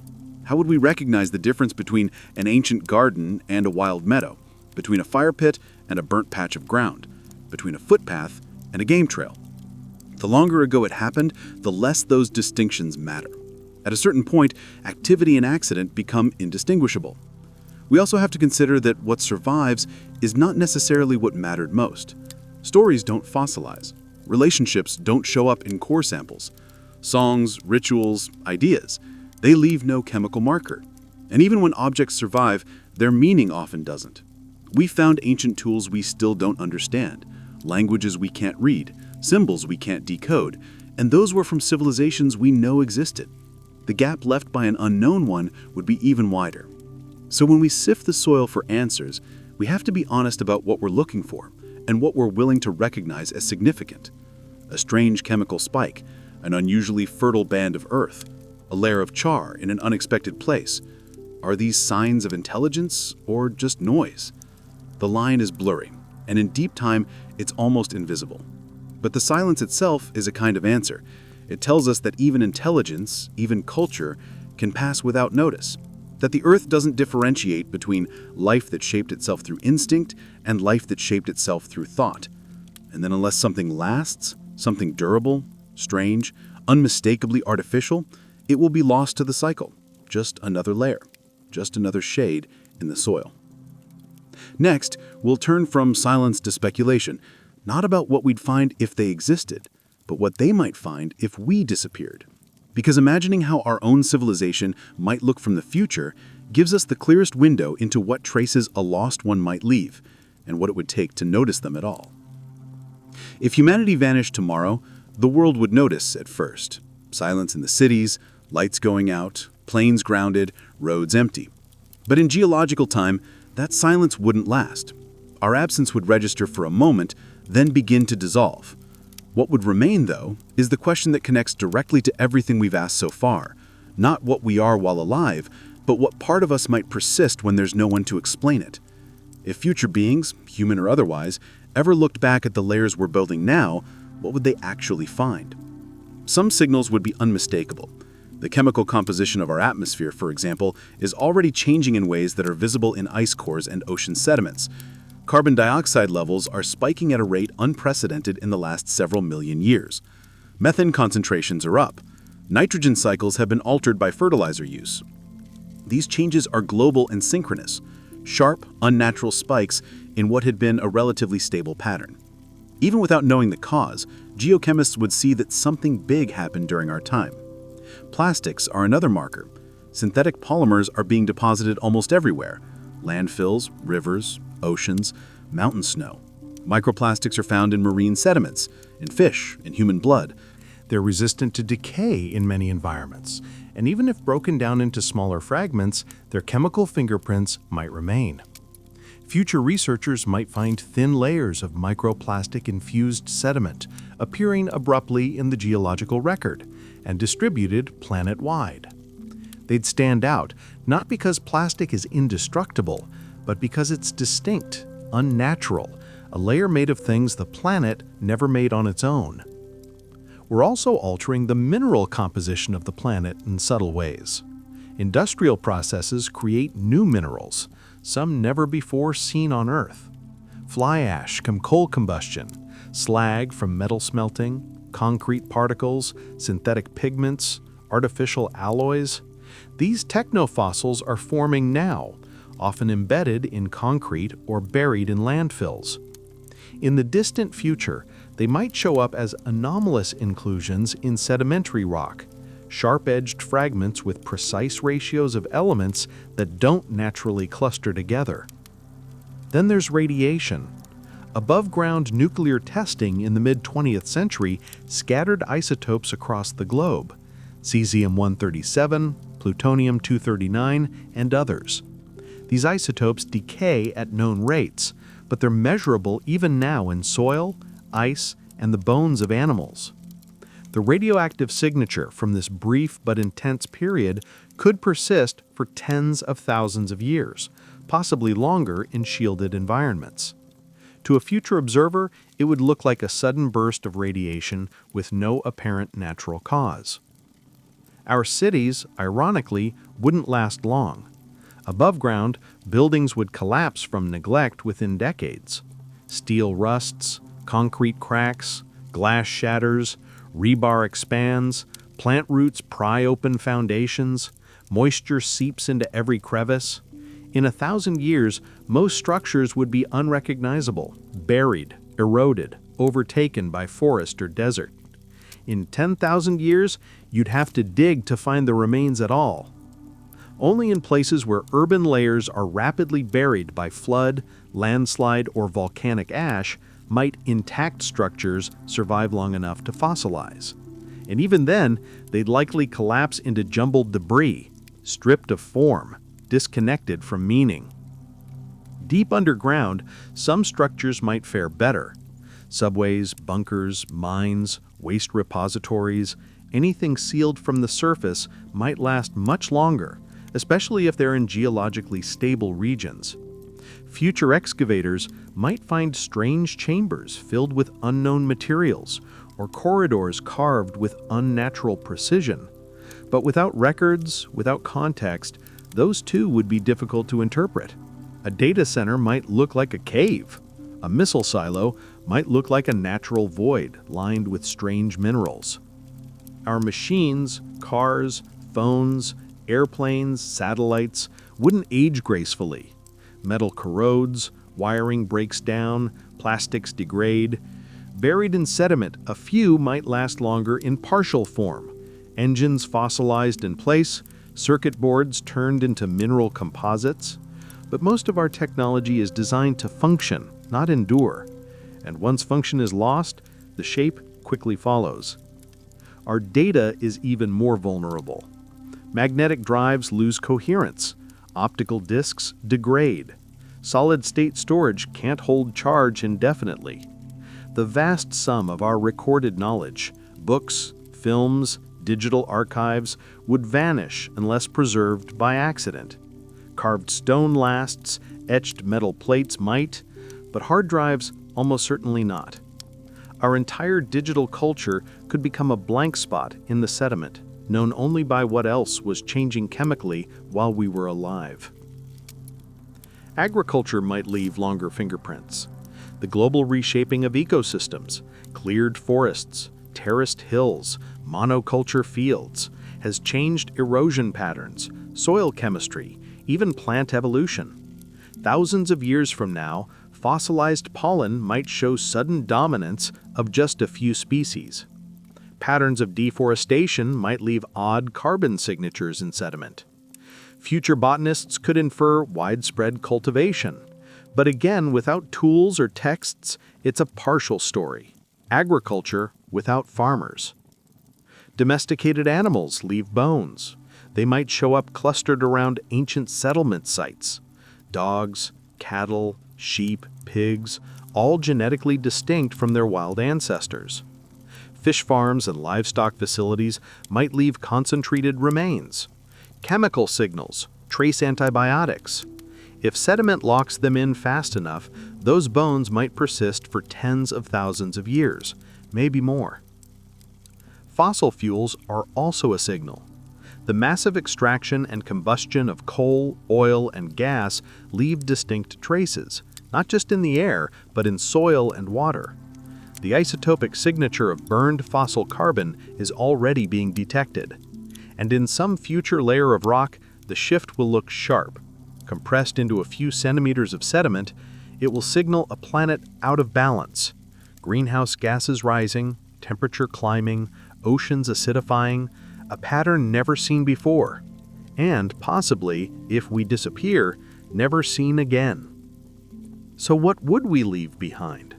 How would we recognize the difference between an ancient garden and a wild meadow, between a fire pit and a burnt patch of ground, between a footpath and a game trail? The longer ago it happened, the less those distinctions matter. At a certain point, activity and accident become indistinguishable. We also have to consider that what survives is not necessarily what mattered most. Stories don't fossilize. Relationships don't show up in core samples. Songs, rituals, ideas, they leave no chemical marker. And even when objects survive, their meaning often doesn't. We found ancient tools we still don't understand, languages we can't read, symbols we can't decode, and those were from civilizations we know existed. The gap left by an unknown one would be even wider. So when we sift the soil for answers, we have to be honest about what we're looking for and what we're willing to recognize as significant. A strange chemical spike, an unusually fertile band of earth, a layer of char in an unexpected place. Are these signs of intelligence or just noise? The line is blurry, and in deep time, it's almost invisible. But the silence itself is a kind of answer. It tells us that even intelligence, even culture, can pass without notice. That the earth doesn't differentiate between life that shaped itself through instinct and life that shaped itself through thought. And then unless something lasts, something durable, strange, unmistakably artificial, it will be lost to the cycle. Just another layer, just another shade in the soil. Next, we'll turn from silence to speculation, not about what we'd find if they existed, but what they might find if we disappeared. Because imagining how our own civilization might look from the future gives us the clearest window into what traces a lost one might leave, and what it would take to notice them at all. If humanity vanished tomorrow, the world would notice at first. Silence in the cities, lights going out, planes grounded, roads empty. But in geological time, that silence wouldn't last. Our absence would register for a moment, then begin to dissolve. What would remain, though, is the question that connects directly to everything we've asked so far. Not what we are while alive, but what part of us might persist when there's no one to explain it. If future beings, human or otherwise, ever looked back at the layers we're building now, what would they actually find? Some signals would be unmistakable. The chemical composition of our atmosphere, for example, is already changing in ways that are visible in ice cores and ocean sediments. Carbon dioxide levels are spiking at a rate unprecedented in the last several million years. Methane concentrations are up. Nitrogen cycles have been altered by fertilizer use. These changes are global and synchronous, sharp, unnatural spikes in what had been a relatively stable pattern. Even without knowing the cause, geochemists would see that something big happened during our time. Plastics are another marker. Synthetic polymers are being deposited almost everywhere. Landfills, rivers, oceans, mountain snow. Microplastics are found in marine sediments, in fish, in human blood. They're resistant to decay in many environments, and even if broken down into smaller fragments, their chemical fingerprints might remain. Future researchers might find thin layers of microplastic-infused sediment appearing abruptly in the geological record and distributed planet-wide. They'd stand out not because plastic is indestructible, but because it's distinct, unnatural, a layer made of things the planet never made on its own. We're also altering the mineral composition of the planet in subtle ways. Industrial processes create new minerals, some never before seen on Earth. Fly ash from coal combustion, slag from metal smelting, concrete particles, synthetic pigments, artificial alloys. These technofossils are forming now, often embedded in concrete or buried in landfills. In the distant future, they might show up as anomalous inclusions in sedimentary rock, sharp-edged fragments with precise ratios of elements that don't naturally cluster together. Then there's radiation, Above-ground nuclear testing in the mid-20th century scattered isotopes across the globe, cesium-137, plutonium-239, and others. These isotopes decay at known rates, but they're measurable even now in soil, ice, and the bones of animals. The radioactive signature from this brief but intense period could persist for tens of thousands of years, possibly longer in shielded environments. To a future observer, it would look like a sudden burst of radiation with no apparent natural cause. Our cities, ironically, wouldn't last long. Above ground, buildings would collapse from neglect within decades. Steel rusts, concrete cracks, glass shatters, rebar expands, plant roots pry open foundations, moisture seeps into every crevice. In 1,000 years, most structures would be unrecognizable, buried, eroded, overtaken by forest or desert. In 10,000 years, you'd have to dig to find the remains at all. Only in places where urban layers are rapidly buried by flood, landslide, or volcanic ash might intact structures survive long enough to fossilize. And even then, they'd likely collapse into jumbled debris, stripped of form, disconnected from meaning. Deep underground, some structures might fare better. Subways, bunkers, mines, waste repositories, anything sealed from the surface might last much longer, especially if they're in geologically stable regions. Future excavators might find strange chambers filled with unknown materials or corridors carved with unnatural precision. But without records, without context, those too would be difficult to interpret. A data center might look like a cave. A missile silo might look like a natural void lined with strange minerals. Our machines, cars, phones, airplanes, satellites wouldn't age gracefully. Metal corrodes, wiring breaks down, plastics degrade. Buried in sediment, a few might last longer in partial form. Engines fossilized in place, circuit boards turned into mineral composites. But most of our technology is designed to function, not endure. And once function is lost, the shape quickly follows. Our data is even more vulnerable. Magnetic drives lose coherence. Optical disks degrade. Solid-state storage can't hold charge indefinitely. The vast sum of our recorded knowledge, books, films, digital archives, would vanish unless preserved by accident. Carved stone lasts, etched metal plates might, but hard drives almost certainly not. Our entire digital culture could become a blank spot in the sediment, known only by what else was changing chemically while we were alive. Agriculture might leave longer fingerprints. The global reshaping of ecosystems, cleared forests, terraced hills, monoculture fields, has changed erosion patterns, soil chemistry, even plant evolution. Thousands of years from now, fossilized pollen might show sudden dominance of just a few species. Patterns of deforestation might leave odd carbon signatures in sediment. Future botanists could infer widespread cultivation. But again, without tools or texts, it's a partial story. Agriculture without farmers. Domesticated animals leave bones. They might show up clustered around ancient settlement sites. Dogs, cattle, sheep, pigs, all genetically distinct from their wild ancestors. Fish farms and livestock facilities might leave concentrated remains. Chemical signals trace antibiotics. If sediment locks them in fast enough, those bones might persist for tens of thousands of years, maybe more. Fossil fuels are also a signal. The massive extraction and combustion of coal, oil, and gas leave distinct traces, not just in the air, but in soil and water. The isotopic signature of burned fossil carbon is already being detected. And in some future layer of rock, the shift will look sharp. Compressed into a few centimeters of sediment, it will signal a planet out of balance. Greenhouse gases rising, temperature climbing, oceans acidifying, a pattern never seen before. And possibly, if we disappear, never seen again. So what would we leave behind?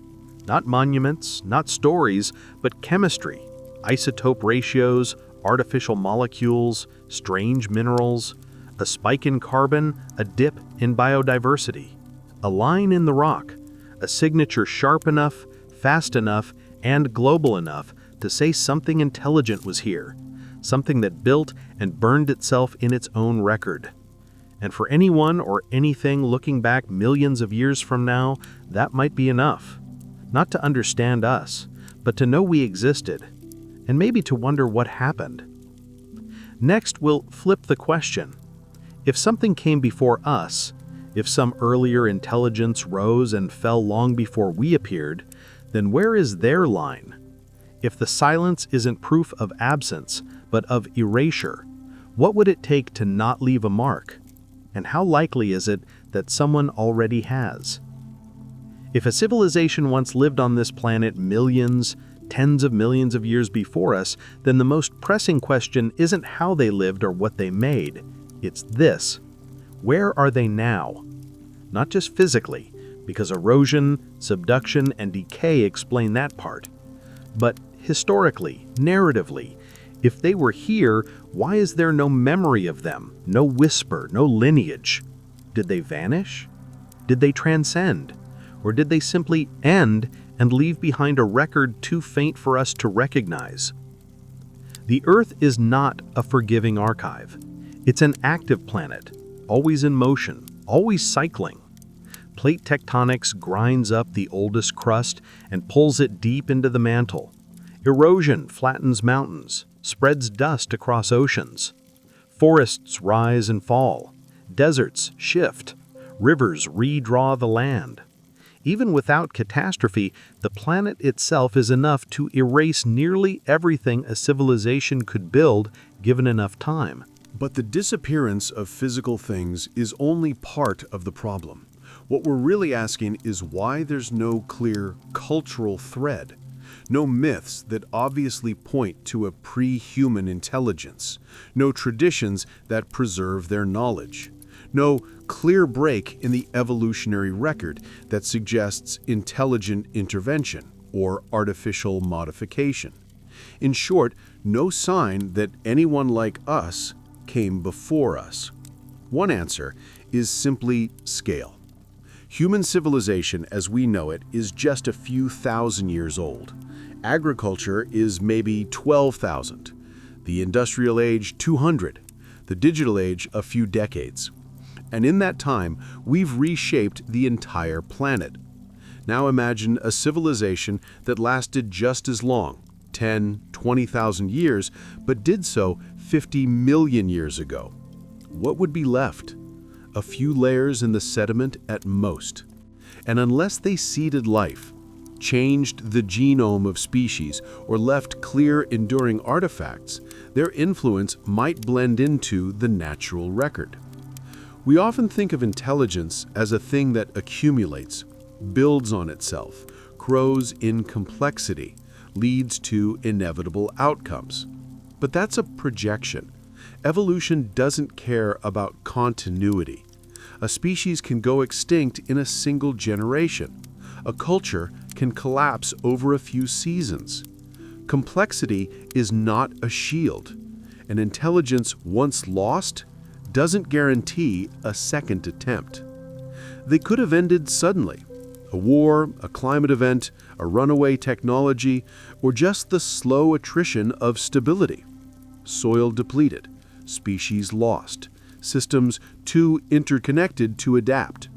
Not monuments, not stories, but chemistry, isotope ratios, artificial molecules, strange minerals, a spike in carbon, a dip in biodiversity, a line in the rock, a signature sharp enough, fast enough, and global enough to say something intelligent was here, something that built and burned itself in its own record. And for anyone or anything looking back millions of years from now, that might be enough. Not to understand us, but to know we existed, and maybe to wonder what happened. Next, we'll flip the question. If something came before us, if some earlier intelligence rose and fell long before we appeared, then where is their line? If the silence isn't proof of absence, but of erasure, what would it take to not leave a mark? And how likely is it that someone already has? If a civilization once lived on this planet millions, tens of millions of years before us, then the most pressing question isn't how they lived or what they made. It's this: where are they now? Not just physically, because erosion, subduction, and decay explain that part, but historically, narratively. If they were here, why is there no memory of them, no whisper, no lineage? Did they vanish? Did they transcend? Or did they simply end and leave behind a record too faint for us to recognize? The Earth is not a forgiving archive. It's an active planet, always in motion, always cycling. Plate tectonics grinds up the oldest crust and pulls it deep into the mantle. Erosion flattens mountains, spreads dust across oceans. Forests rise and fall. Deserts shift. Rivers redraw the land. Even without catastrophe, the planet itself is enough to erase nearly everything a civilization could build given enough time. But the disappearance of physical things is only part of the problem. What we're really asking is why there's no clear cultural thread. No myths that obviously point to a pre-human intelligence. No traditions that preserve their knowledge. No clear break in the evolutionary record that suggests intelligent intervention or artificial modification. In short, no sign that anyone like us came before us. One answer is simply scale. Human civilization as we know it is just a few thousand years old. Agriculture is maybe 12,000. The industrial age, 200. The digital age, a few decades. And in that time, we've reshaped the entire planet. Now imagine a civilization that lasted just as long, 10, 20,000 years, but did so 50 million years ago. What would be left? A few layers in the sediment at most. And unless they seeded life, changed the genome of species, or left clear, enduring artifacts, their influence might blend into the natural record. We often think of intelligence as a thing that accumulates, builds on itself, grows in complexity, leads to inevitable outcomes. But that's a projection. Evolution doesn't care about continuity. A species can go extinct in a single generation. A culture can collapse over a few seasons. Complexity is not a shield. An intelligence once lost doesn't guarantee a second attempt. They could have ended suddenly. A war, a climate event, a runaway technology, or just the slow attrition of stability. Soil depleted, species lost, systems too interconnected to adapt.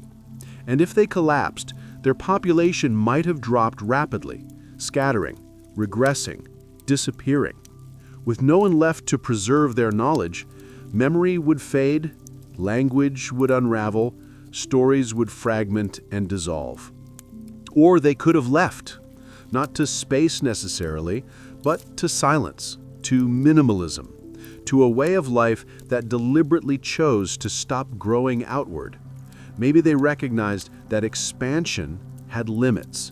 And if they collapsed, their population might have dropped rapidly, scattering, regressing, disappearing. With no one left to preserve their knowledge, memory would fade, language would unravel, stories would fragment and dissolve. Or they could have left, not to space necessarily, but to silence, to minimalism, to a way of life that deliberately chose to stop growing outward. Maybe they recognized that expansion had limits.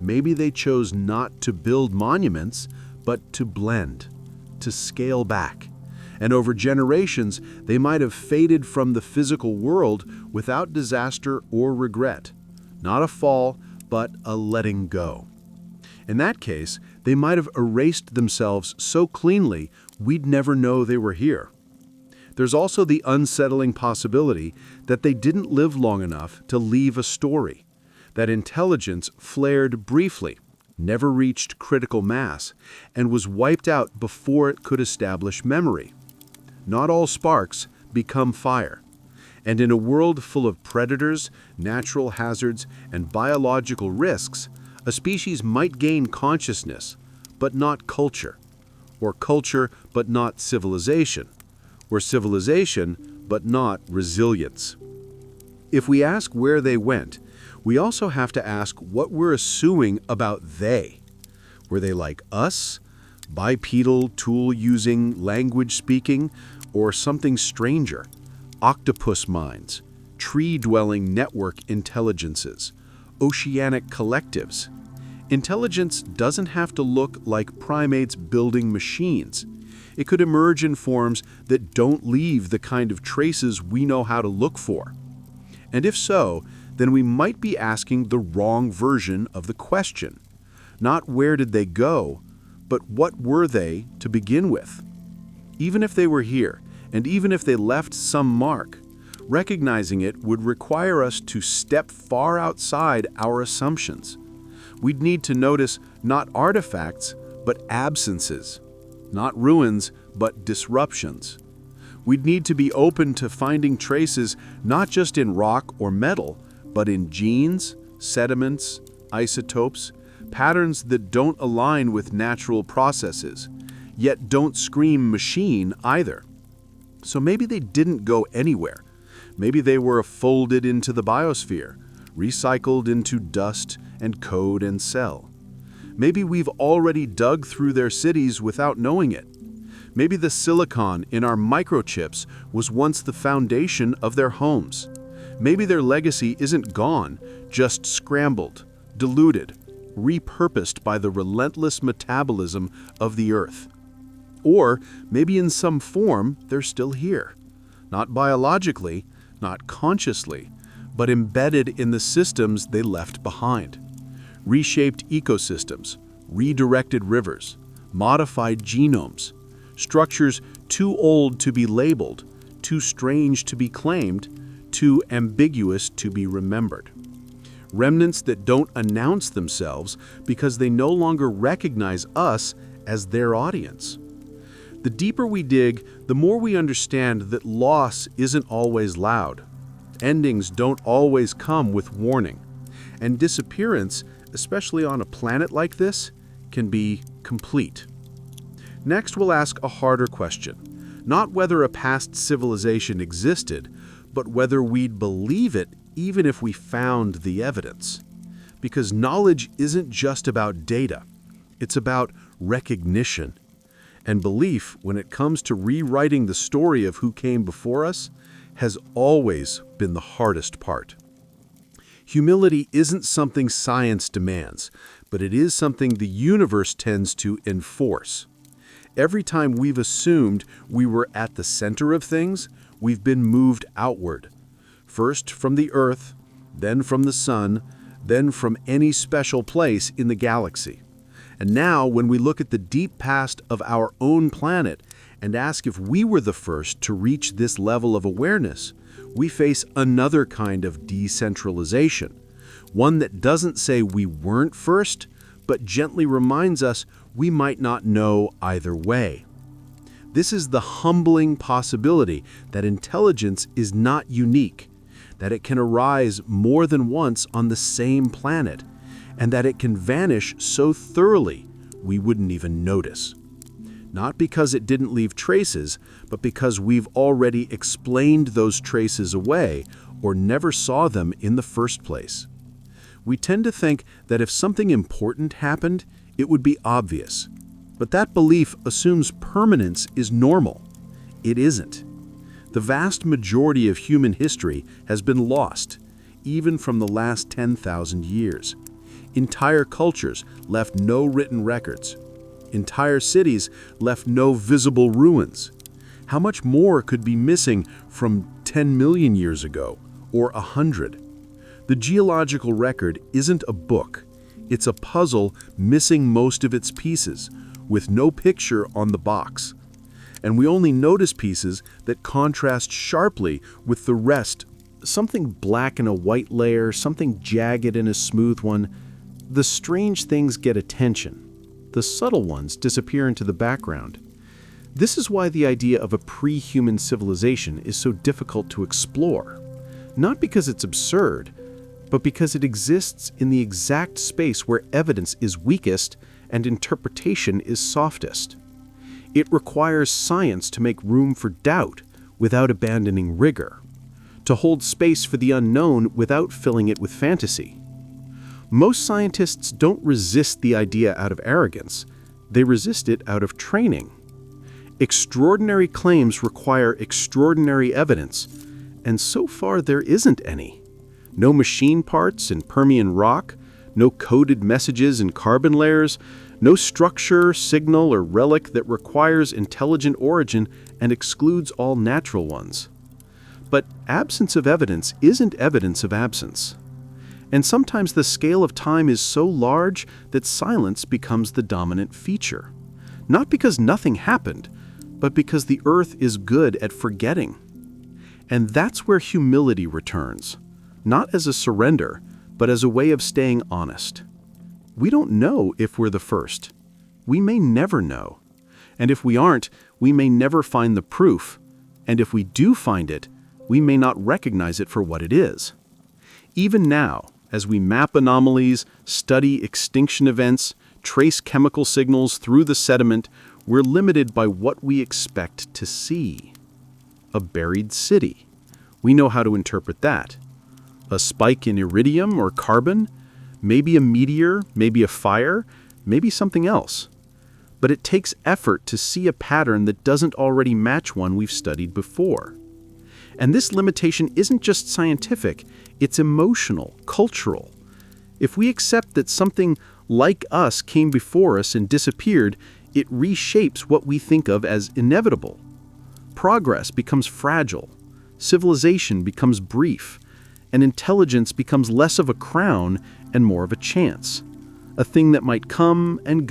Maybe they chose not to build monuments, but to blend, to scale back. And over generations, they might have faded from the physical world without disaster or regret. Not a fall, but a letting go. In that case, they might have erased themselves so cleanly we'd never know they were here. There's also the unsettling possibility that they didn't live long enough to leave a story, that intelligence flared briefly, never reached critical mass, and was wiped out before it could establish memory. Not all sparks become fire. And in a world full of predators, natural hazards, and biological risks, a species might gain consciousness, but not culture, or culture, but not civilization, or civilization, but not resilience. If we ask where they went, we also have to ask what we're assuming about they. Were they like us, bipedal, tool-using, language-speaking, or something stranger? Octopus minds, tree-dwelling network intelligences, oceanic collectives. Intelligence doesn't have to look like primates building machines. It could emerge in forms that don't leave the kind of traces we know how to look for. And if so, then we might be asking the wrong version of the question. Not where did they go, but what were they to begin with? Even if they were here, and even if they left some mark, recognizing it would require us to step far outside our assumptions. We'd need to notice not artifacts, but absences, not ruins, but disruptions. We'd need to be open to finding traces not just in rock or metal, but in genes, sediments, isotopes, patterns that don't align with natural processes, yet don't scream machine either. So maybe they didn't go anywhere. Maybe they were folded into the biosphere, recycled into dust and code and cell. Maybe we've already dug through their cities without knowing it. Maybe the silicon in our microchips was once the foundation of their homes. Maybe their legacy isn't gone, just scrambled, diluted, repurposed by the relentless metabolism of the Earth. Or maybe in some form they're still here. Not biologically, not consciously, but embedded in the systems they left behind. Reshaped ecosystems, redirected rivers, modified genomes, structures too old to be labeled, too strange to be claimed, too ambiguous to be remembered. Remnants that don't announce themselves because they no longer recognize us as their audience. The deeper we dig, the more we understand that loss isn't always loud. Endings don't always come with warning. And disappearance, especially on a planet like this, can be complete. Next, we'll ask a harder question. Not whether a past civilization existed, but whether we'd believe it even if we found the evidence. Because knowledge isn't just about data. It's about recognition. And belief, when it comes to rewriting the story of who came before us, has always been the hardest part. Humility isn't something science demands, but it is something the universe tends to enforce. Every time we've assumed we were at the center of things, we've been moved outward. First from the Earth, then from the Sun, then from any special place in the galaxy. And now, when we look at the deep past of our own planet and ask if we were the first to reach this level of awareness, we face another kind of decentralization, one that doesn't say we weren't first, but gently reminds us we might not know either way. This is the humbling possibility that intelligence is not unique, that it can arise more than once on the same planet, and that it can vanish so thoroughly we wouldn't even notice. Not because it didn't leave traces, but because we've already explained those traces away or never saw them in the first place. We tend to think that if something important happened, it would be obvious. But that belief assumes permanence is normal. It isn't. The vast majority of human history has been lost, even from the last 10,000 years. Entire cultures left no written records. Entire cities left no visible ruins. How much more could be missing from 10 million years ago, or 100? The geological record isn't a book. It's a puzzle missing most of its pieces, with no picture on the box. And we only notice pieces that contrast sharply with the rest. Something black in a white layer, something jagged in a smooth one. The strange things get attention. The subtle ones disappear into the background. This is why the idea of a pre-human civilization is so difficult to explore. Not because it's absurd, but because it exists in the exact space where evidence is weakest and interpretation is softest. It requires science to make room for doubt without abandoning rigor, to hold space for the unknown without filling it with fantasy. Most scientists don't resist the idea out of arrogance, they resist it out of training. Extraordinary claims require extraordinary evidence, and so far there isn't any. No machine parts in Permian rock, no coded messages in carbon layers, no structure, signal, or relic that requires intelligent origin and excludes all natural ones. But absence of evidence isn't evidence of absence. And sometimes the scale of time is so large that silence becomes the dominant feature. Not because nothing happened, but because the earth is good at forgetting. And that's where humility returns, not as a surrender, but as a way of staying honest. We don't know if we're the first. We may never know. And if we aren't, we may never find the proof. And if we do find it, we may not recognize it for what it is. Even now, as we map anomalies, study extinction events, trace chemical signals through the sediment, we're limited by what we expect to see. A buried city. We know how to interpret that. A spike in iridium or carbon, maybe a meteor, maybe a fire, maybe something else. But it takes effort to see a pattern that doesn't already match one we've studied before. And this limitation isn't just scientific, it's emotional, cultural. If we accept that something like us came before us and disappeared, it reshapes what we think of as inevitable. Progress becomes fragile, civilization becomes brief, and intelligence becomes less of a crown and more of a chance, a thing that might come and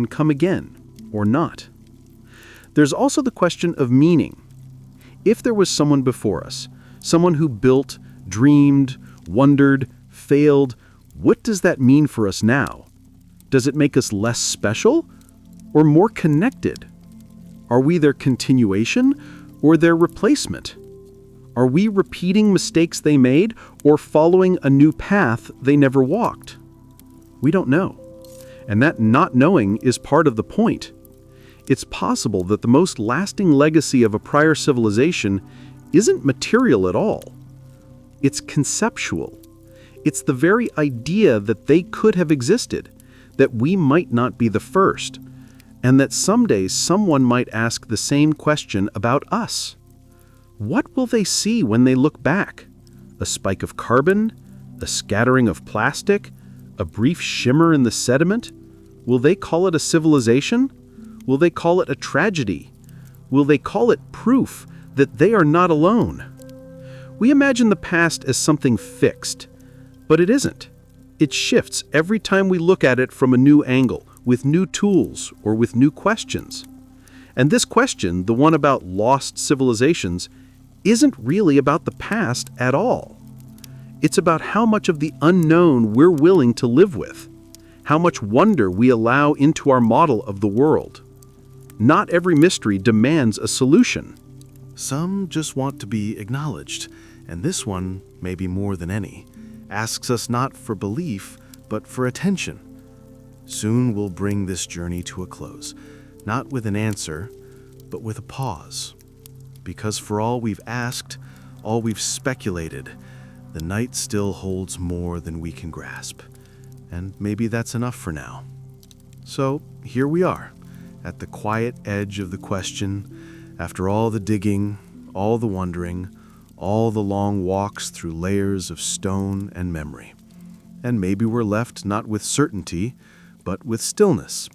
come again, or not. There's also the question of meaning. If there was someone before us, someone who built, dreamed, wondered, failed, what does that mean for us now? Does it make us less special or more connected? Are we their continuation or their replacement? Are we repeating mistakes they made or following a new path they never walked? We don't know. And that not knowing is part of the point. It's possible that the most lasting legacy of a prior civilization isn't material at all. It's conceptual. It's the very idea that they could have existed, that we might not be the first, and that someday someone might ask the same question about us. What will they see when they look back? A spike of carbon? A scattering of plastic? A brief shimmer in the sediment? Will they call it a civilization? Will they call it a tragedy? Will they call it proof that they are not alone? We imagine the past as something fixed, but it isn't. It shifts every time we look at it from a new angle, with new tools, or with new questions. And this question, the one about lost civilizations, isn't really about the past at all. It's about how much of the unknown we're willing to live with, how much wonder we allow into our model of the world. Not every mystery demands a solution. Some just want to be acknowledged, and this one, maybe more than any, asks us not for belief, but for attention. Soon we'll bring this journey to a close, not with an answer, but with a pause. Because for all we've asked, all we've speculated, the night still holds more than we can grasp. And maybe that's enough for now. So here we are, at the quiet edge of the question, after all the digging, all the wondering, all the long walks through layers of stone and memory. And maybe we're left not with certainty, but with stillness.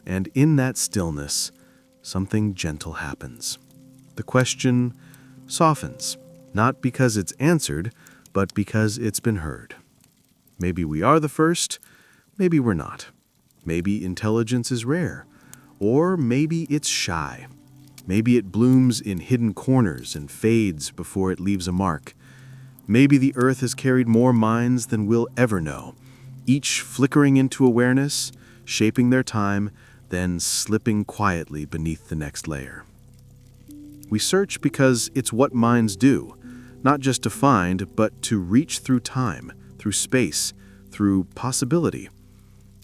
And in that stillness, something gentle happens. The question softens, not because it's answered, but because it's been heard. Maybe we are the first, maybe we're not. Maybe intelligence is rare, or maybe it's shy. Maybe it blooms in hidden corners and fades before it leaves a mark. Maybe the Earth has carried more minds than we'll ever know, each flickering into awareness, shaping their time, then slipping quietly beneath the next layer. We search because it's what minds do, not just to find, but to reach through time, through space, through possibility.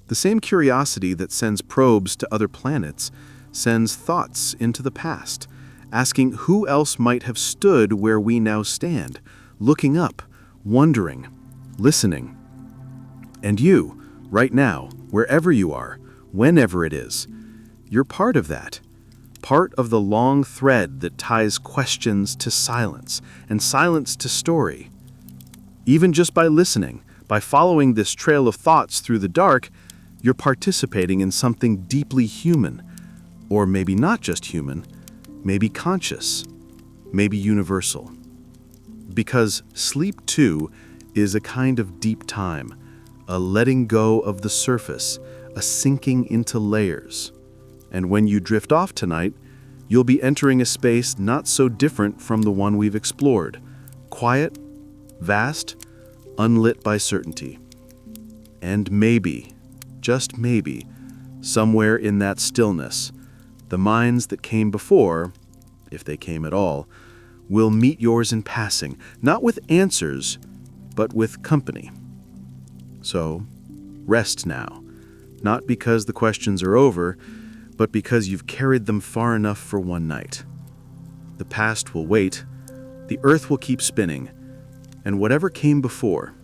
The same curiosity that sends probes to other planets sends thoughts into the past, asking who else might have stood where we now stand, looking up, wondering, listening. And you, right now, wherever you are, whenever it is, you're part of that. Part of the long thread that ties questions to silence and silence to story. Even just by listening, by following this trail of thoughts through the dark, you're participating in something deeply human, or maybe not just human, maybe conscious, maybe universal. Because sleep, too, is a kind of deep time, a letting go of the surface, a sinking into layers. And when you drift off tonight, you'll be entering a space not so different from the one we've explored. Quiet, vast, unlit by certainty. And maybe, just maybe, somewhere in that stillness, the minds that came before, if they came at all, will meet yours in passing, not with answers, but with company. So, rest now, not because the questions are over, but because you've carried them far enough for one night. The past will wait, the earth will keep spinning, and whatever came before,